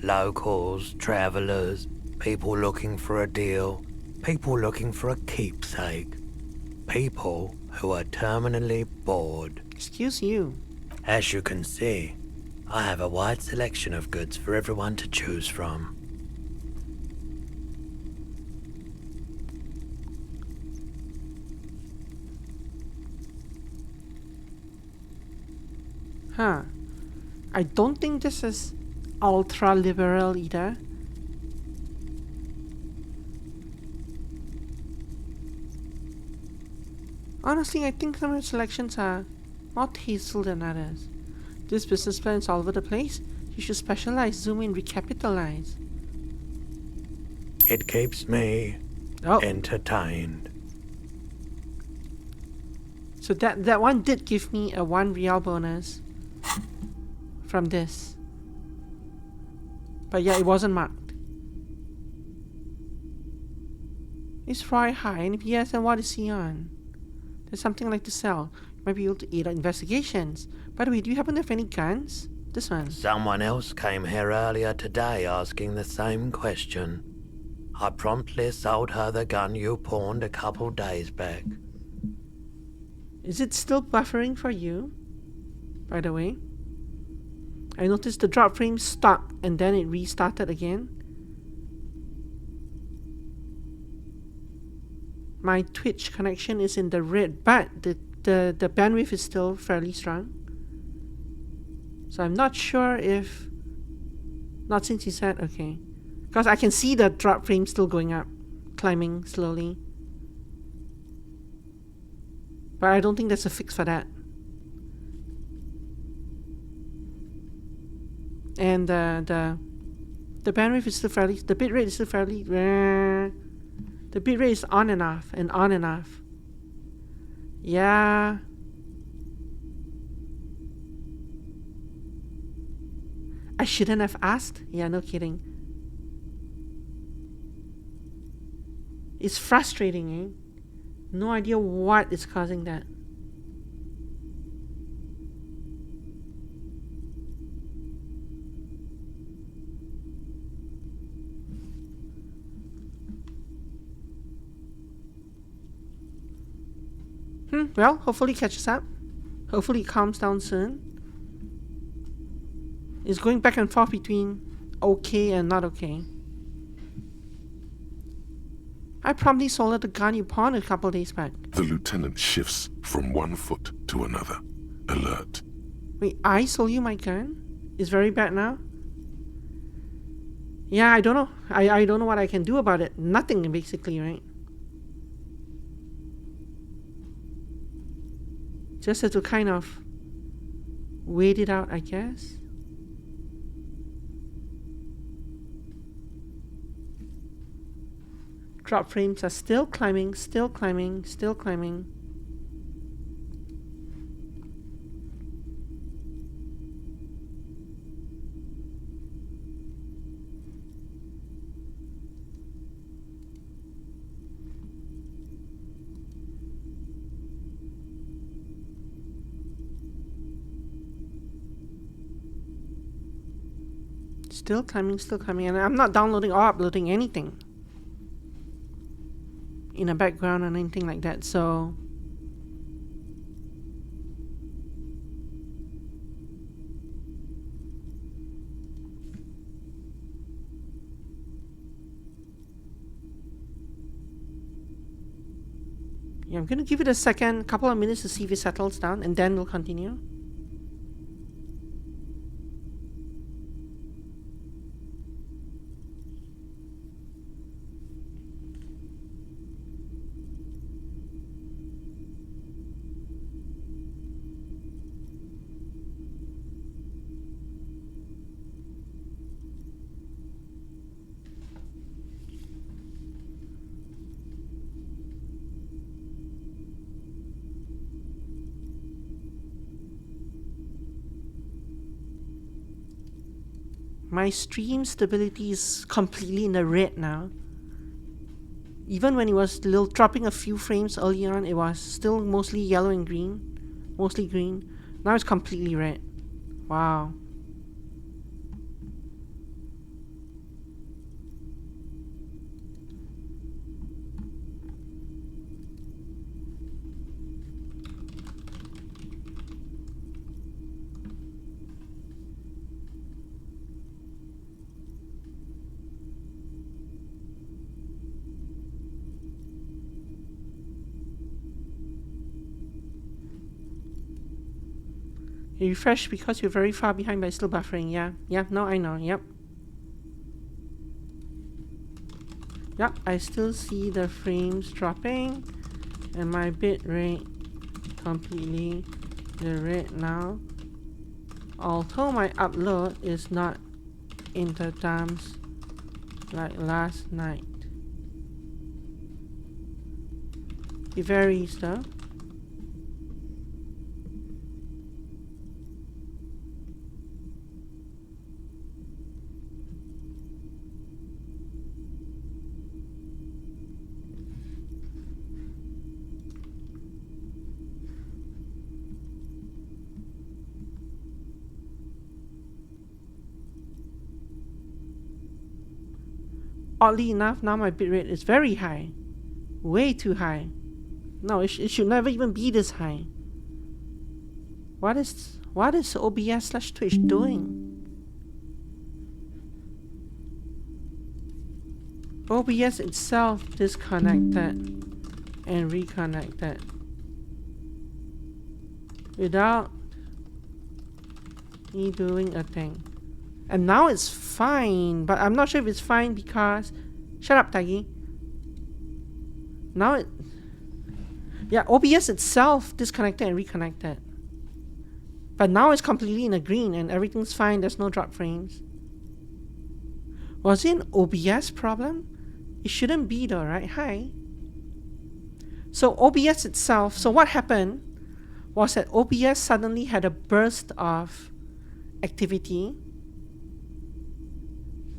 S17: Locals, travellers, people looking for a deal. People looking for a keepsake. People who are terminally bored.
S1: Excuse you.
S17: As you can see, I have a wide selection of goods for everyone to choose from.
S1: Huh. I don't think this is ultra-liberal either. Honestly, I think some of the selections are more tasteful than others. This business plan is all over the place. You should specialize, zoom in, recapitalize.
S17: It keeps me entertained.
S1: So that one did give me a 1 real bonus from this. But yeah, it wasn't marked. Is Roy high? And if yes, then what is he on? There's something I'd like to sell. Might be able to aid our investigations. By the way, do you happen to have any guns? This one.
S17: Someone else came here earlier today asking the same question. I promptly sold her the gun you pawned a couple days back.
S1: Is it still buffering for you? By the way, I noticed the drop frame stopped and then it restarted again. My Twitch connection is in the red, but the bandwidth is still fairly strong. So I'm not sure if... Not since you said, okay. Because I can see the drop frame still going up, climbing slowly. But I don't think there's a fix for that. And the bandwidth is still fairly... The bitrate is still fairly... The bitrate is on and off, and on and off. Yeah. I shouldn't have asked. Yeah, no kidding. It's frustrating, eh? No idea what is causing that. Well, hopefully it catches up. Hopefully it calms down soon. It's going back and forth between okay and not okay. I promptly sold her the gun you pawned a couple days back.
S2: The lieutenant shifts from one foot to another. Alert.
S1: Wait, I sold you my gun? It's very bad now? Yeah, I don't know. I don't know what I can do about it. Nothing, basically, right? Just have to kind of wait it out, I guess. Drop frames are still climbing, still climbing, still climbing. Still climbing, and I'm not downloading or uploading anything in the background or anything like that, so yeah, I'm gonna give it a couple of minutes to see if it settles down, and then we'll continue. My stream stability is completely in the red now. Even when it was dropping a few frames early on, it was still mostly yellow and green. Mostly green. Now it's completely red. Wow. Refresh because you're very far behind but it's still buffering. Yeah, no, I know, yep. Yep, I still see the frames dropping and my bit rate completely the red now. Although my upload is not in the dumps like last night. It varies though. Oddly enough, now my bitrate is very high. Way too high. No, it should never even be this high. What is OBS/Twitch doing? OBS itself disconnected and reconnected without me doing a thing. And now it's fine, but I'm not sure if it's fine because... Shut up, Taggy. Now it... Yeah, OBS itself disconnected and reconnected. But now it's completely in the green and everything's fine, there's no drop frames. Was it an OBS problem? It shouldn't be though, right? Hi. So OBS itself, so what happened was that OBS suddenly had a burst of activity.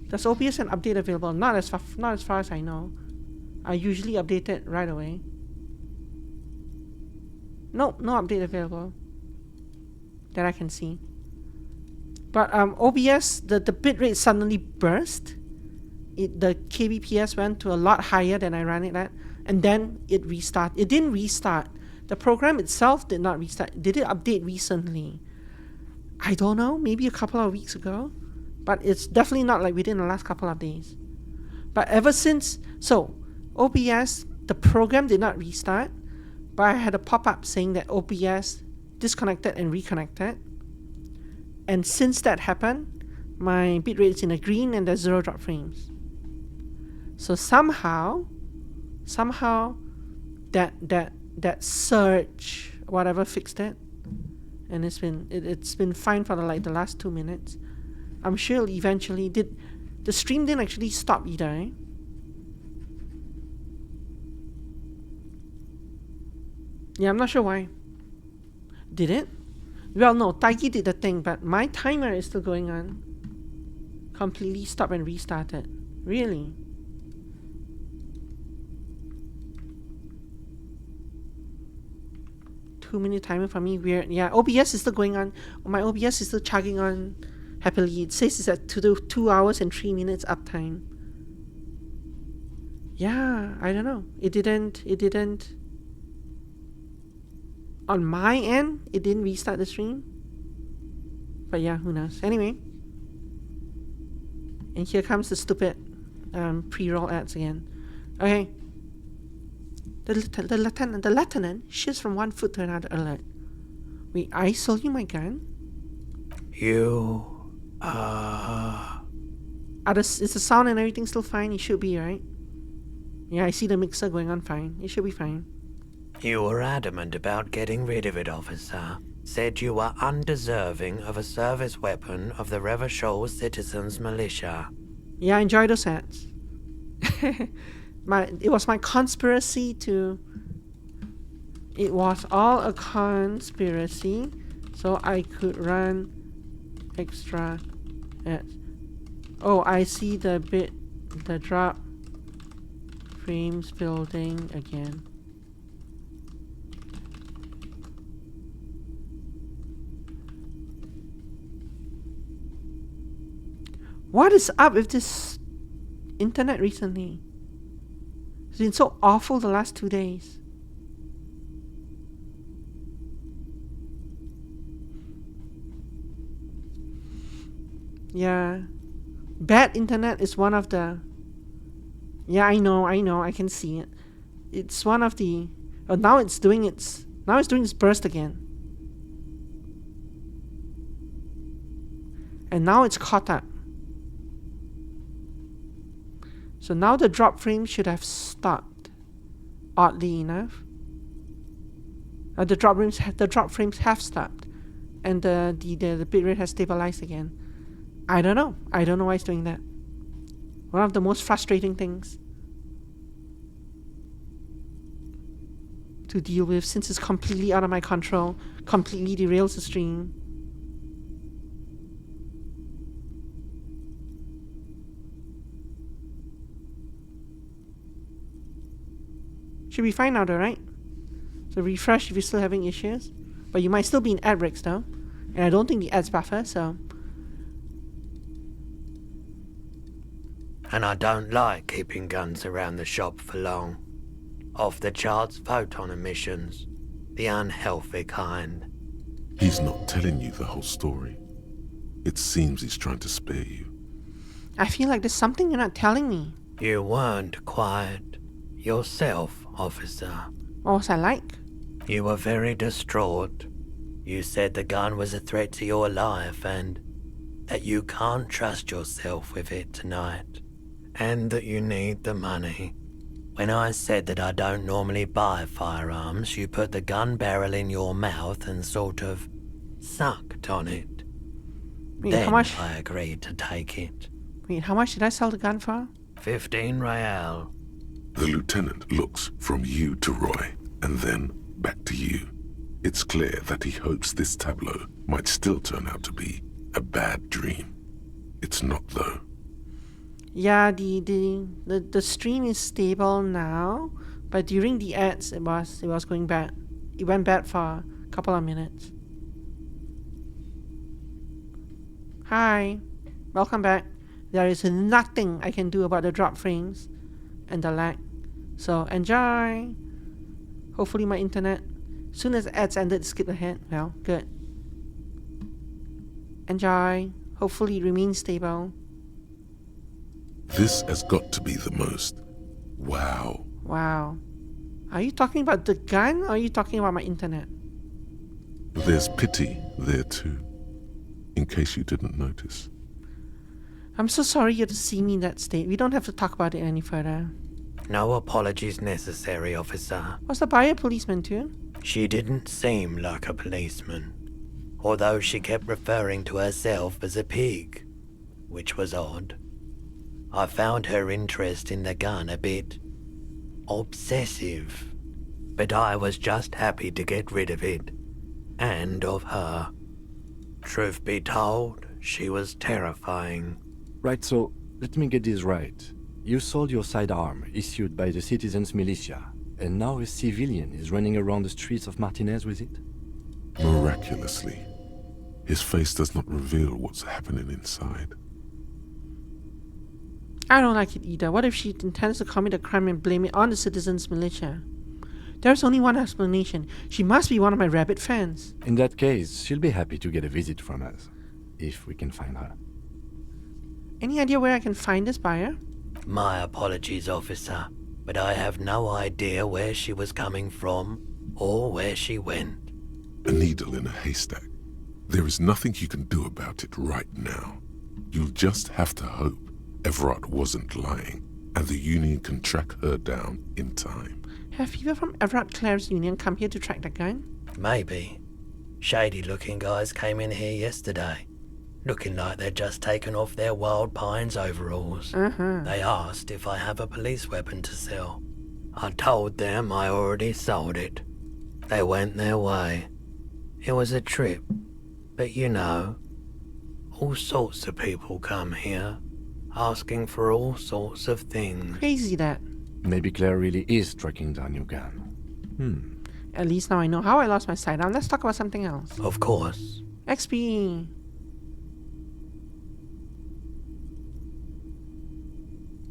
S1: Does OBS an update available? Not as far as I know. I usually update it right away. No update available that I can see. But OBS, the bitrate suddenly burst. The kbps went to a lot higher than I ran it at, and then it restarted. It didn't restart. The program itself did not restart. Did it update recently? I don't know, maybe a couple of weeks ago. But it's definitely not like within the last couple of days. But ever since, so OBS, the program did not restart, but I had a pop-up saying that OBS disconnected and reconnected. And since that happened, my bitrate is in the green and there's 0 drop frames. So somehow that surge, whatever, fixed it, and it's been fine for the last 2 minutes. I'm sure eventually the stream didn't actually stop either, eh? Yeah, I'm not sure why. Did it? Well, no, Taiki did the thing, but my timer is still going on. Completely stopped and restarted. Really? Two-minute timer for me, weird. Yeah, OBS is still going on. My OBS is still chugging on happily. It says it's at 2 hours and 3 minutes uptime. Yeah, I don't know. It didn't on my end, it didn't restart the stream. But yeah, who knows. Anyway. And here comes the stupid pre-roll ads again. Okay. The lieutenant shifts from one foot to another alert. Wait, I sold you my gun?
S17: You
S1: is the sound and everything still fine? It should be, right? Yeah, I see the mixer going on fine. It should be fine.
S17: You were adamant about getting rid of it, officer. Said you were undeserving of a service weapon of the Revachol Citizens Militia.
S1: Yeah, I enjoy those ads. It was my conspiracy to... It was all a conspiracy, so I could run extra ads. Oh, I see the drop frames building again. What is up with this internet recently? It's been so awful the last 2 days. Yeah. Bad internet is one of the... Yeah, I know, I can see it. It's one of the... Oh, now it's doing its burst again. And now it's caught up. So now the drop frame should have stopped. Oddly enough. The drop frames have stopped. And the bitrate has stabilized again. I don't know. I don't know why it's doing that. One of the most frustrating things to deal with, since it's completely out of my control, completely derails the stream. Should be fine now though, right? So refresh if you're still having issues. But you might still be in ad breaks though. And I don't think the ads buffer, so...
S17: And I don't like keeping guns around the shop for long. Off the charts photon emissions. The unhealthy kind.
S2: He's not telling you the whole story. It seems he's trying to spare you.
S1: I feel like there's something you're not telling me.
S17: You weren't quiet yourself, officer.
S1: What was I like?
S17: You were very distraught. You said the gun was a threat to your life and that you can't trust yourself with it tonight. And that you need the money. When I said that I don't normally buy firearms, you put the gun barrel in your mouth and sort of sucked on it.
S1: Wait,
S17: then
S1: how much?
S17: I agreed to take it.
S1: Wait, how much did I sell the gun for?
S17: 15 real.
S2: The lieutenant looks from you to Roy, and then back to you. It's clear that he hopes this tableau might still turn out to be a bad dream. It's not, though.
S1: Yeah, the stream is stable now, but during the ads it was going bad. It went bad for a couple of minutes. Hi, welcome back. There is nothing I can do about the drop frames and the lag. So enjoy. Hopefully my internet, soon as ads ended, skip ahead. Well, good. Enjoy. Hopefully it remains stable.
S2: This has got to be the most. Wow.
S1: Wow. Are you talking about the gun or are you talking about my internet?
S2: There's pity there too, in case you didn't notice.
S1: I'm so sorry you had to see me in that state. We don't have to talk about it any further.
S17: No apologies necessary, officer.
S1: Was the buyer a policeman too?
S17: She didn't seem like a policeman, although she kept referring to herself as a pig, which was odd. I found her interest in the gun a bit obsessive, but I was just happy to get rid of it, and of her. Truth be told, she was terrifying.
S7: Right, so let me get this right. You sold your sidearm, issued by the citizens' militia, and now a civilian is running around the streets of Martinez with it?
S2: Miraculously, his face does not reveal what's happening inside.
S1: I don't like it either. What if she intends to commit a crime and blame it on the citizens' militia? There's only one explanation. She must be one of my rabid fans.
S7: In that case, she'll be happy to get a visit from us, if we can find her.
S1: Any idea where I can find this buyer?
S17: My apologies, officer, but I have no idea where she was coming from or where she went.
S2: A needle in a haystack. There is nothing you can do about it right now. You'll just have to hope Everard wasn't lying, and the Union can track her down in time.
S1: Have people from Everard Clare's Union come here to track the gun?
S17: Maybe. Shady-looking guys came in here yesterday, looking like they'd just taken off their Wild Pines overalls. They asked if I have a police weapon to sell. I told them I already sold it. They went their way. It was a trip, but you know, all sorts of people come here, asking for all sorts of things.
S1: Crazy that.
S7: Maybe Claire really is tracking down your gun.
S1: At least now I know how I lost my sidearm. Let's talk about something else.
S17: Of course.
S1: XP.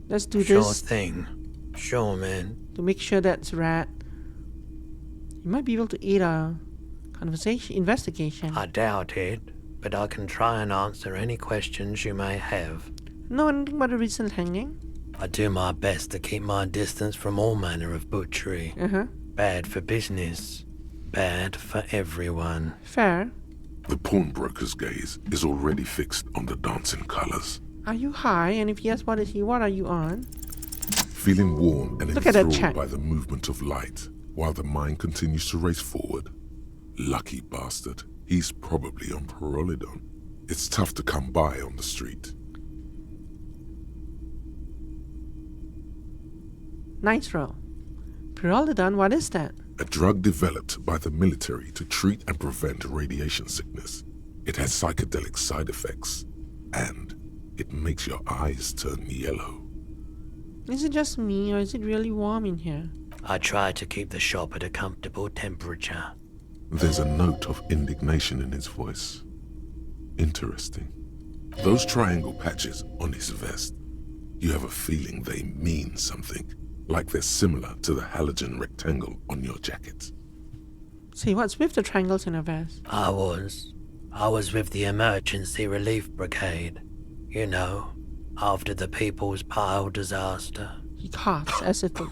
S1: Let's do
S17: Sure
S1: this.
S17: thing. Sure, man.
S1: To make sure that's rat. You might be able to aid our investigation.
S17: I doubt it, but I can try and answer any questions you may have.
S1: Know anything about the recent hanging?
S17: I do my best to keep my distance from all manner of butchery. Bad for business. Bad for everyone.
S1: Fair.
S2: The pawnbroker's gaze is already fixed on the dancing colors.
S1: Are you high? And if yes, what are you on?
S2: Feeling warm and
S1: Look at that
S2: enthralled
S1: check.
S2: by the movement of light, while the mind continues to race forward. Lucky bastard. He's probably on Pyrrolidon. It's tough to come by on the street.
S1: Nice roll. Pyrrolidon, what is that?
S2: A drug developed by the military to treat and prevent radiation sickness. It has psychedelic side effects, and it makes your eyes turn yellow.
S1: Is it just me, or is it really warm in here?
S17: I try to keep the shop at a comfortable temperature.
S2: There's a note of indignation in his voice. Interesting. Those triangle patches on his vest, you have a feeling they mean something, like they're similar to the halogen rectangle on your jacket.
S1: See, what's with the triangles in a vest?
S17: I was with the Emergency Relief Brigade. You know, after the People's Pile disaster.
S1: He coughs as if to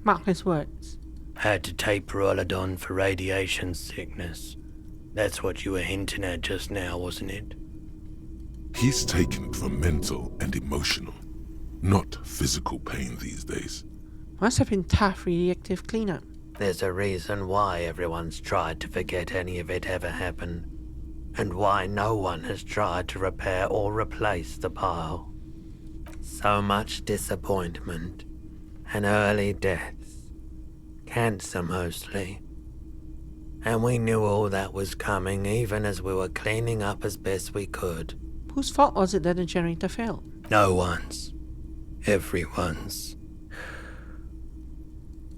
S1: mark his words.
S17: Had to take Pyrrolidon for radiation sickness. That's what you were hinting at just now, wasn't it?
S2: He's taken it for mental and emotional, not physical pain these days.
S1: Must have been tough radioactive cleanup.
S17: There's a reason why everyone's tried to forget any of it ever happened, and why no one has tried to repair or replace the pile. So much disappointment, and early deaths. Cancer mostly. And we knew all that was coming even as we were cleaning up as best we could.
S1: Whose fault was it that the generator failed?
S17: No one's. Everyone's.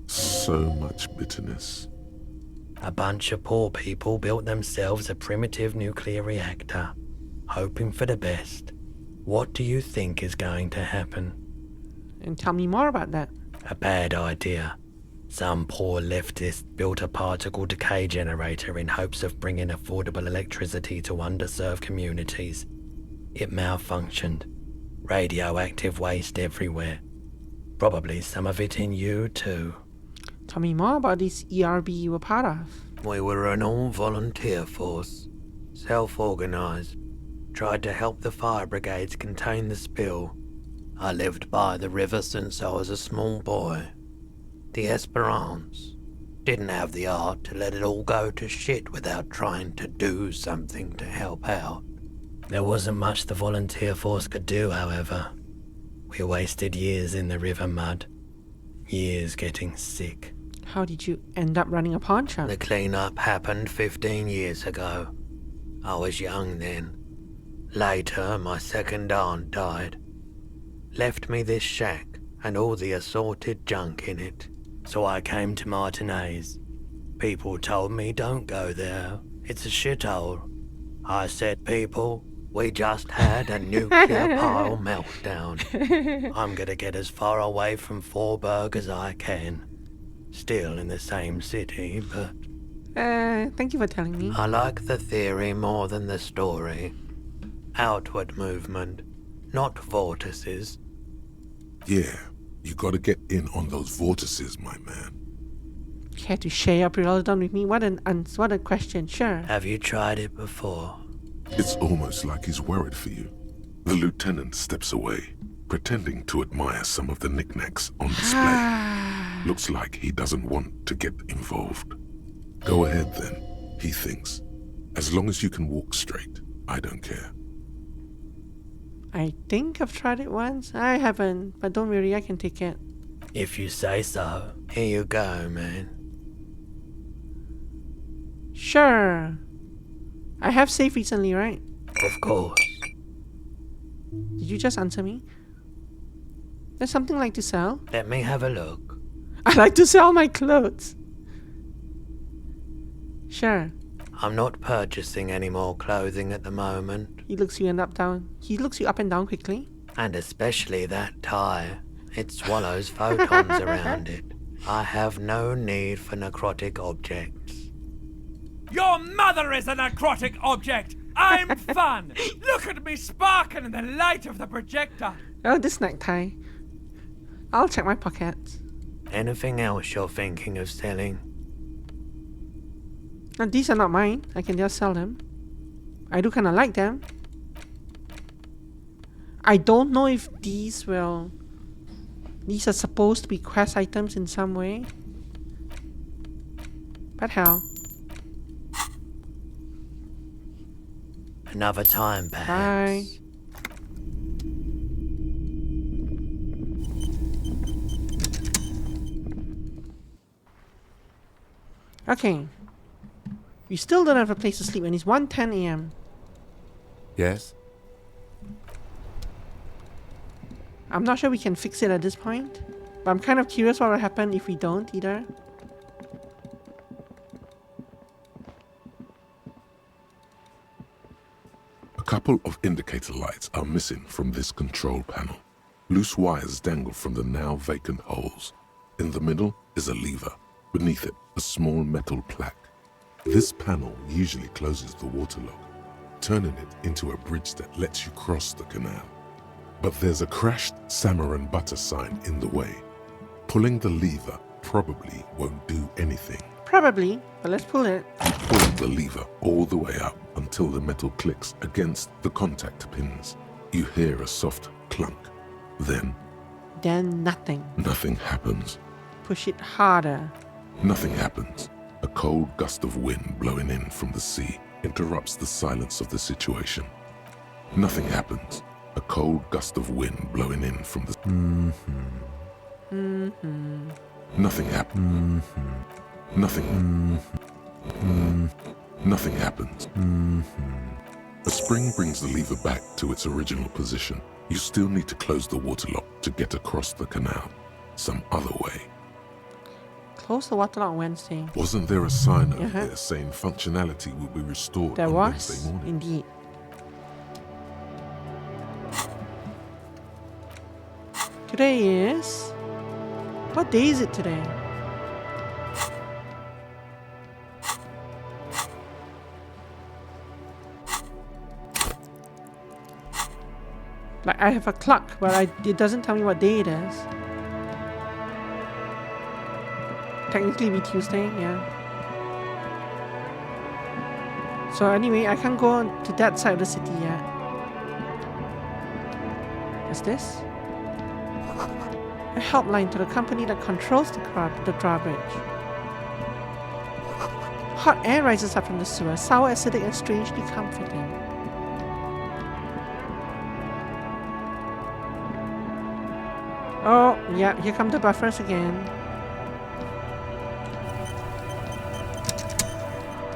S2: So much bitterness.
S17: A bunch of poor people built themselves a primitive nuclear reactor, hoping for the best. What do you think is going to happen?
S1: And tell me more about that.
S17: A bad idea. Some poor leftist built a particle decay generator in hopes of bringing affordable electricity to underserved communities. It malfunctioned. Radioactive waste everywhere. Probably some of it in you too.
S1: Tell me more about this ERB you were part of.
S17: We were an all-volunteer force. Self-organized. Tried to help the fire brigades contain the spill. I lived by the river since I was a small boy. The Esperance. Didn't have the art to let it all go to shit without trying to do something to help out. There wasn't much the volunteer force could do, however. We wasted years in the river mud. Years getting sick.
S1: How did you end up running a pawn shop?
S17: The cleanup happened 15 years ago. I was young then. Later, my second aunt died. Left me this shack and all the assorted junk in it. So I came to Martinez. People told me don't go there. It's a shithole. I said, people, we just had a nuclear pile meltdown. I'm gonna get as far away from Forburg as I can. Still in the same city, but...
S1: Thank you for telling me.
S17: I like the theory more than the story. Outward movement, not vortices.
S2: Yeah, you gotta get in on those vortices, my man.
S1: Care to share Pyrrolidon with me? What a question, sure.
S17: Have you tried it before?
S2: It's almost like he's worried for you. The lieutenant steps away, pretending to admire some of the knickknacks on display. Looks like he doesn't want to get involved. Go ahead then, he thinks. As long as you can walk straight, I don't care.
S1: I think I've tried it once. I haven't, but don't worry, I can take it.
S17: If you say so. Here you go, man.
S1: Sure. I have saved recently, right?
S17: Of course.
S1: Did you just answer me? There's something like to sell?
S17: Let me have a look.
S1: I like to sell my clothes. Sure.
S17: I'm not purchasing any more clothing at the moment.
S1: He looks you up and down quickly.
S17: And especially that tie. It swallows photons around it. I have no need for necrotic objects.
S13: Your mother is a necrotic object! I'm fun! Look at me sparkle in the light of the projector!
S1: Oh, this necktie. I'll check my pockets.
S17: Anything else you're thinking of selling?
S1: Now, these are not mine. I can just sell them. I do kind of like them. I don't know if these are supposed to be quest items in some way. But hell.
S17: Another time, perhaps.
S1: Bye. Okay. We still don't have a place to sleep and it's 1:10 a.m.
S7: Yes?
S1: I'm not sure we can fix it at this point. But I'm kind of curious what will happen if we don't either.
S2: A couple of indicator lights are missing from this control panel. Loose wires dangle from the now vacant holes. In the middle is a lever. Beneath it, a small metal plaque. This panel usually closes the waterlock, turning it into a bridge that lets you cross the canal. But there's a crashed salmon and butter sign in the way. Pulling the lever probably won't do anything.
S1: Probably, but let's pull it.
S2: You pull the lever all the way up until the metal clicks against the contact pins. You hear a soft clunk. Then
S1: Nothing.
S2: Nothing happens.
S1: Push it harder.
S2: Nothing happens. A cold gust of wind blowing in from the sea interrupts the silence of the situation. Nothing happens. A cold gust of wind blowing in from the... Nothing happens. Nothing. Nothing happens. A spring brings the lever back to its original position. You still need to close the waterlock to get across the canal. Some other way.
S1: Close the waterlock Wednesday.
S2: Wasn't there a sign over there saying functionality will be restored
S1: There
S2: on
S1: was,
S2: Wednesday morning?
S1: indeed. Today is... What day is it today? Like, I have a clock, but it doesn't tell me what day it is. Technically be Tuesday, yeah. So anyway, I can't go to that side of the city yet. What's this? A helpline to the company that controls the drawbridge. Hot air rises up from the sewer, sour, acidic, and strangely comforting. Oh, yeah, here come the buffers again.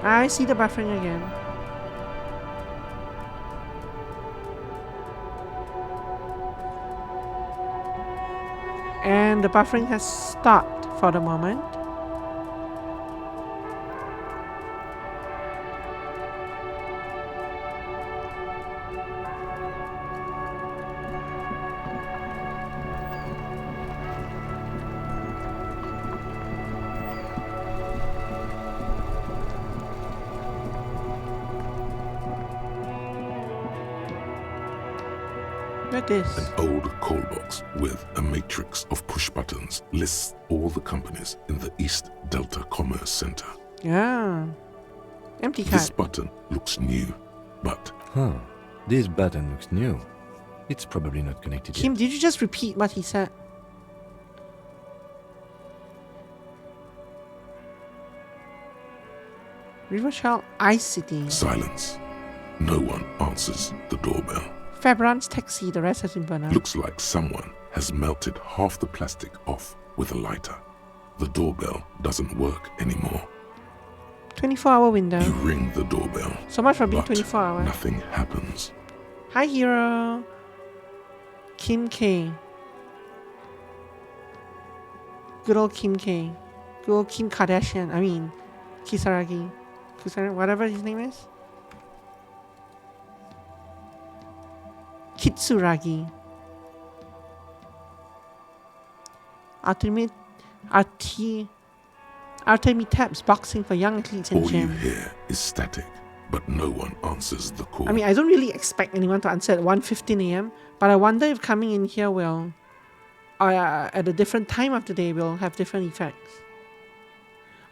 S1: I see the buffering again. And the buffering has stopped for the moment. This?
S2: An old call box with a matrix of push buttons lists all the companies in the East Delta Commerce Center.
S1: Yeah. Empty card.
S2: This button looks new, but...
S7: This button looks new. It's probably not connected
S1: Kim,
S7: yet.
S1: did you just repeat what he said? Rivershell Ice City.
S2: Silence. No one answers the doorbell.
S1: Fabron's taxi, the rest has been burned out.
S2: Looks like someone has melted half the plastic off with a lighter. The doorbell doesn't work anymore.
S1: 24-hour window.
S2: You ring the doorbell.
S1: So much for being
S2: but
S1: 24 hours.
S2: Nothing happens.
S1: Hi, hero. Kim K. Good old Kim K. Good old Kim Kardashian. I mean, Kisaragi. Whatever his name is. Kitsuragi. Artemi boxing for young athletes in
S2: All
S1: gym.
S2: you hear is static, but no one answers the call.
S1: I mean, I don't really expect anyone to answer at 1:15 a.m., but I wonder if coming in here will, at a different time of the day, will have different effects.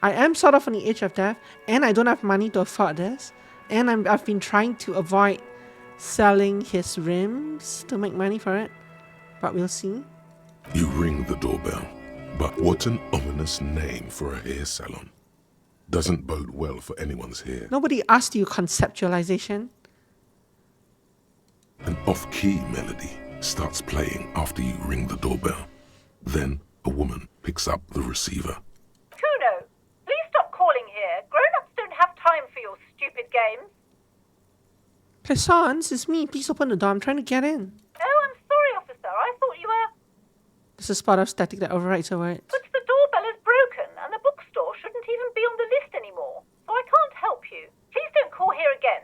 S1: I am sort of on the edge of death, and I don't have money to afford this, And I've been trying to avoid selling his rims to make money for it. But we'll see.
S2: You ring the doorbell. But what an ominous name for a hair salon. Doesn't bode well for anyone's hair.
S1: Nobody asked you conceptualization.
S2: An off-key melody starts playing after you ring the doorbell. Then a woman picks up the receiver.
S18: Kuno, please stop calling here. Grown-ups don't have time for your stupid games.
S1: Plaisance, it's me. Please open the door. I'm trying to get in.
S18: Oh, I'm sorry, officer. I thought you were...
S1: There's a spot of static that overrides her words.
S18: But the doorbell is broken, and the bookstore shouldn't even be on the list anymore. So I can't help you. Please don't call here again.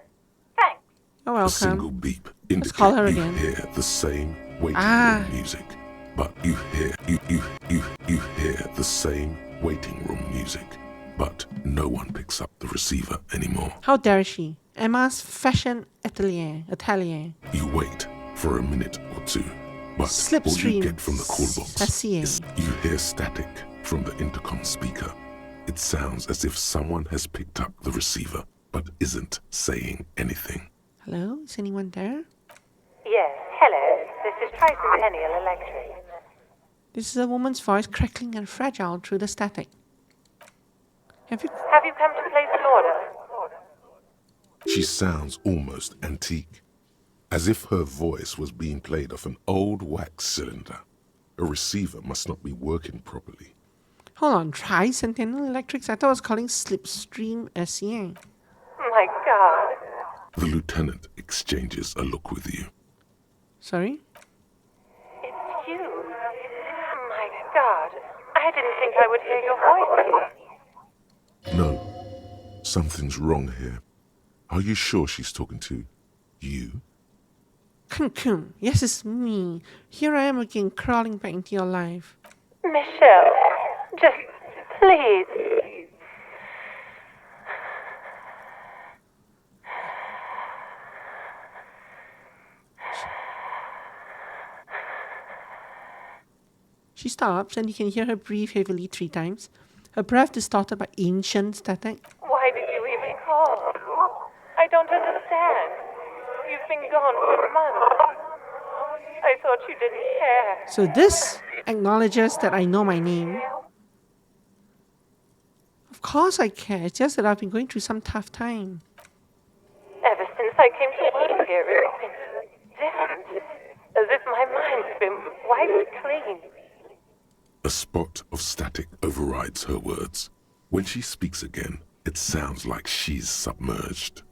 S18: Thanks.
S1: You're
S2: A
S1: welcome.
S2: single beep
S1: Let's call her
S2: indicates you
S1: again.
S2: hear the same waiting room music. But you hear the same waiting room music. But no one picks up the receiver anymore.
S1: How dare she? Emma's fashion atelier.
S2: You wait for a minute or two. But all you get from the call box is you hear static from the intercom speaker. It sounds as if someone has picked up the receiver but isn't saying anything.
S1: Hello? Is anyone there?
S18: Yes, hello. This is Tricentennial Electric.
S1: This is a woman's voice crackling and fragile through the static. Have you
S18: come to place an order?
S2: She sounds almost antique, as if her voice was being played off an old wax cylinder. A receiver must not be working properly.
S1: Hold on, Tricentennial Electrics? I thought I was calling Slipstream SCA.
S18: My God.
S2: The lieutenant exchanges a look with you.
S1: Sorry?
S18: It's you. My God. I didn't think I would hear your voice.
S2: No, something's wrong here. Are you sure she's talking to you?
S1: Kun, yes, it's me. Here I am again, crawling back into your life.
S18: Michelle, just please.
S1: She stops, and you can hear her breathe heavily 3 times. Her breath distorted by ancient static.
S18: Why did you even call? I don't understand. You've been gone for months. I thought you didn't care.
S1: So this acknowledges that I know my name. Of course I care. It's just that I've been going through some tough time.
S18: Ever since I came to work here, it's been different. As if my mind's been wiped clean.
S2: A spot of static overrides her words. When she speaks again, it sounds like she's submerged.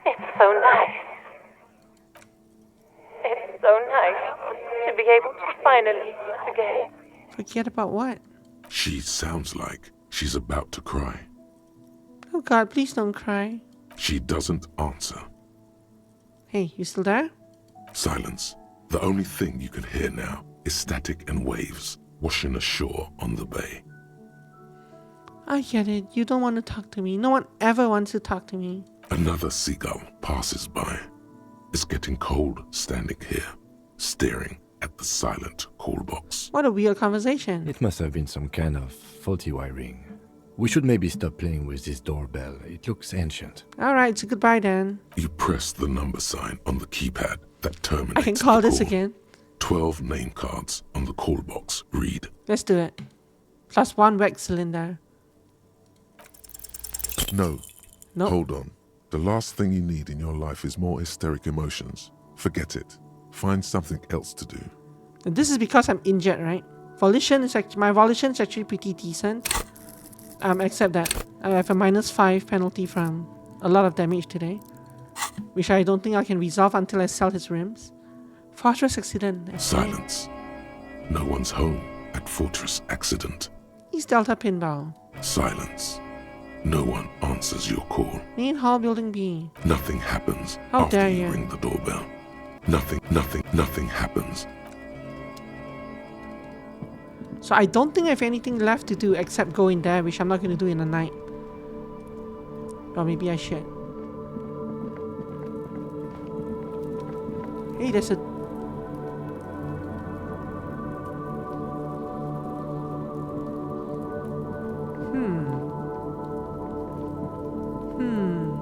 S18: It's so nice. It's so nice to be able to finally forget.
S1: Forget about what?
S2: She sounds like she's about to cry.
S1: Oh God, please don't cry.
S2: She doesn't answer.
S1: Hey, you still there?
S2: Silence. The only thing you can hear now is static and waves washing ashore on the bay.
S1: I get it. You don't want to talk to me. No one ever wants to talk to me.
S2: Another seagull passes by. It's getting cold standing here, staring at the silent call box.
S1: What a weird conversation.
S7: It must have been some kind of faulty wiring. We should maybe stop playing with this doorbell. It looks ancient.
S1: Alright, so goodbye then.
S2: You press the number sign on the keypad that terminates
S1: I can call
S2: the
S1: this again.
S2: 12 name cards on the call box read.
S1: Let's do it. Plus 1 wax cylinder.
S2: No.
S1: Nope.
S2: Hold on. The last thing you need in your life is more hysteric emotions. Forget it. Find something else to do.
S1: And this is because I'm injured, right? My volition is actually pretty decent. Except that I have a -5 penalty from a lot of damage today, which I don't think I can resolve until I sell his rims. Fortress accident.
S2: Silence. No one's home at Fortress accident.
S1: East Delta Pinball.
S2: Silence. No one answers your call.
S1: Main hall building B.
S2: Nothing happens
S1: How
S2: after
S1: dare
S2: you
S1: you.
S2: ring the doorbell. Nothing happens.
S1: So I don't think I have anything left to do except go in there, which I'm not going to do in the night. Or maybe I should. Hey, there's a...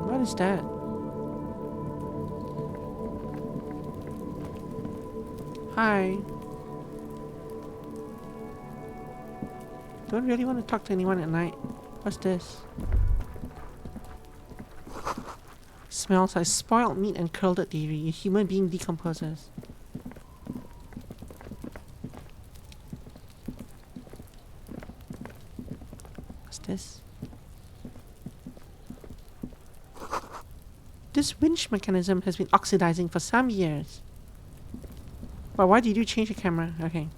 S1: What is that? Hi. Don't really want to talk to anyone at night. What's this? Smells like spoiled meat and curdled dairy. A human being decomposes. What's this? This winch mechanism has been oxidizing for some years. But why did you change the camera? Okay.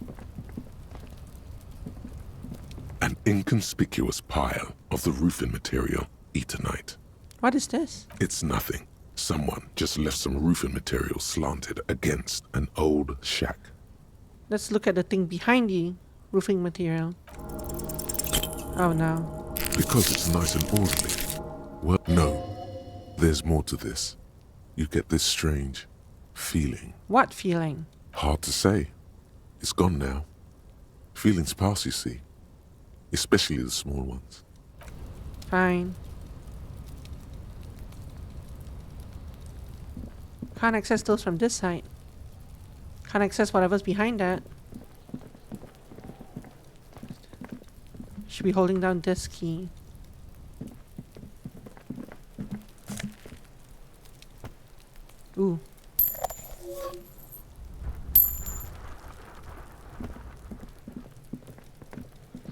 S2: An inconspicuous pile of the roofing material, Eternite.
S1: What is this?
S2: It's nothing. Someone just left some roofing material slanted against an old shack.
S1: Let's look at the thing behind the roofing material. Oh no.
S2: Because it's nice and orderly. Well, no. There's more to this. You get this strange feeling.
S1: What feeling?
S2: Hard to say. It's gone now. Feelings pass, you see. Especially the small ones.
S1: Fine. Can't access those from this side. Can't access whatever's behind that. Should be holding down this key. Ooh.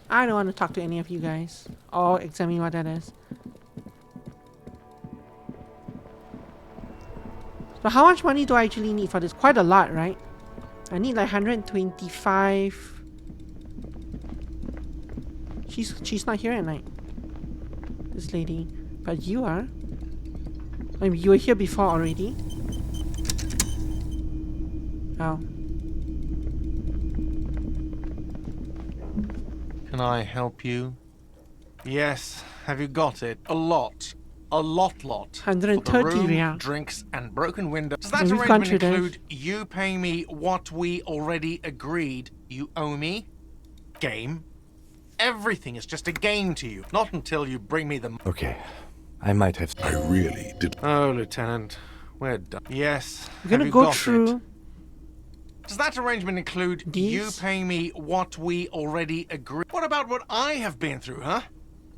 S1: I don't want to talk to any of you guys or examine what that is. So how much money do I actually need for this? Quite a lot, right? I need like 125. She's not here at night. This lady. But you are. I mean, you were here before already. Oh.
S8: Can I help you? Yes. Have you got it? A lot. A lot.
S1: 130
S8: for the room,
S1: real.
S8: drinks, and broken windows. Does that
S1: And we've gone
S8: arrangement
S1: through
S8: include you paying me what we already agreed you owe me? Game? Everything is just a game to you. Not until you bring me the...
S7: Okay. I might have...
S2: I really did...
S8: Oh, Lieutenant. We're done. Yes.
S1: We're gonna
S8: have you
S1: go
S8: got
S1: through...
S8: it? Does that arrangement include you paying me what we already agreed? What about what I have been through, huh?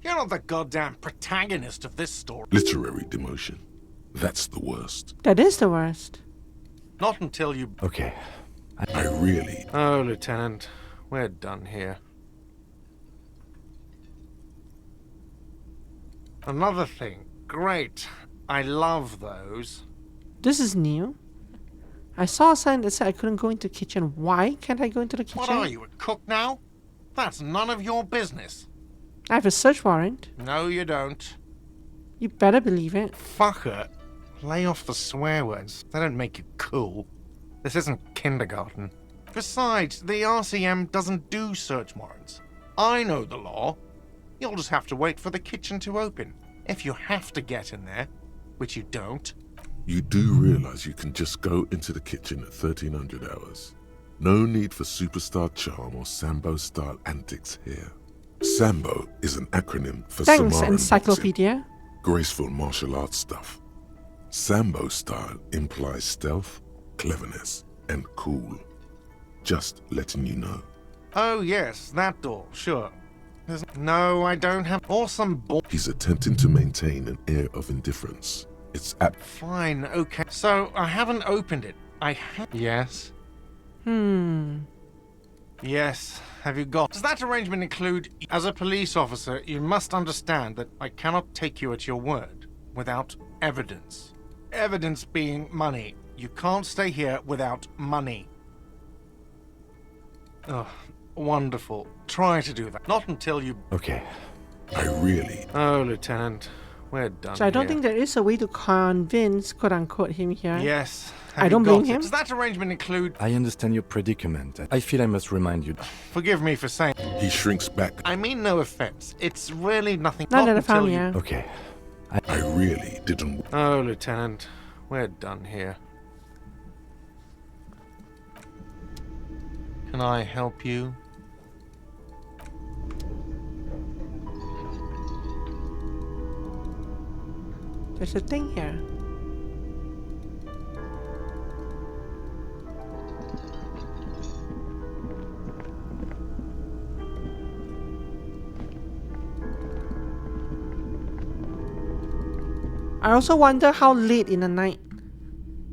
S8: You're not the goddamn protagonist of this story.
S2: Literary demotion. That's the worst.
S1: That is the worst.
S8: Not until you...
S7: Okay.
S2: I really...
S8: Oh, Lieutenant. We're done here. Another thing. Great. I love those.
S1: This is new. I saw a sign that said I couldn't go into the kitchen. Why can't I go into the kitchen?
S8: What are you, a cook now? That's none of your business.
S1: I have a search warrant.
S8: No, you don't.
S1: You better believe it.
S8: Fucker. Lay off the swear words. They don't make you cool. This isn't kindergarten. Besides, the RCM doesn't do search warrants. I know the law. You'll just have to wait for the kitchen to open. If you have to get in there, which you don't.
S2: You do realize you can just go into the kitchen at 1300 hours. No need for superstar charm or Sambo-style antics here. Sambo is an acronym for
S1: Thanks,
S2: Samoan
S1: Encyclopedia.
S2: boxing, graceful martial arts stuff. Sambo style implies stealth, cleverness, and cool. Just letting you know.
S8: Oh, yes, that door, sure. No, I don't have awesome
S2: He's attempting to maintain an air of indifference. It's at...
S8: Fine, okay. So, I haven't opened it. Yes? Yes. Have you got... Does that arrangement include... As a police officer, you must understand that I cannot take you at your word without evidence. Evidence being money. You can't stay here without money. Oh, wonderful. Try to do that. Not until you...
S7: Okay.
S2: I really...
S8: Oh, Lieutenant. We're done
S1: So I don't
S8: here.
S1: think there is a way to convince, quote-unquote, him here.
S8: Yes.
S1: I don't blame him.
S8: Does that arrangement include...
S7: I understand your predicament. I feel I must remind you.
S8: Forgive me for saying...
S2: He shrinks back.
S8: I mean no offense. It's really nothing...
S1: Not that I
S8: until
S1: found,
S8: you...
S1: yeah.
S7: Okay.
S2: I really didn't...
S8: Oh, Lieutenant. We're done here. Can I help you?
S1: There's a thing here. I also wonder how late in the night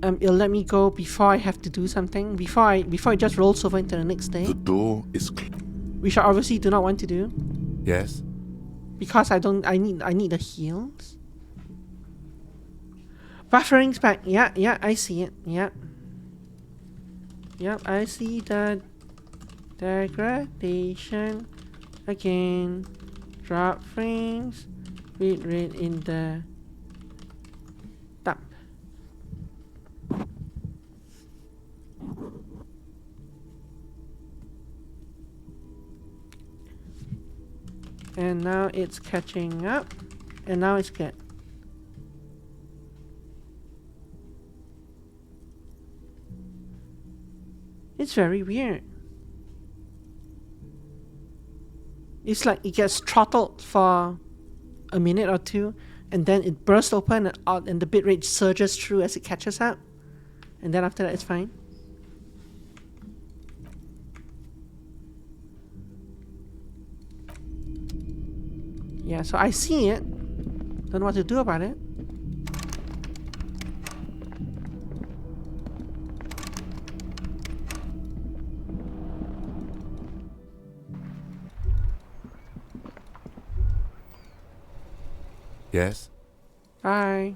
S1: it'll let me go before I have to do something, before it just rolls over into the next day.
S2: The door is
S1: Which I obviously do not want to do.
S7: Yes?
S1: Because I need the heals. Buffering's back. Yeah, I see it. Yep, I see the degradation again. Drop frames. Read in the dump. And now it's catching up. And now it's good. It's very weird. It's like it gets throttled for a minute or two, and then it bursts open and the bitrate surges through as it catches up. And then after that, it's fine. Yeah, so I see it. Don't know what to do about it.
S7: Yes?
S1: Bye.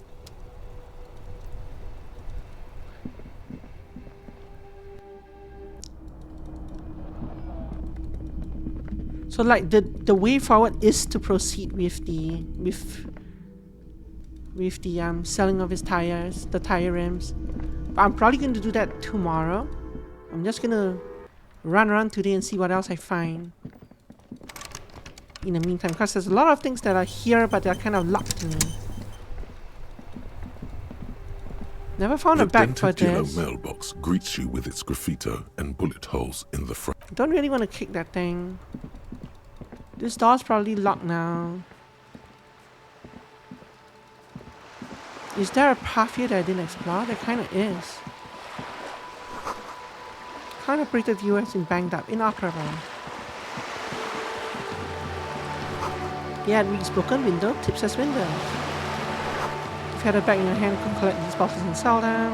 S1: So like the way forward is to proceed with the selling of his tires, the tire rims. But I'm probably going to do that tomorrow. I'm just gonna run around today and see what else I find. In the meantime, because there's a lot of things that are here, but they're kind of locked to me. Never found a bag for
S2: The dented
S1: this.
S2: yellow mailbox greets you with its graffito and bullet holes in the front.
S1: Don't really want to kick that thing. This door's probably locked now. Is there a path here that I didn't explore? There kind of is. Current operator viewer has been banged up. Inoperable. Yeah, it reads broken window, tips as windows. If you had a bag in your hand, you could collect these boxes and sell them.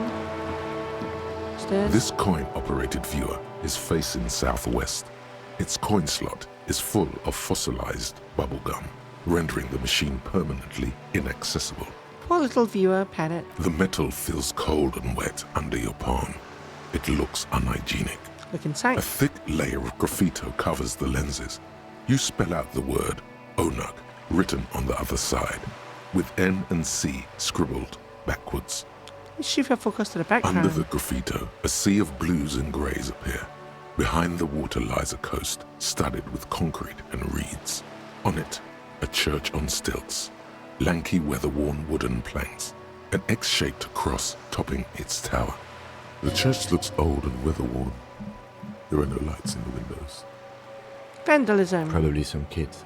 S1: What's this?
S2: This coin-operated viewer is facing southwest. Its coin slot is full of fossilized bubblegum, rendering the machine permanently inaccessible.
S1: Poor little viewer, pat it.
S2: The metal feels cold and wet under your palm. It looks unhygienic.
S1: Look inside.
S2: A thick layer of graffito covers the lenses. You spell out the word Onug written on the other side, with N and C scribbled backwards.
S1: Let's shift your focus to the background.
S2: Under the graffito, a sea of blues and greys appear. Behind the water lies a coast studded with concrete and reeds. On it, a church on stilts, lanky weather-worn wooden planks, an X-shaped cross topping its tower. The church looks old and weather-worn. There are no lights in the windows.
S1: Vandalism.
S7: Probably some kids.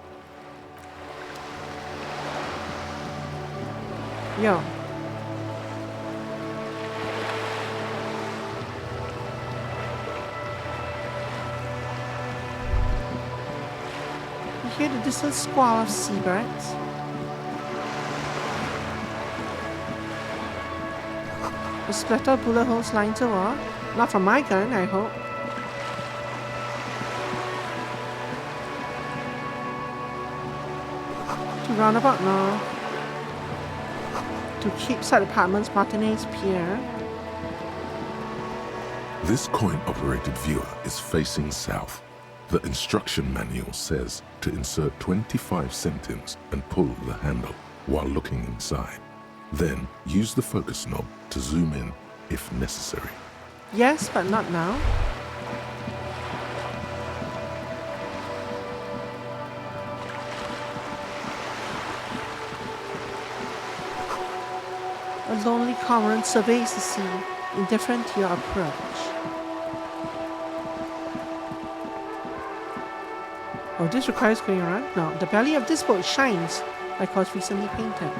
S1: Yo. You hear the distant squall of seabirds? The splatter of bullet holes line the wall. Not from my gun, I hope. To roundabout north. To Keepside Apartments, Martinez Pier.
S2: This coin-operated viewer is facing south. The instruction manual says to insert 25 centimes and pull the handle while looking inside. Then use the focus knob to zoom in if necessary.
S1: Yes, but not now. A lonely cormorant surveys the sea, indifferent to your approach. Oh, this requires going around? No, the belly of this boat shines like it was recently painted.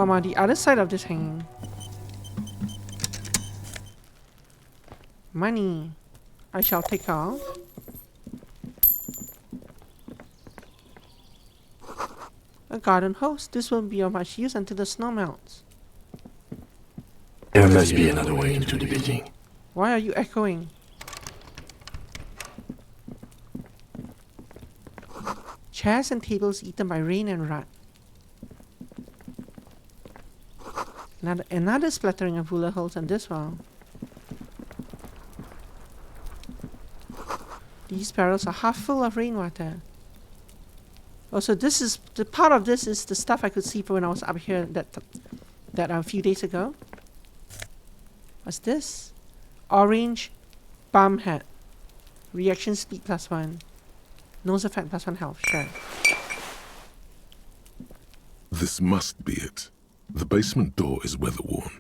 S1: Or am I the other side of this hanging? Money. I shall take off. A garden hose. This won't be of much use until the snow melts.
S7: There must be another way into the building.
S1: Why are you echoing? Chairs and tables eaten by rain and rot. Another splattering of bullet holes on this wall. These barrels are half full of rainwater. Also, this is the part of this is the stuff I could see from when I was up here that a few days ago. What's this? Orange bomb hat. Reaction speed +1. Nose effect +1 health. Sure.
S2: This must be it. The basement door is weather-worn.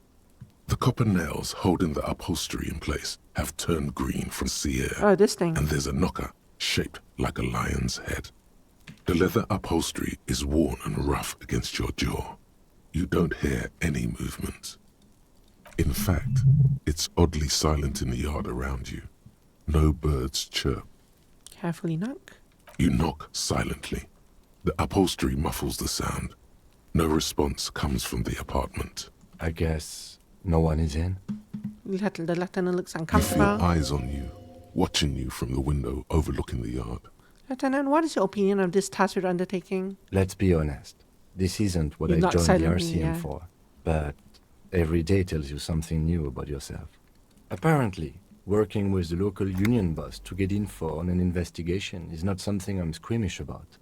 S2: The copper nails holding the upholstery in place have turned green from sea air.
S1: Oh, this thing.
S2: And there's a knocker shaped like a lion's head. The leather upholstery is worn and rough against your jaw. You don't hear any movement. In fact, it's oddly silent in the yard around you. No birds chirp.
S1: Carefully knock.
S2: You knock silently. The upholstery muffles the sound. No response comes from the apartment.
S7: I guess no one is in.
S1: The lieutenant looks
S2: You feel
S1: uncomfortable.
S2: eyes on you, watching you from the window overlooking the yard.
S1: Lieutenant, what is your opinion of this task we're undertaking?
S7: Let's be honest. This isn't what
S1: You
S7: I
S1: knock
S7: joined the
S1: silently,
S7: RCM
S1: yeah.
S7: for. But every day tells you something new about yourself. Apparently, working with the local union boss to get info on an investigation is not something I'm squeamish about.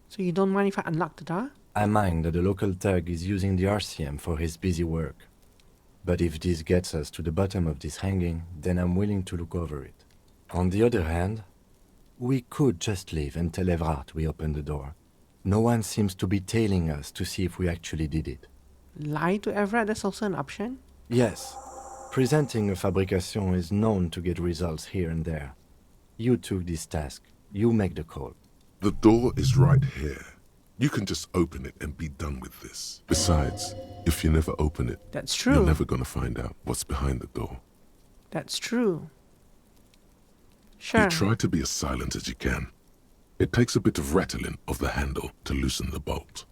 S1: So you don't mind if I unlock the door?
S7: I mind that the local thug is using the RCM for his busy work. But if this gets us to the bottom of this hanging, then I'm willing to look over it. On the other hand, we could just leave and tell Evrart we opened the door. No one seems to be tailing us to see if we actually did it.
S1: Lie to Everett, that's also an option.
S7: Yes, presenting a fabrication is known to get results here and there. You took this task. You make the call.
S2: The door is right here. You can just open it and be done with this. Besides, if you never open it,
S1: That's true.
S2: you're never going to find out what's behind the door.
S1: That's true. Sure.
S2: You try to be as silent as you can. It takes a bit of rattling of the handle to loosen the bolt.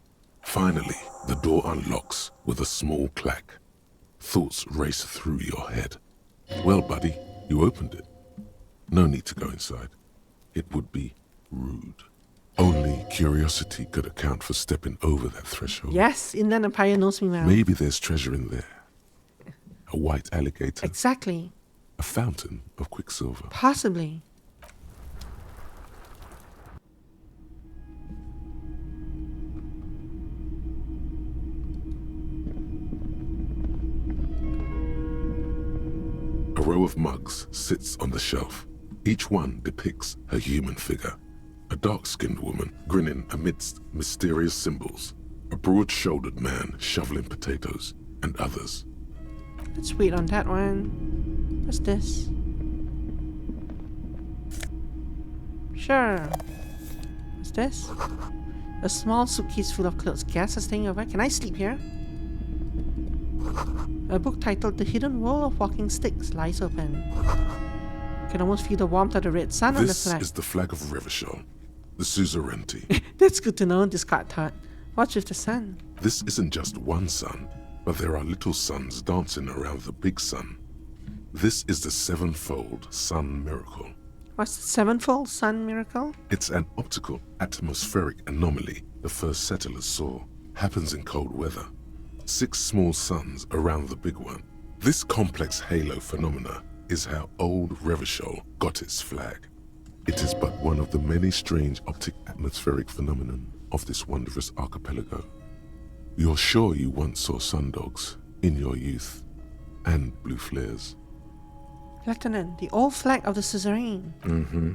S2: Finally, the door unlocks with a small clack. Thoughts race through your head. Well, buddy, you opened it. No need to go inside. It would be rude. Only curiosity could account for stepping over that threshold.
S1: Yes, Inland Empire knows me well.
S2: Maybe there's treasure in there. A white alligator.
S1: Exactly.
S2: A fountain of quicksilver.
S1: Possibly.
S2: A row of mugs sits on the shelf. Each one depicts a human figure. A dark-skinned woman grinning amidst mysterious symbols. A broad-shouldered man shoveling potatoes, and others.
S1: Let's wait on that one. What's this? Sure. What's this? A small suitcase full of clothes. Guests are staying over. Can I sleep here? A book titled The Hidden World of Walking Sticks lies open. Can almost feel the warmth of the red sun on the
S2: This
S1: flag.
S2: is the flag of Revachol, the suzerainty.
S1: That's good to know, discard thought. What's with the sun?
S2: This isn't just one sun, but there are little suns dancing around the big sun. This is the sevenfold sun miracle.
S1: What's the sevenfold sun miracle?
S2: It's an optical atmospheric anomaly the first settlers saw. Happens in cold weather. 6 small suns around the big one. This complex halo phenomena is how old Revachol got its flag. It is but one of the many strange optic atmospheric phenomenon of this wondrous archipelago. You're sure you once saw sundogs in your youth, and blue flares.
S1: Lieutenant, the old flag of the suzerain.
S7: Mm-hmm.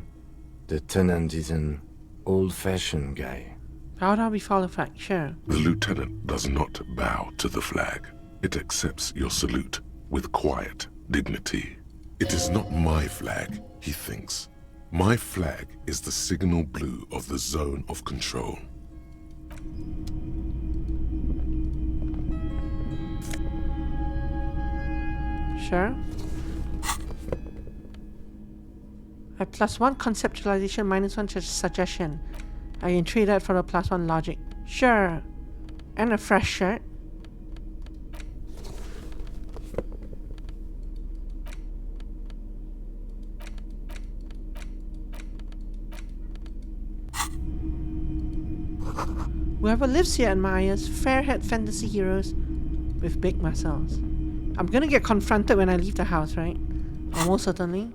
S7: The tenant is an old-fashioned guy.
S1: Bow down before the flag, sure.
S2: The lieutenant does not bow to the flag. It accepts your salute with quiet dignity. It is not my flag, he thinks. My flag is the signal blue of the zone of control.
S1: Sure. A +1 conceptualization, -1 suggestion. I can trade that for a +1 logic. Sure. And a fresh shirt. Whoever lives here admires fair-haired fantasy heroes with big muscles. I'm gonna get confronted when I leave the house, right? Almost certainly.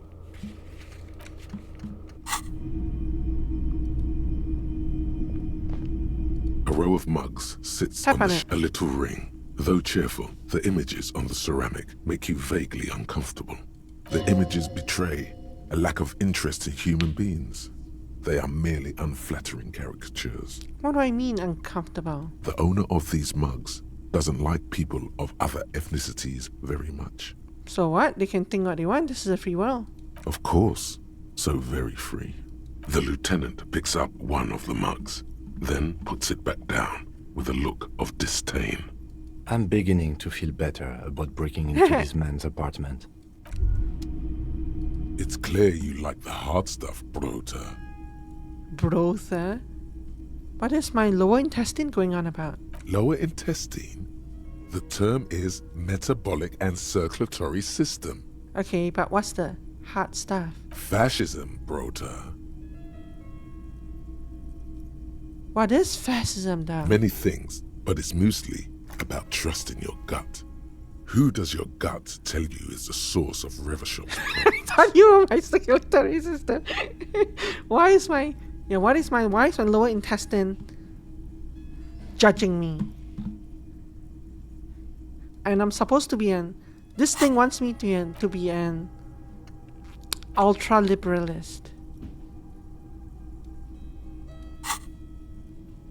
S2: A row of mugs sits
S1: Tap
S2: on
S1: on it.
S2: a little ring. Though cheerful, the images on the ceramic make you vaguely uncomfortable. The images betray a lack of interest in human beings. They are merely unflattering caricatures.
S1: What do I mean uncomfortable?
S2: The owner of these mugs doesn't like people of other ethnicities very much.
S1: So what? They can think what they want. This is a free world.
S2: Of course, so very free. The lieutenant picks up one of the mugs, then puts it back down with a look of disdain.
S7: I'm beginning to feel better about breaking into this man's apartment.
S2: It's clear you like the hard stuff, Brota.
S1: Brother? What is my lower intestine going on about?
S2: Lower intestine? The term is metabolic and circulatory system.
S1: Okay, but what's the hard stuff?
S2: Fascism, Brota.
S1: What is fascism, though?
S2: Many things, but it's mostly about trusting your gut. Who does your gut tell you is the source of Revershol's
S1: I thought you were my circulatory system. Why is my lower intestine judging me? And I'm supposed to be this thing wants me to be an ultra liberalist,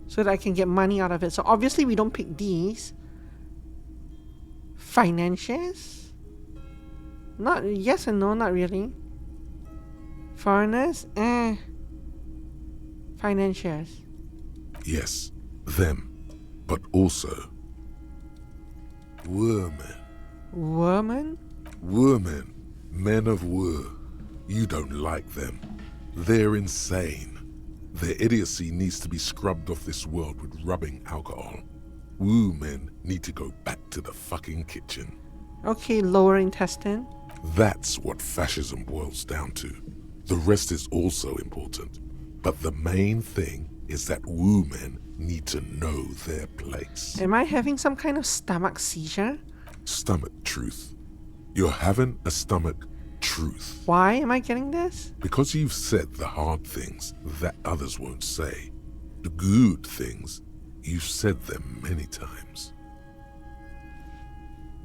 S1: so that I can get money out of it. So obviously we don't pick these. Financiers? Not yes and no, not really. Foreigners? Financiers.
S2: Yes, them, but also women.
S1: Women?
S2: Women, men of war. You don't like them. They're insane. Their idiocy needs to be scrubbed off this world with rubbing alcohol. Woo men need to go back to the fucking kitchen.
S1: Okay, lower intestine.
S2: That's what fascism boils down to. The rest is also important. But the main thing is that woo men need to know their place.
S1: Am I having some kind of stomach seizure?
S2: Stomach truth. You're having a stomach truth.
S1: Why am I getting this?
S2: Because you've said the hard things that others won't say. The good things, you've said them many times.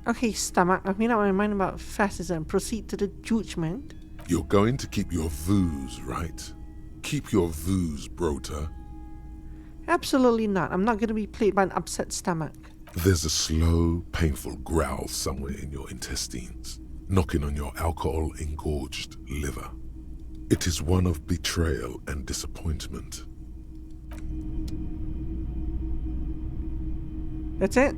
S1: Okay, stomach, I've made up my mind about fascism. Proceed to the judgment.
S2: You're going to keep your views, right? Keep your views, Brota.
S1: Absolutely not. I'm not going to be played by an upset stomach.
S2: There's a slow, painful growl somewhere in your intestines, knocking on your alcohol-engorged liver. It is one of betrayal and disappointment.
S1: That's it.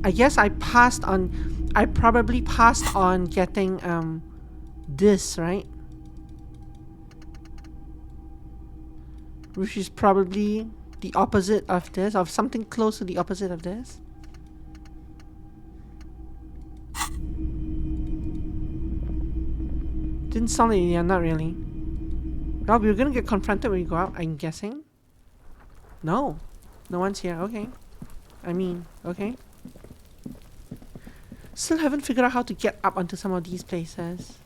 S1: I guess I probably passed on getting this, right? Which is probably the opposite of this, or something close to the opposite of this. Didn't sound like, yeah, not really. Well, we're gonna get confronted when we go out, I'm guessing. No. No one's here, okay. Okay. Still haven't figured out how to get up onto some of these places.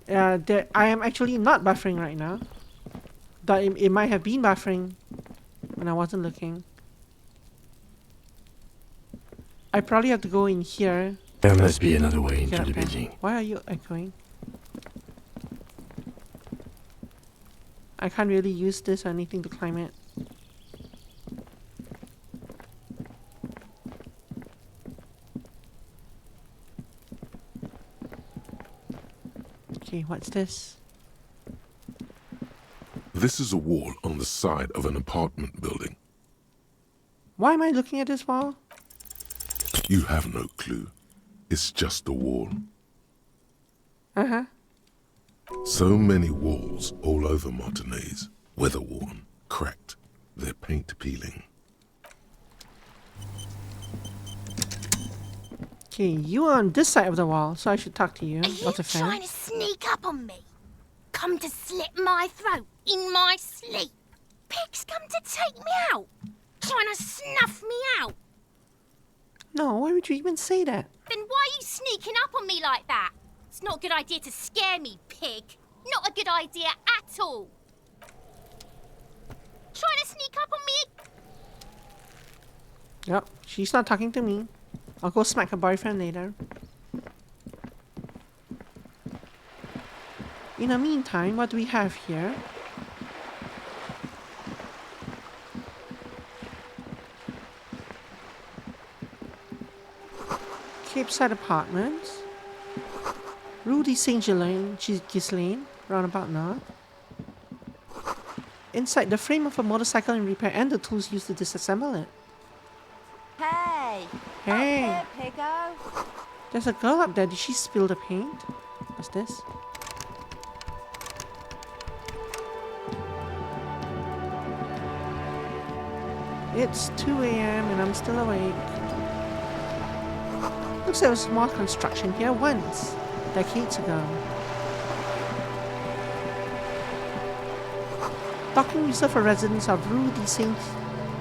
S1: I am actually not buffering right now. But it might have been buffering when I wasn't looking. I probably have to go in here.
S7: There must be another way into the building.
S1: Why are you echoing? I can't really use this or anything to climb it. Okay, what's this?
S2: This is a wall on the side of an apartment building.
S1: Why am I looking at this wall?
S2: You have no clue. It's just a wall.
S1: Uh-huh.
S2: So many walls all over Martinez, weather-worn, cracked, their paint peeling.
S1: Okay, you are on this side of the wall, so I should talk to you.
S14: Are you
S1: What's a fan?
S14: trying to sneak up on me? Come to slit my throat in my sleep? Pigs come to take me out? Trying to snuff me out?
S1: No, why would you even say that?
S14: Then why are you sneaking up on me like that? It's not a good idea to scare me, pig. Not a good idea at all. Trying to sneak up on me?
S1: Yep, she's not talking to me. I'll go smack her boyfriend later. In the meantime, what do we have here? Cape Side Apartments. Rudy St. Ghislaine, roundabout north. Inside the frame of a motorcycle in repair and the tools used to disassemble it.
S19: Hey!
S1: Hey!
S19: Up there, Piggo!
S1: There's a girl up there. Did she spill the paint? What's this? It's 2 a.m. and I'm still awake. Looks like there was small construction here once, decades ago. Docking reserved for residents of Rue de Saint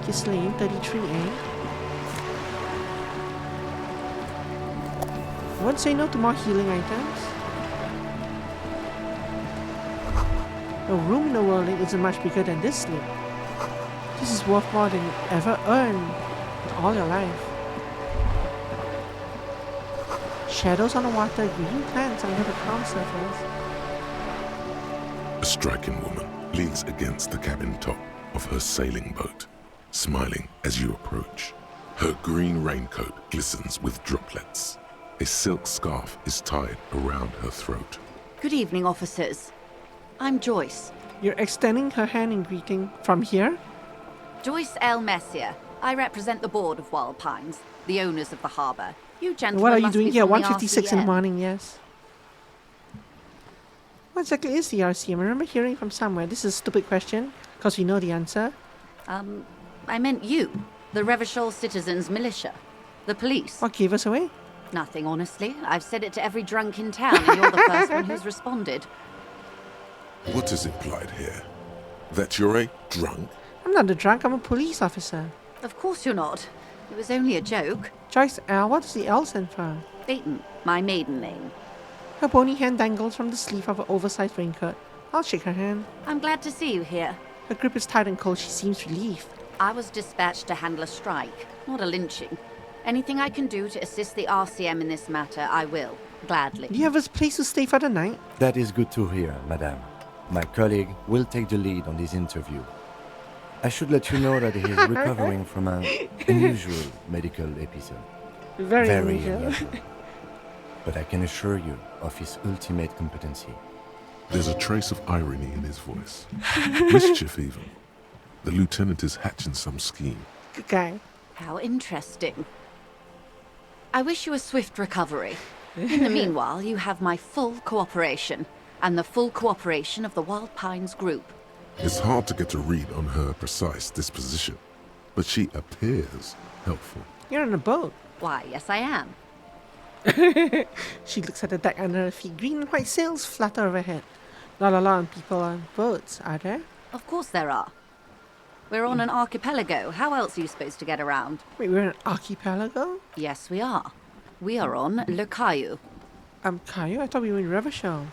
S1: Ghislaine, 33A. I won't say no to more healing items. No room in the world isn't much bigger than this sleep. This is worth more than you ever earned in all your life. Shadows on the water, green plants under the calm surface.
S2: A striking woman leans against the cabin top of her sailing boat, smiling as you approach. Her green raincoat glistens with droplets. A silk scarf is tied around her throat.
S19: Good evening, officers. I'm Joyce.
S1: You're extending her hand in greeting from here?
S19: Joyce L. Messier. I represent the board of Wild Pines, the owners of the harbour. You gentlemen
S1: What are you
S19: must
S1: doing
S19: be
S1: here?
S19: from the
S1: 1:56 in the
S19: RCM.
S1: morning, yes. What exactly is the RCM? I remember hearing from somewhere. This is a stupid question, because we know the answer.
S19: I meant you, the Revachol Citizens Militia, the police.
S1: What gave us away?
S19: Nothing, honestly. I've said it to every drunk in town, and you're the first one who's responded.
S2: What is implied here? That you're a drunk?
S1: I'm not a drunk, I'm a police officer.
S19: Of course you're not. It was only a joke.
S1: Joyce L. What does the L stand for?
S19: Dayton, my maiden name.
S1: Her bony hand dangles from the sleeve of her oversized raincoat. I'll shake her hand.
S19: I'm glad to see you here.
S1: Her grip is tight and cold. She seems relieved.
S19: I was dispatched to handle a strike, not a lynching. Anything I can do to assist the RCM in this matter, I will. Gladly.
S1: Do you have a place to stay for the night?
S7: That is good to hear, madame. My colleague will take the lead on this interview. I should let you know that he is recovering from an unusual medical episode.
S1: Very unusual.
S7: But I can assure you of his ultimate competency.
S2: There's a trace of irony in his voice. Mischief, even. The lieutenant is hatching some scheme.
S1: Good guy.
S19: How interesting. I wish you a swift recovery. In the meanwhile, you have my full cooperation, and the full cooperation of the Wild Pines group.
S2: It's hard to get a read on her precise disposition, but she appears helpful.
S1: You're on a boat.
S19: Why, yes I am.
S1: She looks at the deck under her feet. Green and white sails flutter overhead. Not a lot of people on boats, are there?
S19: Of course there are. We're on an archipelago. How else are you supposed to get around?
S1: Wait, we're in an archipelago?
S19: Yes, we are. We are on Le Caillou.
S1: Caillou? I thought we were in Revachol.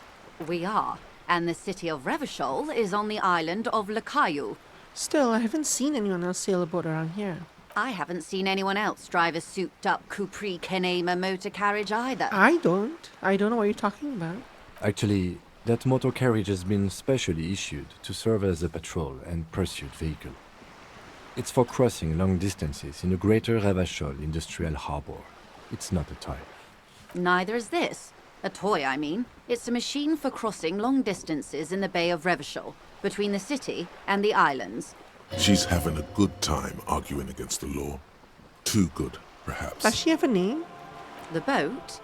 S19: We are. And the city of Revachol is on the island of Le Caillou.
S1: Still, I haven't seen anyone else sail a boat around here.
S19: I haven't seen anyone else drive a souped-up Capri Kenema motor carriage either.
S1: I don't know what you're talking about.
S7: Actually, that motor carriage has been specially issued to serve as a patrol and pursuit vehicle. It's for crossing long distances in the greater Revachol industrial harbor. It's not a toy.
S19: Neither is this. A toy, I mean. It's a machine for crossing long distances in the Bay of Revachol, between the city and the islands.
S2: She's having a good time arguing against the law. Too good perhaps.
S1: Does she have a name?
S19: The boat?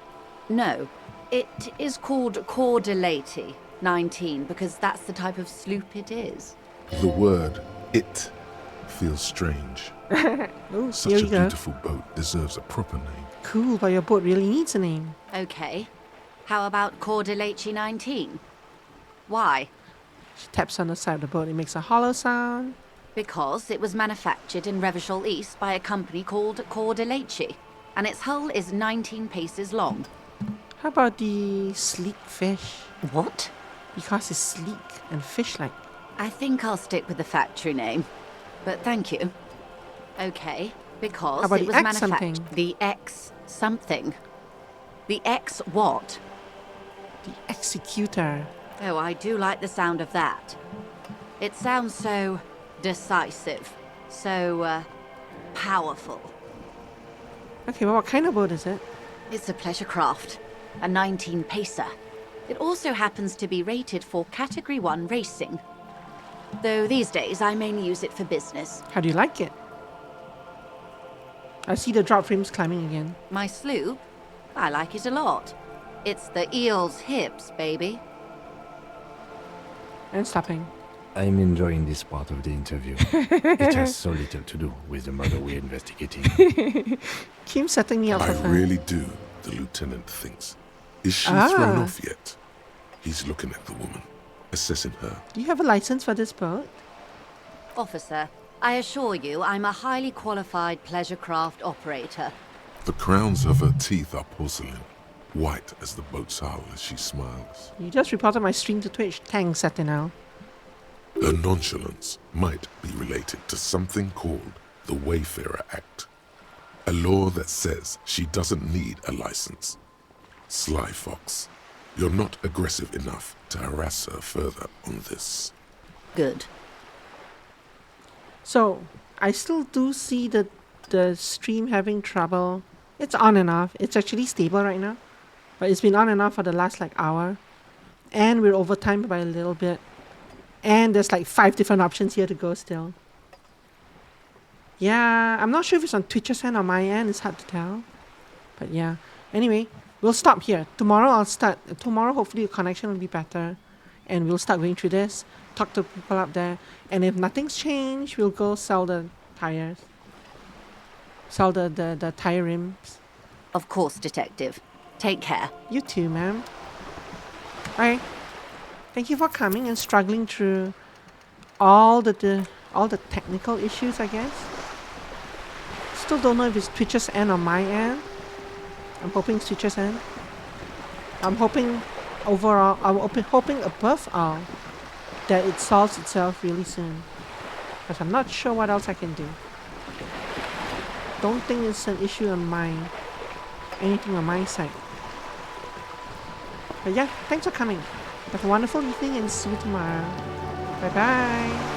S19: No. It is called Cordelati 19 because that's the type of sloop it is.
S2: The word "it" feels strange.
S1: Ooh,
S2: Such
S1: here
S2: a
S1: we go.
S2: beautiful boat deserves a proper name.
S1: Cool, but your boat really needs a name.
S19: Okay. How about Cordelati 19? Why?
S1: She taps on the side of the boat. It makes a hollow sound.
S19: Because it was manufactured in Revachol East by a company called Cordelati, and its hull is 19 paces long.
S1: How about the sleek fish?
S19: What?
S1: Because it's sleek and fish-like.
S19: I think I'll stick with the factory name. But thank you. Okay, because
S1: How about
S19: it
S1: the
S19: was
S1: X
S19: manufactured.
S1: something?
S19: The X something. The X what?
S1: The executor.
S19: Oh, I do like the sound of that. It sounds so decisive, so powerful.
S1: Okay, well, what kind of boat is it?
S19: It's a pleasure craft, a 19 pacer. It also happens to be rated for Category 1 racing. Though these days I mainly use it for business.
S1: How do you like it? I see the drop frames climbing again.
S19: My sloop? I like it a lot. It's the eel's hips, baby.
S1: And stopping.
S7: I'm enjoying this part of the interview. It has so little to do with the murder we're investigating.
S1: Keep setting me up for
S2: I
S1: fun.
S2: really do, the lieutenant thinks. Is she
S1: Ah.
S2: thrown off yet? He's looking at the woman, assessing her.
S1: Do you have a license for this boat?
S19: Officer, I assure you I'm a highly qualified pleasure craft operator.
S2: The crowns of her teeth are porcelain, white as the boat's hull as she smiles.
S1: You just reported my stream to Twitch. Thanks, Satinel.
S2: Her nonchalance might be related to something called the Wayfarer Act, a law that says she doesn't need a license. Sly Fox, you're not aggressive enough to harass her further on this.
S19: Good.
S1: So, I still do see the stream having trouble. It's on and off. It's actually stable right now. But it's been on and off for the last hour. And we're over time by a little bit. And there's 5 different options here to go still. Yeah, I'm not sure if it's on Twitch's end or my end. It's hard to tell. But yeah. Anyway, we'll stop here. Tomorrow I'll start. Tomorrow hopefully the connection will be better. And we'll start going through this. Talk to people up there. And if nothing's changed, we'll go sell the tires. Sell the tire rims.
S19: Of course, Detective. Take care.
S1: You too, ma'am. Alright. Thank you for coming and struggling through all the technical issues, I guess. Still don't know if it's Twitch's end or my end. I'm hoping it's Twitch's end. I'm hoping overall, I'm hoping above all that it solves itself really soon. Because I'm not sure what else I can do. Don't think it's an issue on anything on my side. But yeah, thanks for coming. Have a wonderful evening and see you tomorrow. Bye bye.